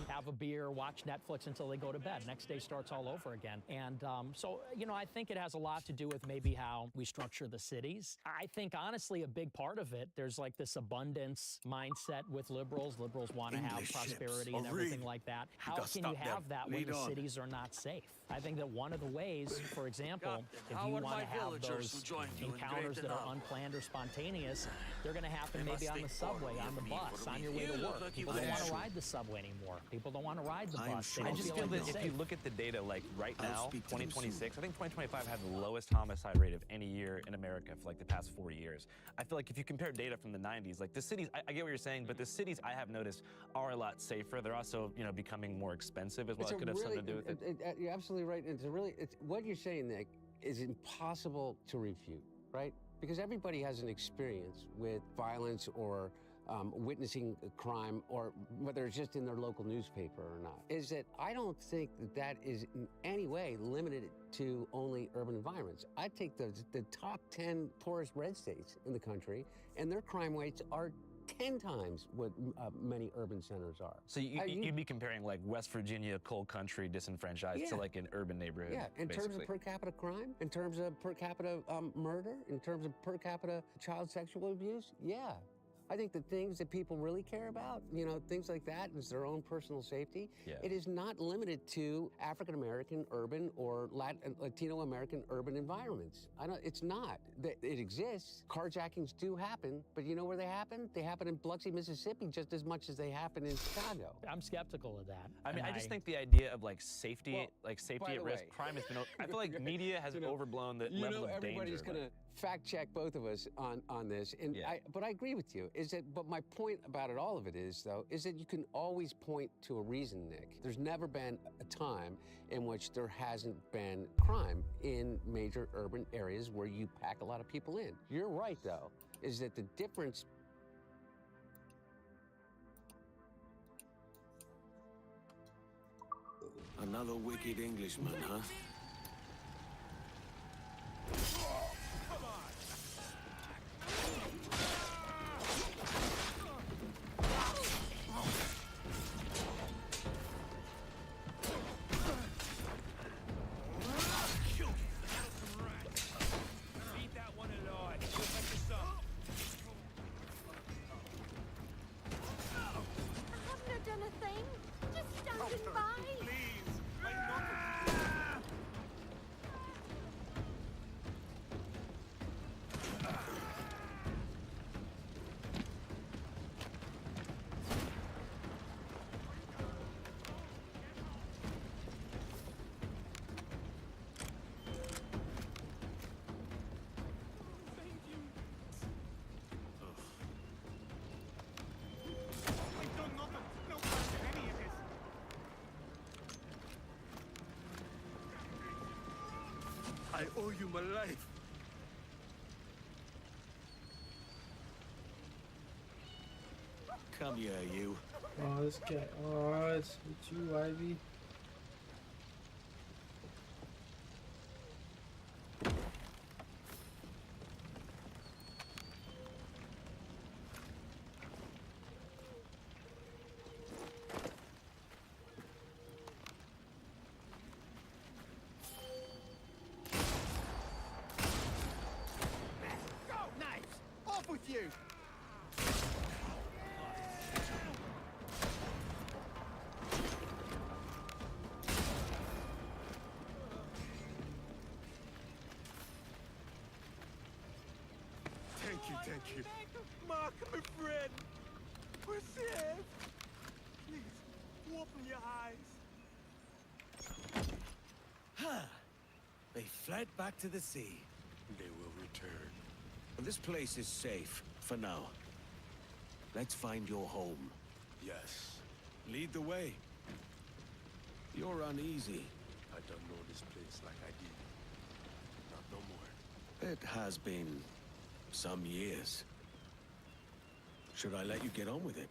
have a beer, watch Netflix until they go to bed. Next day starts all over again. And so I think it has a lot to do with maybe how we structure the cities. I think honestly a big part of it, there's like this abundance mindset with liberals. Liberals want to have English prosperity ships. and Oh, everything read. like that. You How gotta can you stop them. have that when Lead the on. cities are not safe? I think that one of the ways, for example, if how you would want my to have villagers those who joined you in encounters great that are enough? unplanned or spontaneous, they're going to happen They maybe must on the think subway, poorly on of the me bus, for on your me. way You to look work. like you People don't would want to actually- ride the subway anymore. People don't want to ride the I am bus. They sure I don't just feel feel like that it's if safe. you look at the data, like right I'll now, speak to them 2026, I think 2025 had the lowest homicide rate of any year in America for like the past 4 years. I feel like if you compare data from the 90s, like the cities, I get what you're saying, but the cities I have noticed are a lot safer. They're also, becoming more expensive as well. It's It a could have really, something to do with it. you're absolutely right. It's what you're saying, Nick, is impossible to refute, right? Because everybody has an experience with violence or witnessing a crime, or whether it's just in their local newspaper or not. Is that I don't think that is in any way limited to only urban environments. I take the top 10 poorest red states in the country, and their crime rates are 10 times what many urban centers are. So you'd be comparing like West Virginia, coal country, disenfranchised to Yeah. like an urban neighborhood. Yeah, in terms basically. of per capita crime, in terms of per capita murder, in terms of per capita child sexual abuse, yeah. I think the things that people really care about, things like that, is their own personal safety. Yeah. It is not limited to African American urban or Latino American urban environments. It's not. It exists. Carjackings do happen, but you know where they happen? They happen in Biloxi, Mississippi, just as much as they happen in Chicago. I'm skeptical of that. I mean, And I just think the idea of like safety, Well, like safety by at the risk, way- crime has been. I feel like media has overblown the level of danger. everybody's but- gonna fact check both of us on this, and but I agree with you. But my point about all of it is, though, is that you can always point to a reason, Nick. There's never been a time in which there hasn't been crime in major urban areas where you pack a lot of people in. You're right, though, is that the difference. Another wicked Englishman, huh? Eat that one alive. You'll make us up. I haven't done a thing. Just standing by. I owe you my life. Come here, you. Oh, this guy. Oh, it's you, Ivy. Go, knives! Off with you! Thank you. Mark, my friend. We're saved. Please, open your eyes. They fled back to the sea. They will return. Well, this place is safe, for now. Let's find your home. Yes. Lead the way. You're uneasy. I don't know this place like I did. Not no more. It has been some years. Should I let you get on with it?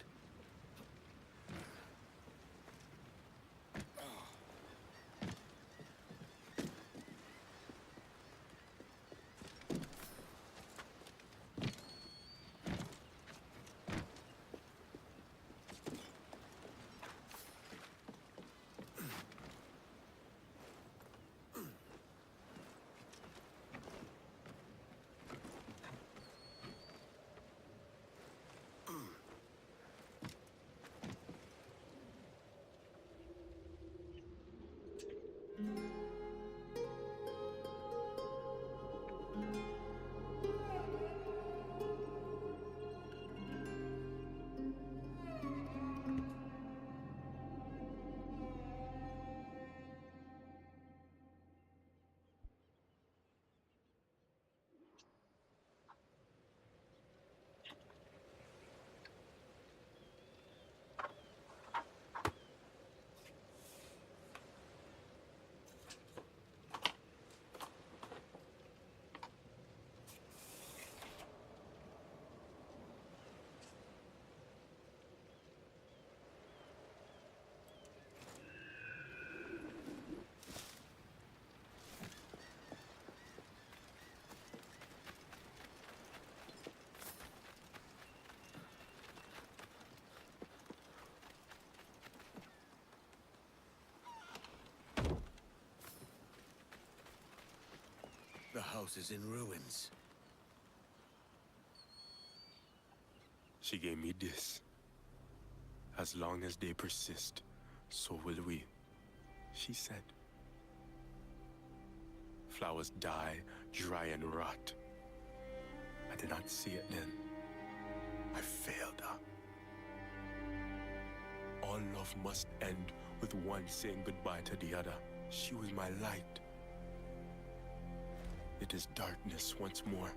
The house is in ruins. She gave me this. As long as they persist, so will we. She said. Flowers die, dry and rot. I did not see it then. I failed her. All love must end with one saying goodbye to the other. She was my light. It is darkness once more.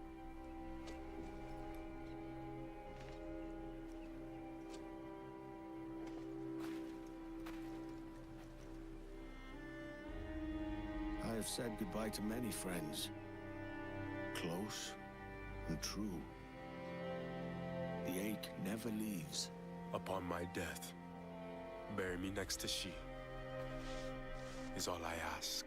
I have said goodbye to many friends. Close and true. The ache never leaves. Upon my death, bury me next to she, is all I ask.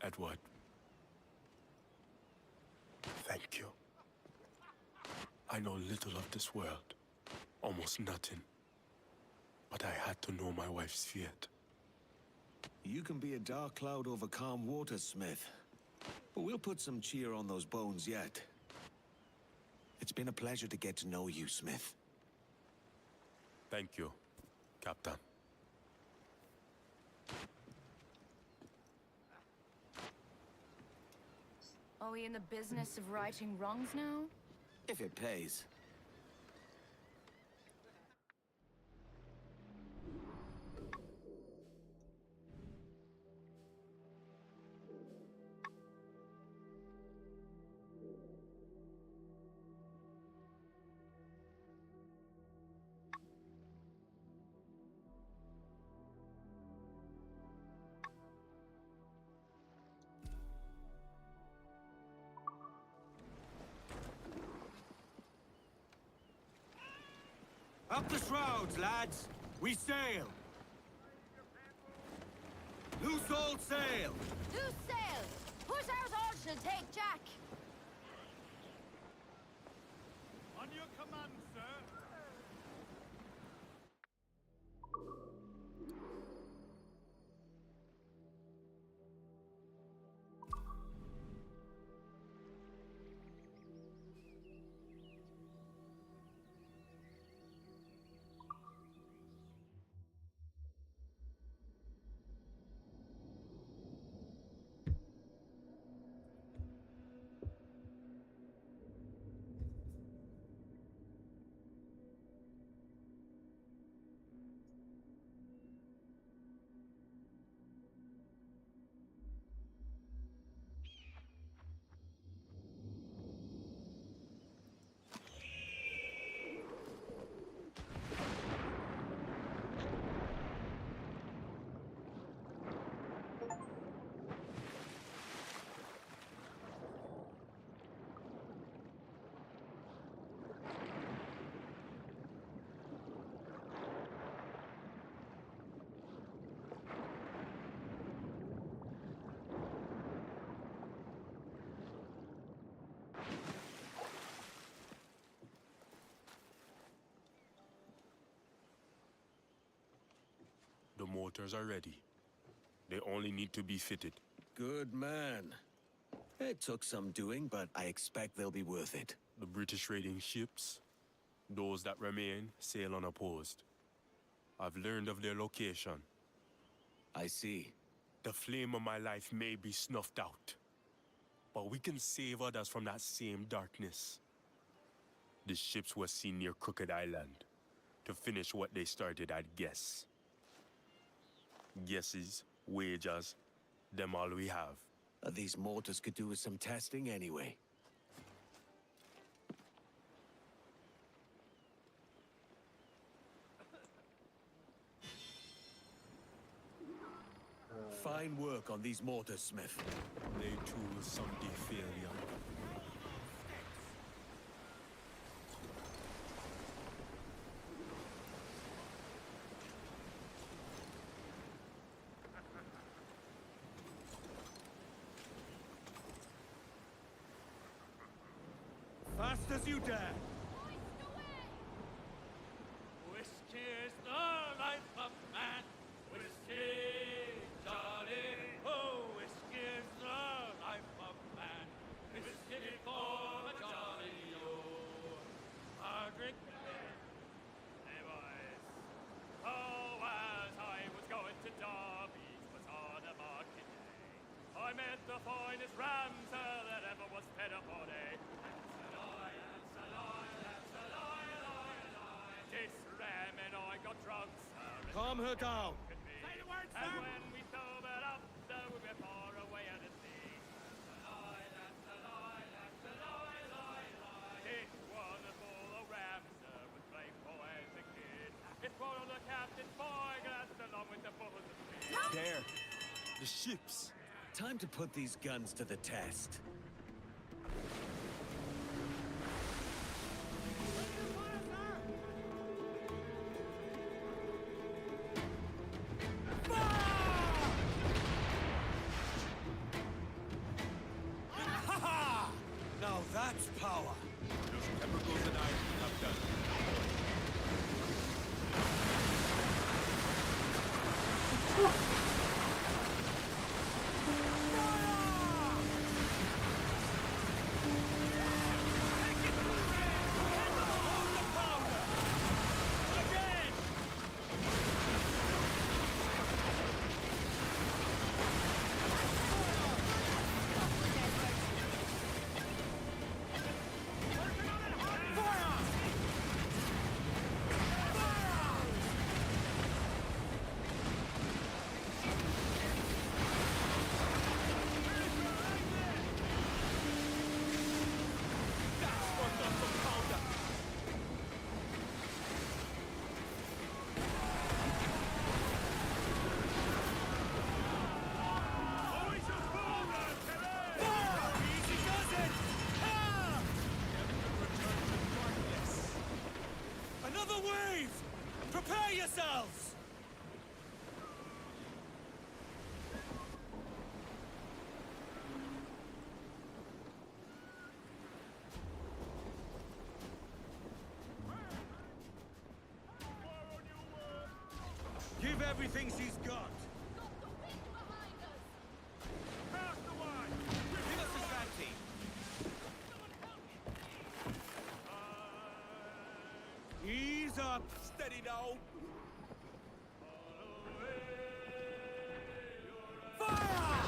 Edward. Thank you. I know little of this world, almost nothing. But I had to know my wife's fate. You can be a dark cloud over calm water, Smith. But we'll put some cheer on those bones yet. It's been a pleasure to get to know you, Smith. Thank you, Captain. Are we in the business of righting wrongs now? If it pays. Up the shrouds, lads! We sail! Loose all sail! Loose sail! Put out all shall take Jack! On your command, sir! The motors are ready. They only need to be fitted. Good man. It took some doing, but I expect they'll be worth it. The British raiding ships, those that remain, sail unopposed. I've learned of their location. I see. The flame of my life may be snuffed out, but we can save others from that same darkness. The ships were seen near Crooked Island to finish what they started, I'd guess. Guesses, wagers, them all we have. These mortars could do with some testing anyway. Fine work on these mortars, Smith. They too will someday fail, young. Fast as you dare! Whiskey is the life of man. Whiskey, Johnny. Oh, whiskey is the life of man. Whiskey for Johnny, oh. Our drink I met the finest ramser that ever was fed upon a. This ram and I got drunk, sir. Calm her down. Say the word, sir. And when we sobered up, so we were far away at sea. It was a full of ramser with playful as a kid. It followed the captain's boy glass along with the bulls of speed. There. The ships. Time to put these guns to the test. Now that's power. Those chemicals and I have done. Another wave! Prepare yourselves! Give everything she's got! Give us a shanty! Ease up! Steady now! Fire!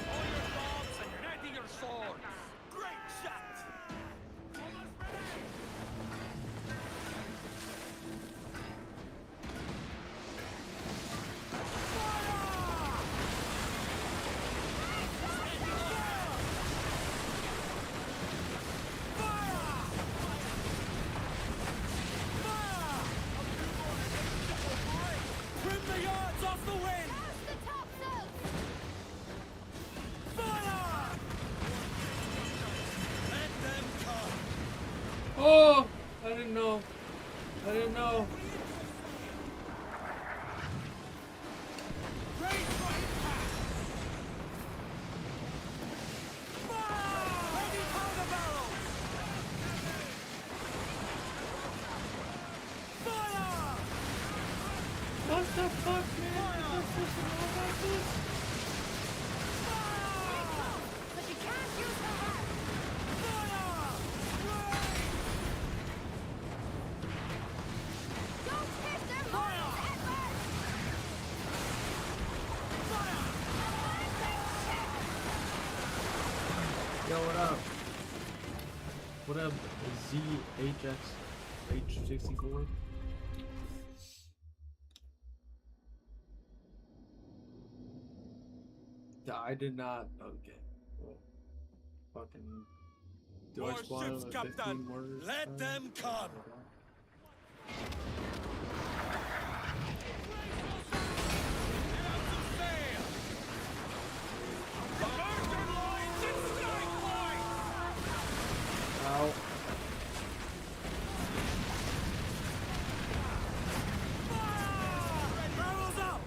All your bombs and ready your swords. Great shot! Trim the yards off the wind! Fire! Let them come! Oh! I didn't know. I didn't know. Raise right pass! Fire! Heavy powder barrels! Fire! What the fuck, man? I'm supposed to know about this? But you can't use the hat! Don't hit their morals, Edward! Yo, what up? What up, ZHX H64? I did not. Okay. Well, fucking. Do I More spoil ships, like Captain! 15 words? Let them come! Ow. Barrels up!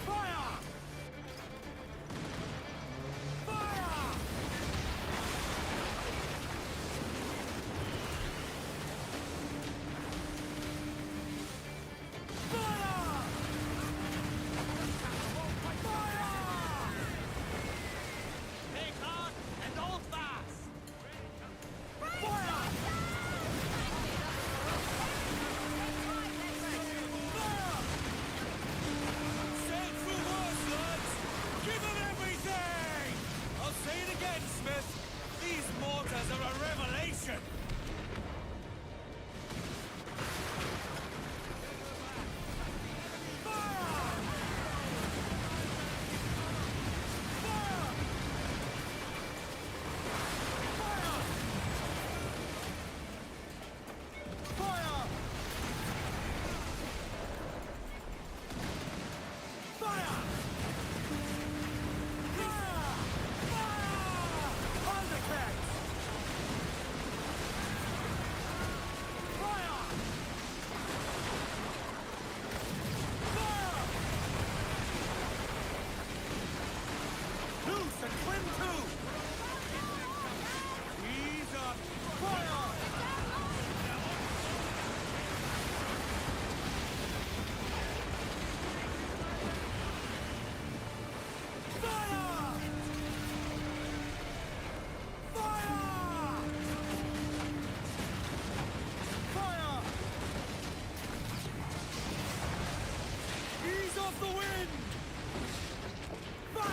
Fire! Fire! of the wind! Fire!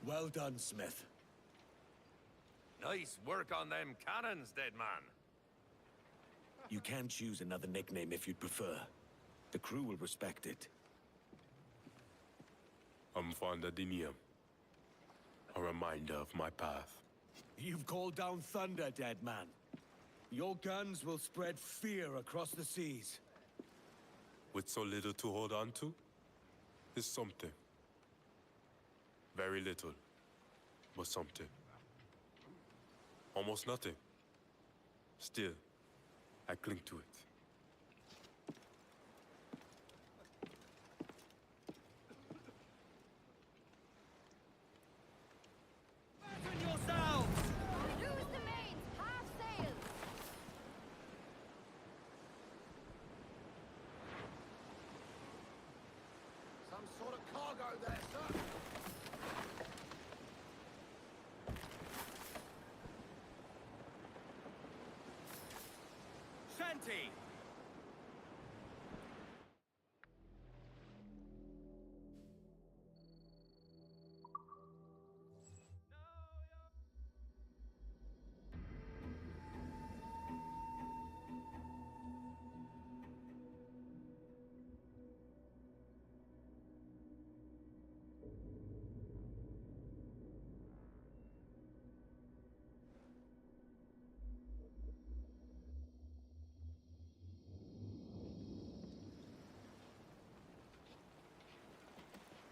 Well done, Smith. Nice work on them cannons, dead man. You can choose another nickname if you'd prefer. The crew will respect it. I'm fond of the name. A reminder of my path. You've called down thunder, dead man. Your guns will spread fear across the seas. With so little to hold on to, is something. Very little, but something. Almost nothing. Still, I cling to it. Fasten yourselves! Lose the mains! Half sail! Some sort of cargo there, sir. Shanty!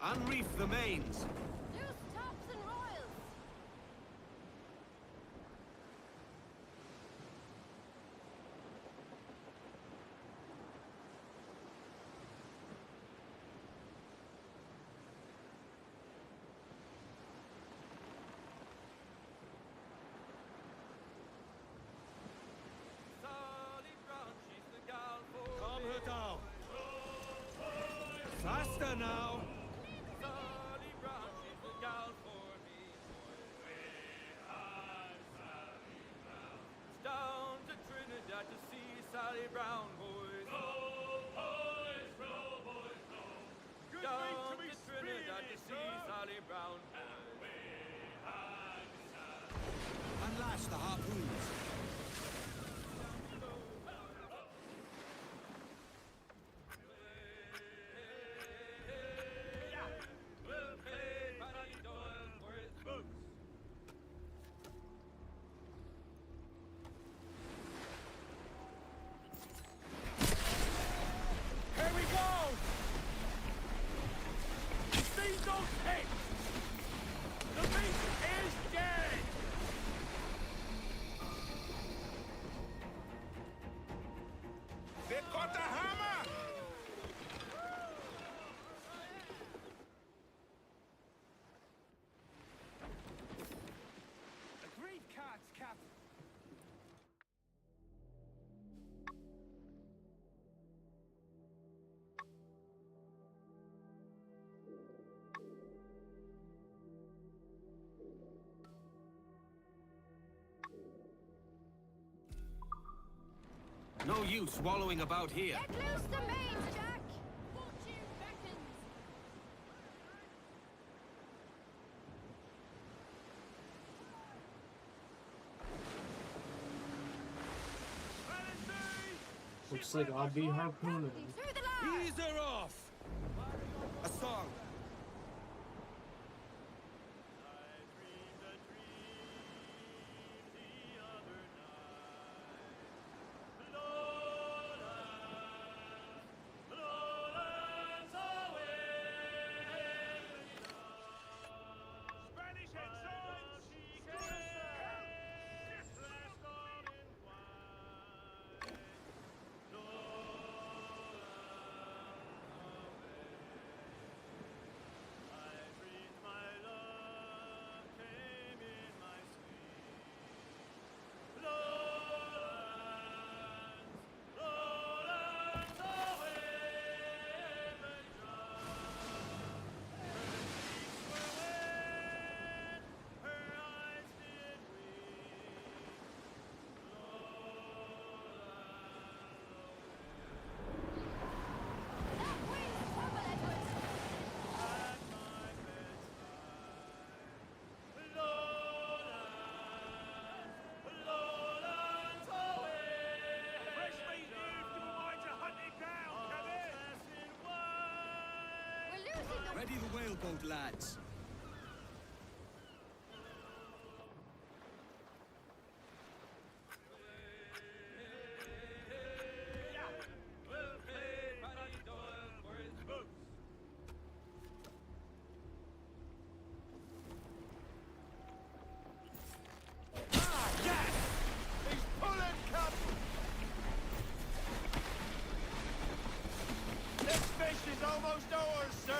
Unreef the mains! Loose tops and royals! Sally Brown, she's the gal for Calm me. her down! Faster now! Sally Brown, she's the gal for me. It's down to Trinidad to see Sally Brown, boys. Row, boys, row, boys, row. Good Down way to to be Trinidad to speedy, see sir. Sally Brown, boys. Unlash the harpoons! We'll pay Paddy Doyle for his boots. Here we go! See those hits! The beast is dead! They caught the hammer! Agreed, cards, Captain. No use wallowing about here. Get loose the mains, Jack! Fortune beckons! Looks like I'll be harpooning. Through the line! Ease her off! A song! Spanish Ready the whaleboat, lads. Almost ours, sir!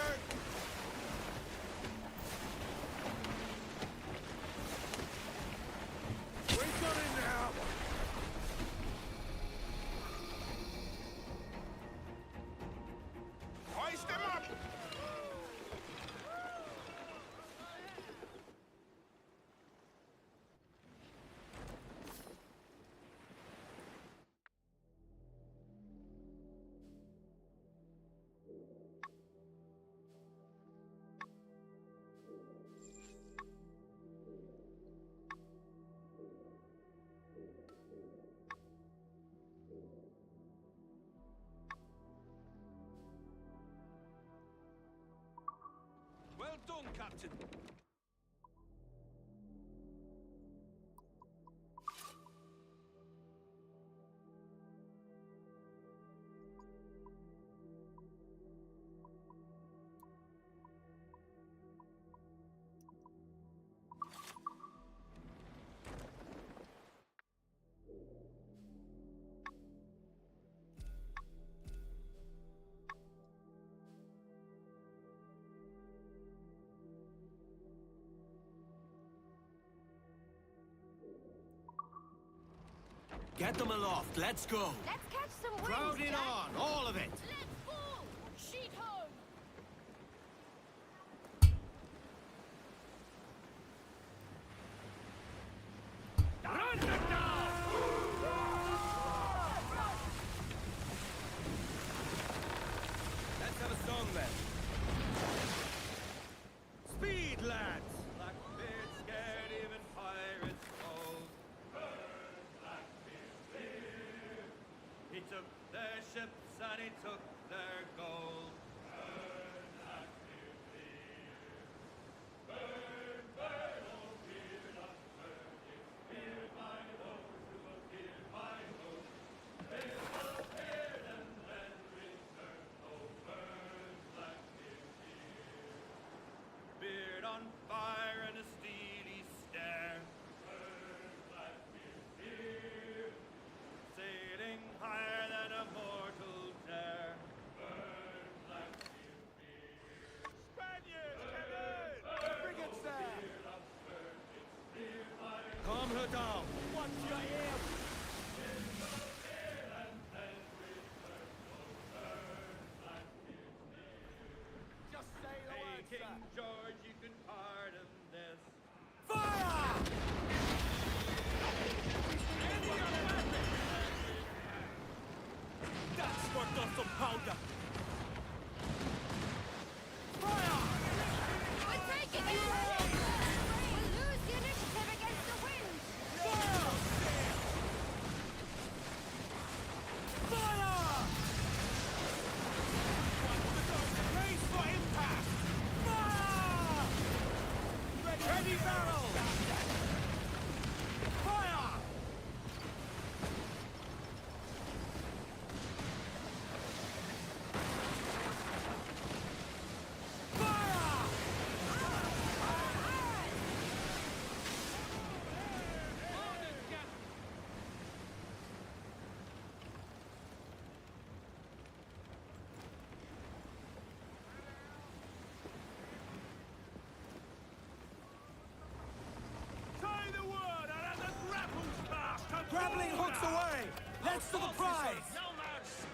We got him now! Hoist him up! Well done, Captain. Get them aloft. Let's go. Let's catch some wind, Crowd it Jack. on, all of it. Let's go! Sheet home! Run them down! Let's have a song then. Speed, lads. Blackbeard scared even pirates cold. He took their ships and he took their gold. Beard on fire and a steely stare. Sailing higher than a mortal dare. Spaniards, come in! Frigates there! Calm her down. Watch your air! Just say the Hey, word, King sir. George, you can pardon this. Fire! That's what does some powder! We're taking it! We'll lose the initiative against the wind! Race for impact! Fire! Ready barrel! Fire! Tie the word and have the grapples cast! Grappling hooks away. Let's to the prize. Now, lads!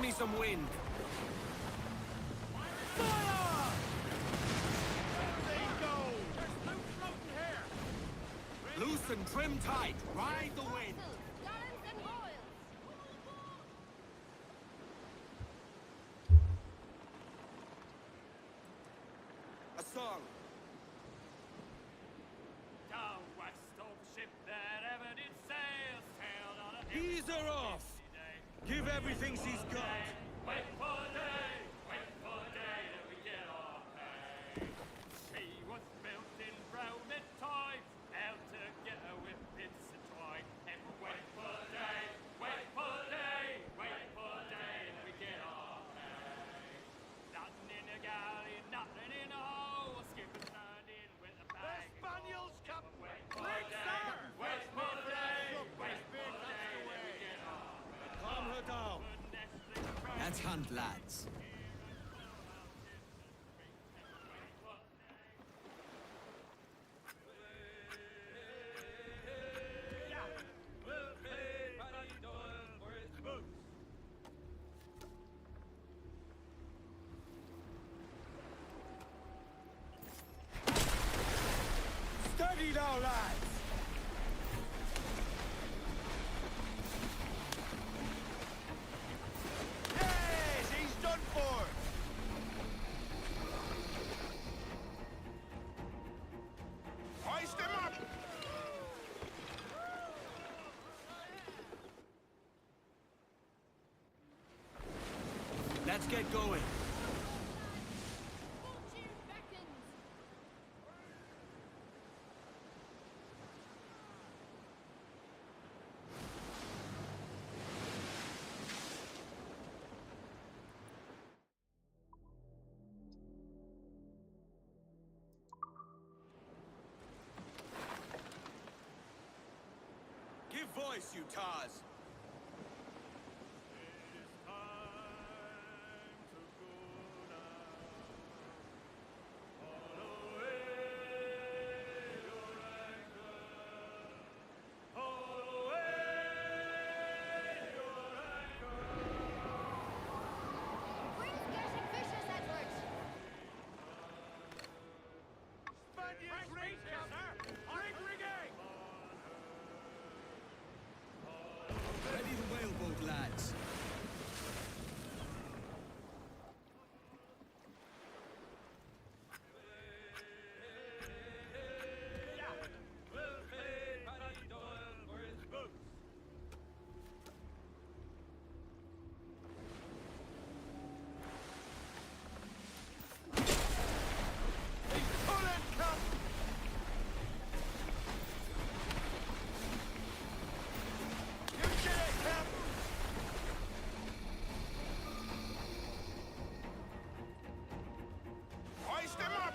me some wind. Loose and trim tight. Ride the wind. Gallants and royals. A song. Down west of the ship that ever did sail, sailed on a Ease her off. Give everything she's got. Wait for the day, wait for the day that we get our pay. She was built in Roman times, out to get her with bits of twine. And wait for the day, wait for the day, wait for the day that we get our pay. Nothing in a galley, nothing in a hole. Skip and stand in with a bag. The Spaniels come. Wait for the day, wait for the day, wait for the day that we get our pay. Calm her down. That's hunt, lads. Steady now, lads. Yes, he's done for. Hoist him up. Let's get going. Fortune beckons. Give voice, you tars. Wind's getting vicious, Edward. Spaniards raise counter! Rig rigging! Ready the whaleboat, lads. Hoist him up.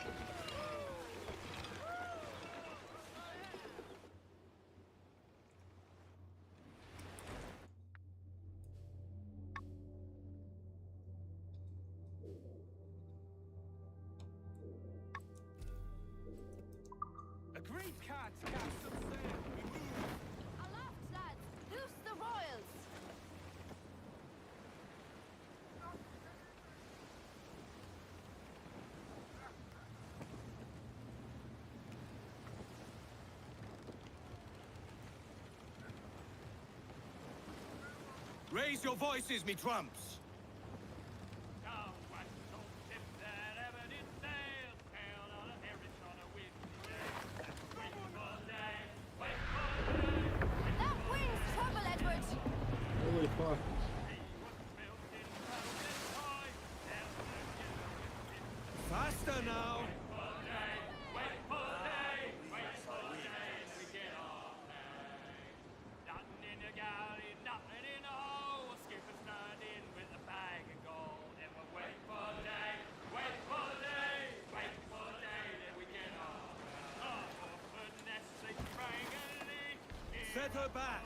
A great cat casts some sail. We move. Aloft, lads. Loose the royals. Raise your voices, me trumps. Down west of the ship that ever did sail, sailed on every shot of wind. Wait for the day, wait for the day. That wind's trouble, Edward. Holy fuck. Faster now. Nothing in a galley, nothing in a hole. Skip and stand in with a bag of gold. And we'll wait for the day, wait for the day, wait for the day that we get off. Oh, for Nessie, bang and leak. Set her back.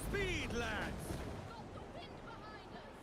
Speed, lads. Got the wind behind us.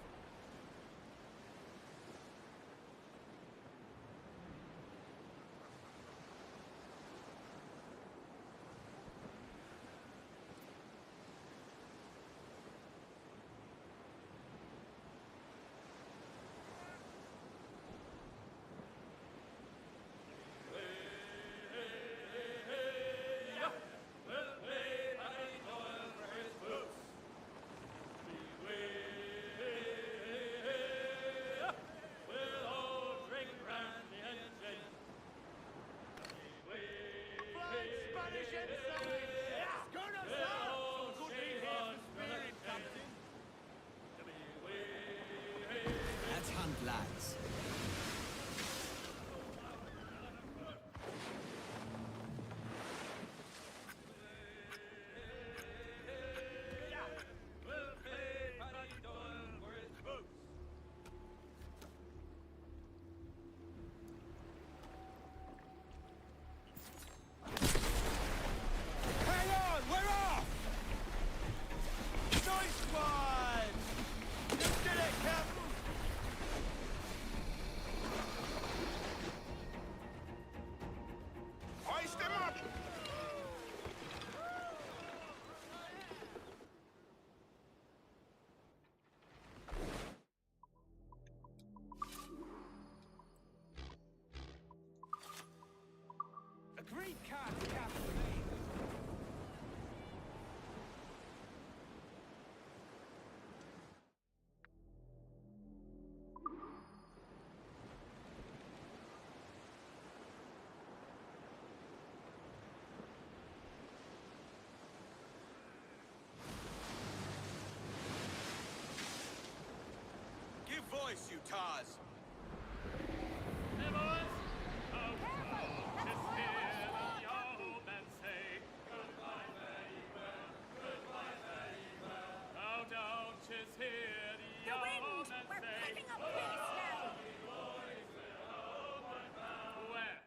voice, you Taz! Hey, boys! Oh, just hear the old man say, goodbye, very well, goodbye, very well. Oh, don't just hear the old man We're say, picking up pace now. well.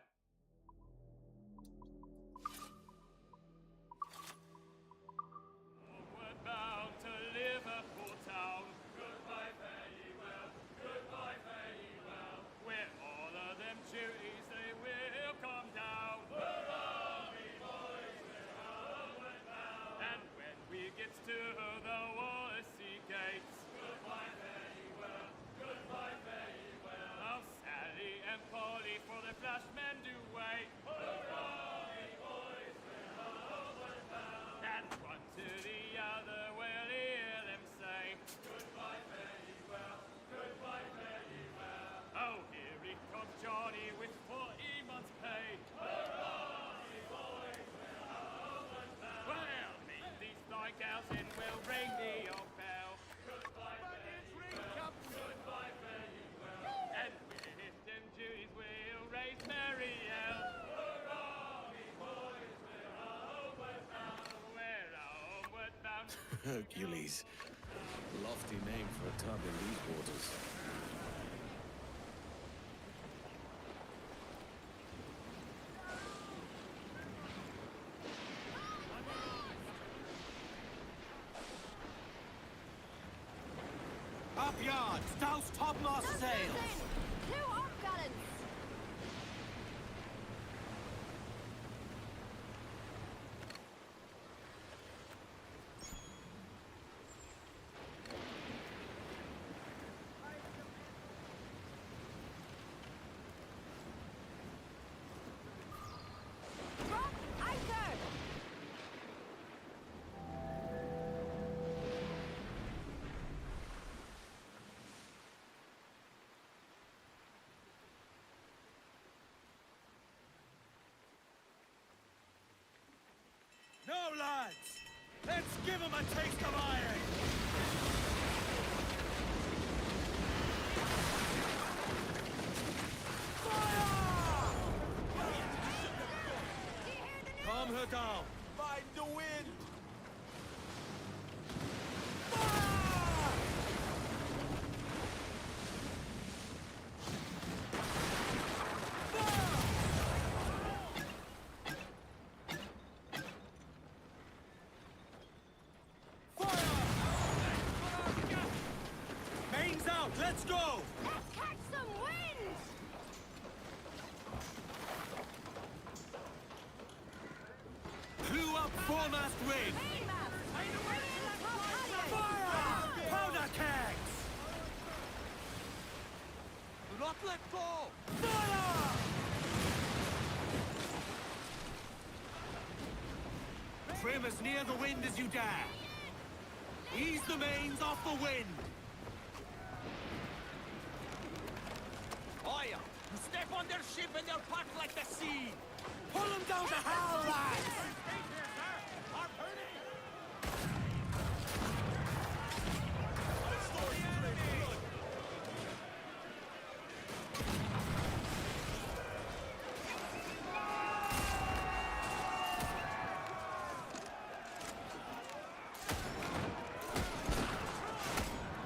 Homeward bound to Liverpool town. Goodbye, very well, goodbye, very well. Where all of them duties they will come down. Hurrah, me boys, we're homeward bound. And when we get to the Wallasey gates. Goodbye, very well, goodbye, very well. Oh, Sally and Polly for the flashmen do wait. Hurrah, me boys, we're homeward bound. And one to the other will hear them say, goodbye, very well, goodbye, very well. Oh, here he comes Johnny with 40 months' pay. Hurrah, me boys, we're homeward bound. Well, meet these fly gals and we'll ring the old bell. Goodbye, very well, goodbye, very well. And with them duties we'll raise Mary L. Hurrah, me boys, we're homeward bound. We're homeward bound. Hercules. Lofty name for a tub in these waters. Up yards! Douse topmast sails! Two off gallants. Drop anchor. No, lads! Let's give them a taste of iron! Calm her down! Find the wind! Mains out! Let's go! Let's catch some wind. Crew up foremast rig! Mainmast. Bring in the top halyards. Fire! Powder kegs! Do not let go! Fire! Trim as near the wind as you dare. Ease the mains off the wind. Aya, you step on their ship and they'll part like the sea. Pull them down to hell, lads!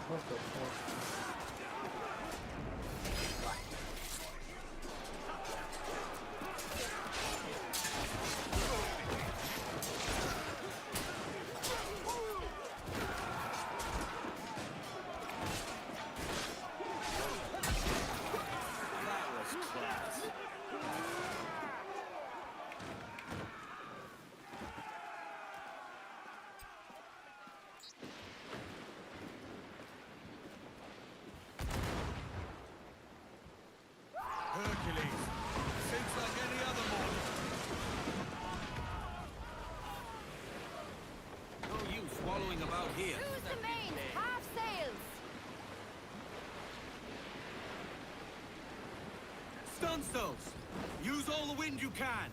What the fuck? That was class. Hercules, sinks like any other morning. No use wallowing about here. Use the mains. Half sails. Stunsails! Use all the wind you can!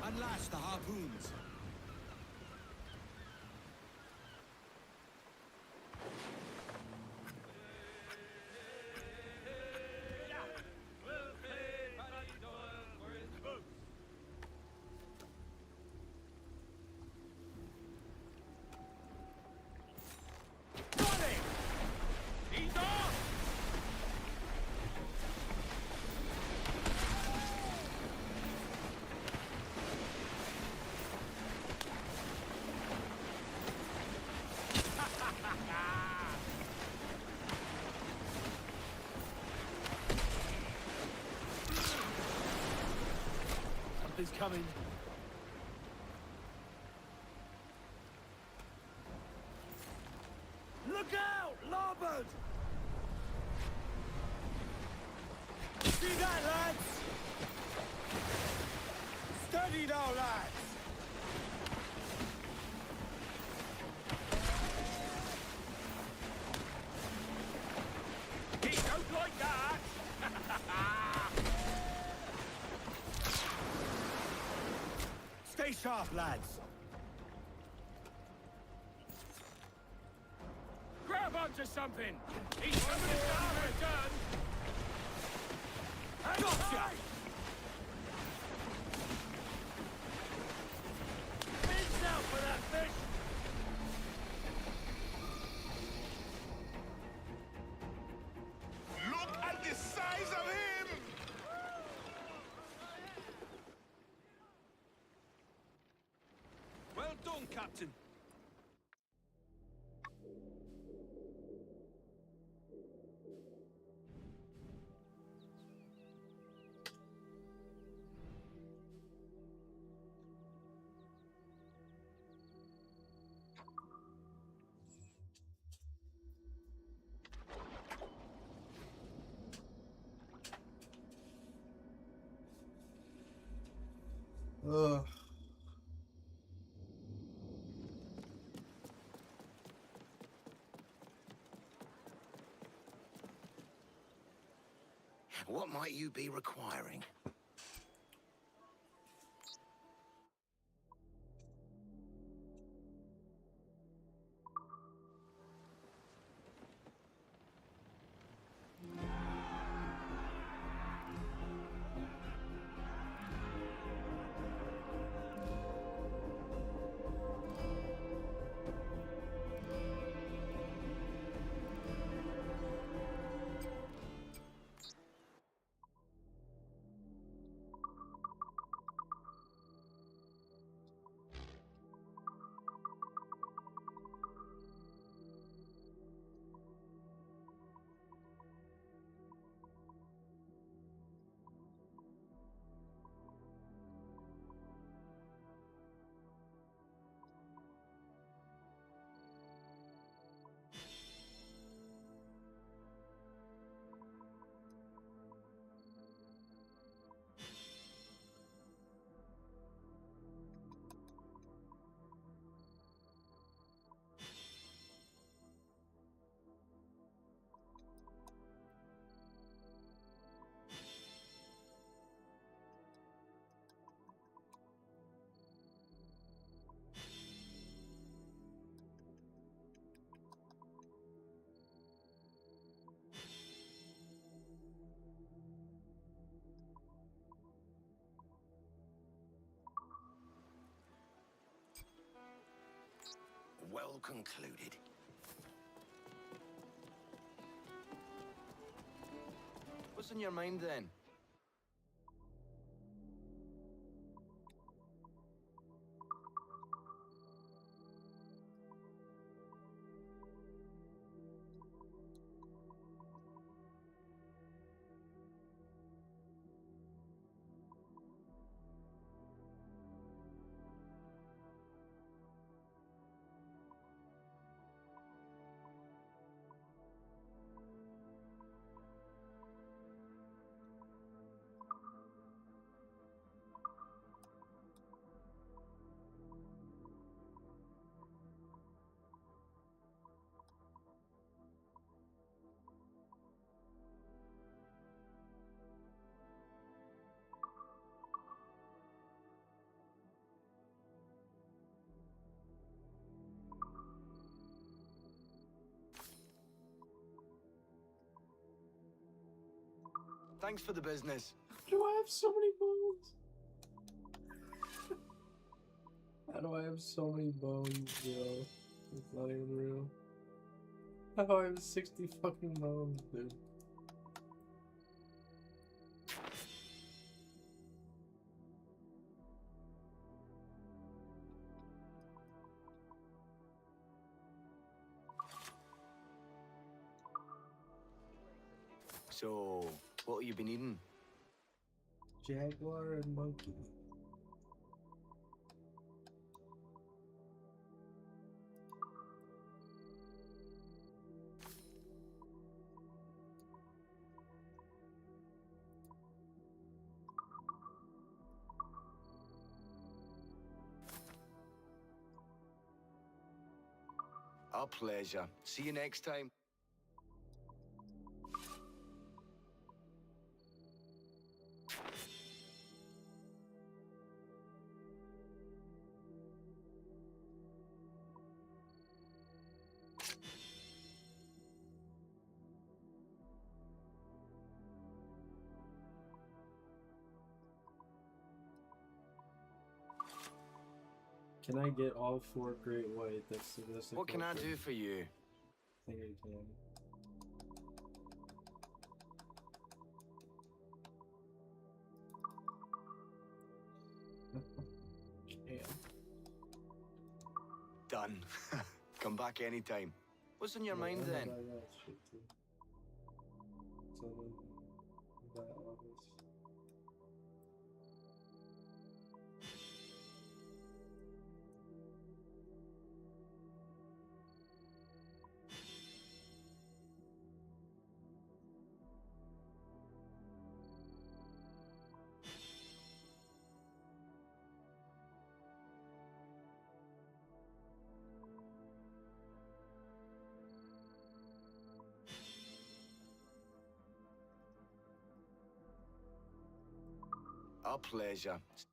Unlash the harpoons. Something's coming. Look out! Larboard! See that, lads? Steady now, lads! He don't like that! Stay sharp, lads. Grab onto something! He's coming down a turn! Gotcha! Fins out for that fish! Look at the size of him! Well done, Captain. Ugh. What might you be requiring? Well concluded. What's in your mind then? Thanks for the business. How do I have so many bones? How do I have so many bones, yo? It's not even real. How do I have 60 fucking bones, dude? So, what have you been eating? Jaguar and monkey. A pleasure. See you next time. Can I get all 4 great white? That's the What can I question. do for you? I think I can. Damn. Done. Come back anytime. What's on your mind Yeah, then? I got shit too. So then, that all this. A pleasure. Next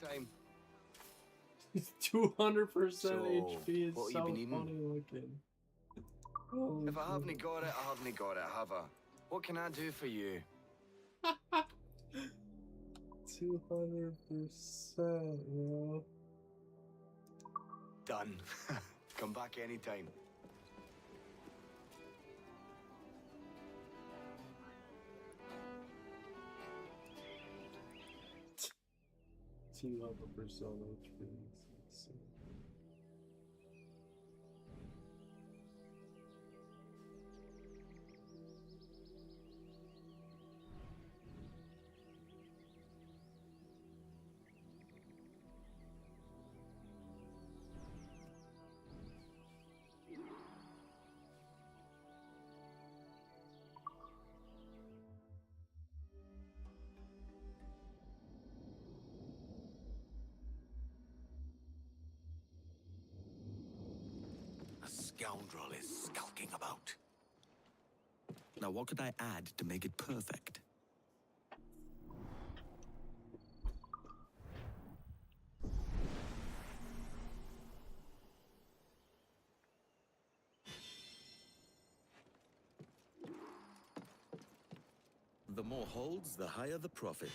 time. 200% So, HP is what so have you been eating? funny looking. Holy If I haven't shit. got it, I haven't got it, have I? What can I do for you? 200%, bro. Done. Come back anytime. 200% HP. Let's see. A scoundrel is skulking about. Now, what could I add to make it perfect? The more holds, the higher the profit.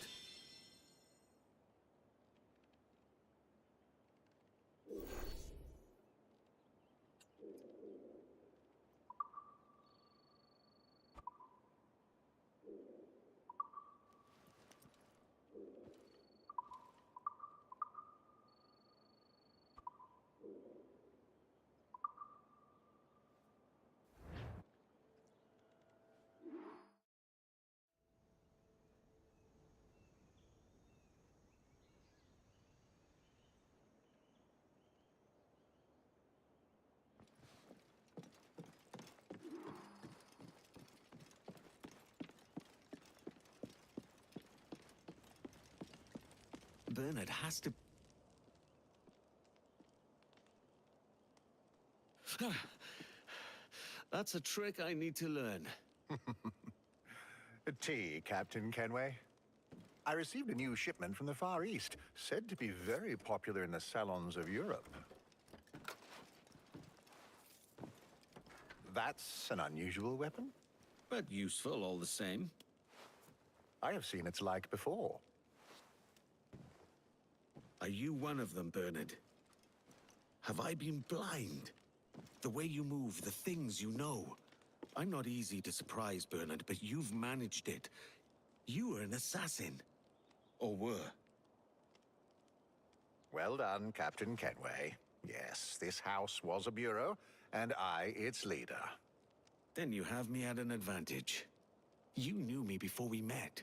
Bernard has to... That's a trick I need to learn. Tea, Captain Kenway. I received a new shipment from the Far East, said to be very popular in the salons of Europe. That's an unusual weapon? But useful all the same. I have seen its like before. Are you one of them, Bernard? Have I been blind? The way you move, the things you know. I'm not easy to surprise, Bernard, but you've managed it. You were an assassin. Or were. Well done, Captain Kenway. Yes, this house was a bureau, and I its leader. Then you have me at an advantage. You knew me before we met.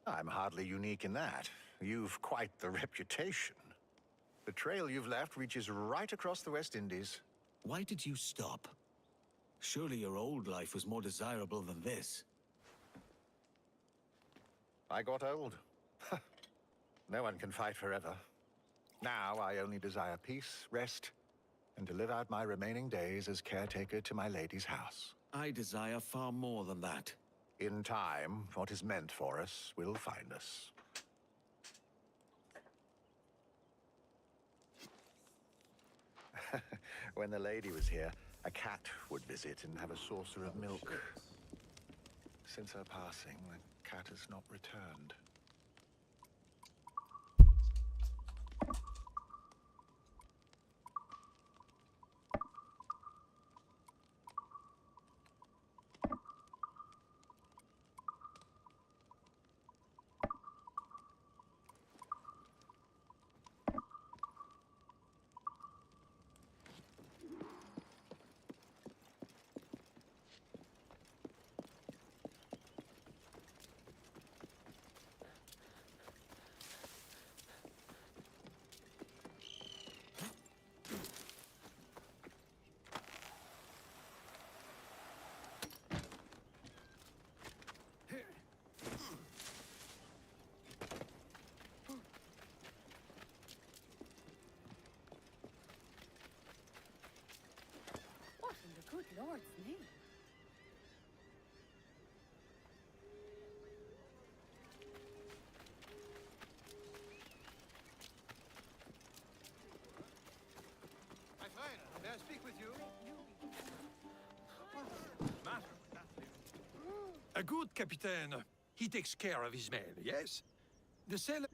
I'm hardly unique in that. You've quite the reputation. The trail you've left reaches right across the West Indies. Why did you stop? Surely your old life was more desirable than this. I got old. No one can fight forever. Now I only desire peace, rest, and to live out my remaining days as caretaker to my lady's house. I desire far more than that. In time, what is meant for us will find us. When the lady was here, a cat would visit and have a saucer of milk. Since her passing, the cat has not returned. What in the good Lord's name? My friend, may I speak with you? A good captain. He takes care of his men, yes? The sailor...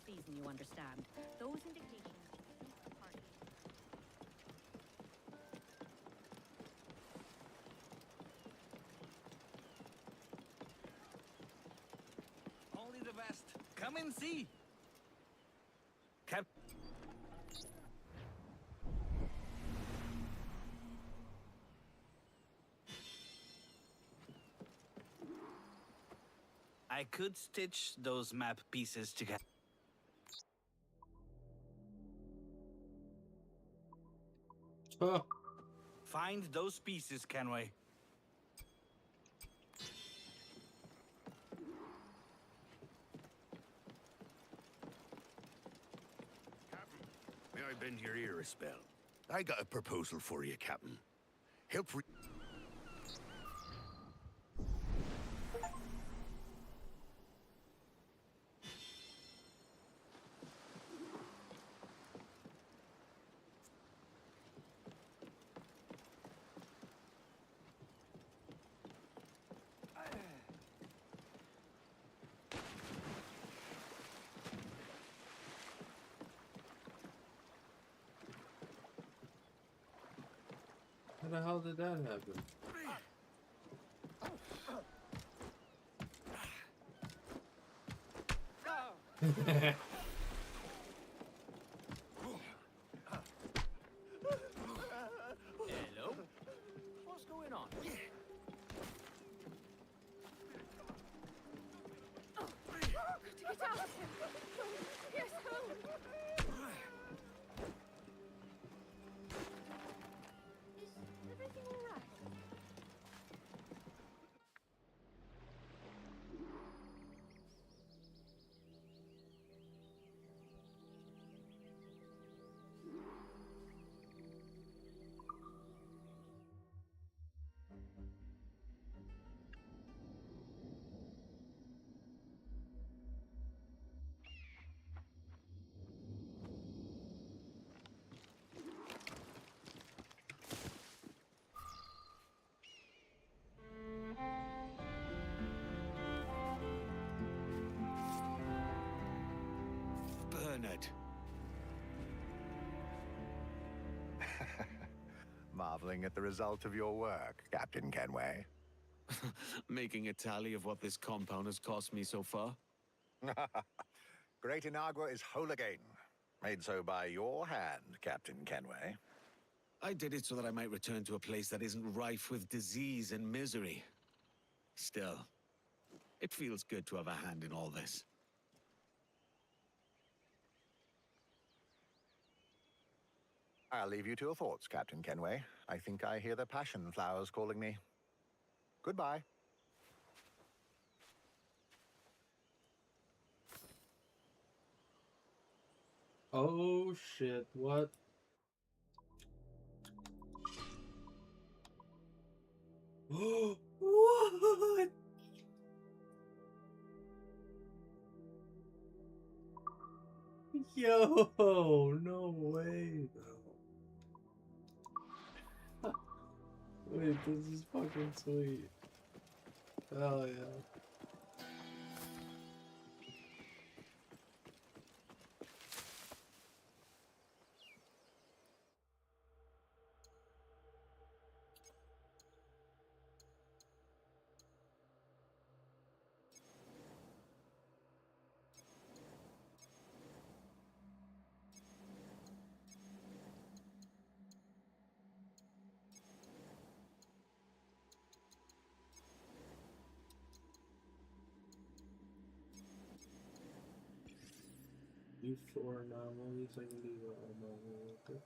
Season, you understand. Those indications the party. Only the best. Come and see. Cap. I could stitch those map pieces together. Find those pieces, Kenway. May I bend your ear a spell? I got a proposal for you, Captain. Help How the hell did that happen? Hello? What's going on? Get out of him! Yes, home! Is everything all right? marveling at the result of your work, Captain Kenway. Making a tally of what this compound has cost me so far? Great Inagua is whole again. Made so by your hand, Captain Kenway. I did it so that I might return to a place that isn't rife with disease and misery. Still, it feels good to have a hand in all this. I'll leave you to your thoughts, Captain Kenway. I think I hear the passion flowers calling me. Goodbye. Oh shit, what? What? Yo, no way. Wait, this is fucking sweet. Hell yeah. Do 4 anomalies, I can do the anomaly. Okay.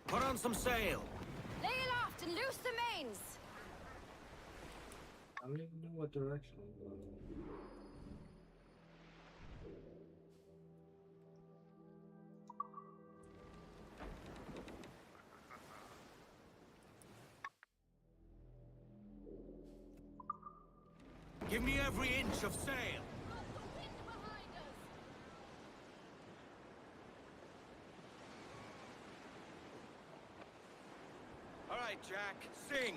Put on some sail! Lay aloft and loose the mains! I don't even know what direction I'm going. Give me every inch of sail! All right, Jack, sing.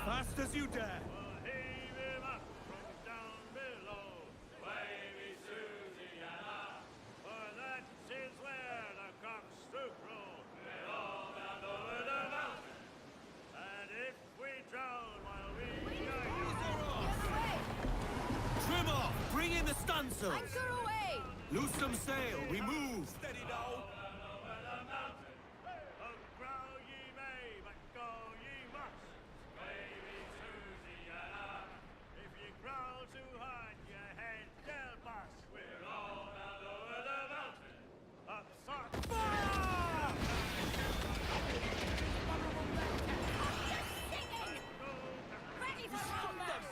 Fast as you dare! Trim off! Bring in the stunsails! Anchor away! Loose some sail! We move! Steady now. Ready for combat!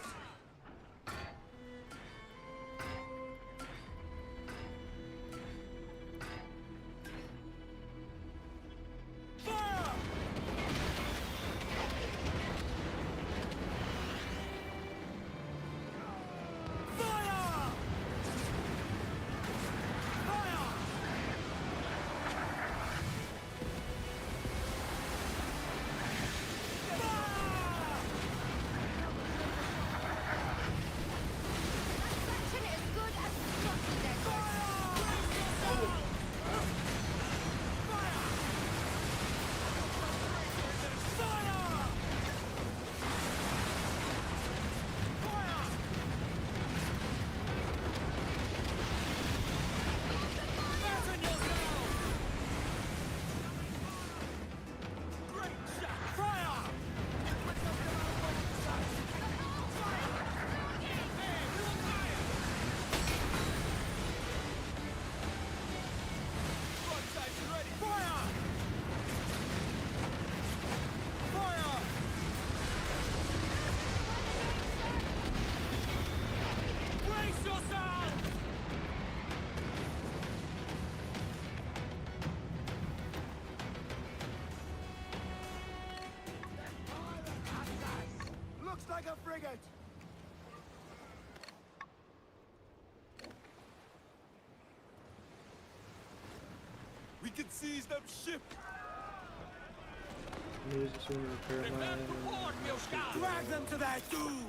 looks like a frigate! We can seize them ship. Use this one to repair my... Drag them to their doom!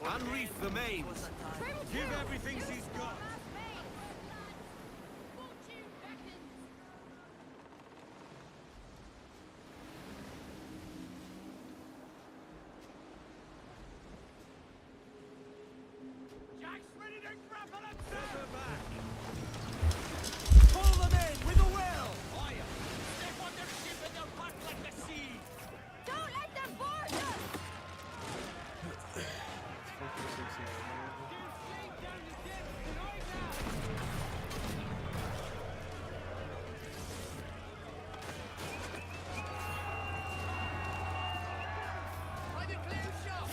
Unreef the mains. Give everything she's got! Jack's ready to grapple and Set her back! Pull them in with a will! fire. Step on their ship and they'll pack like the sea. Don't let them board us! By the clear shot.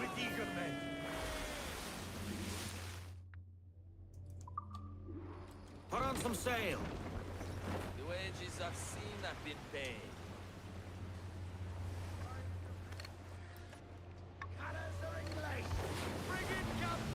With eager men! Put on some sail. The wages I've seen have been paid.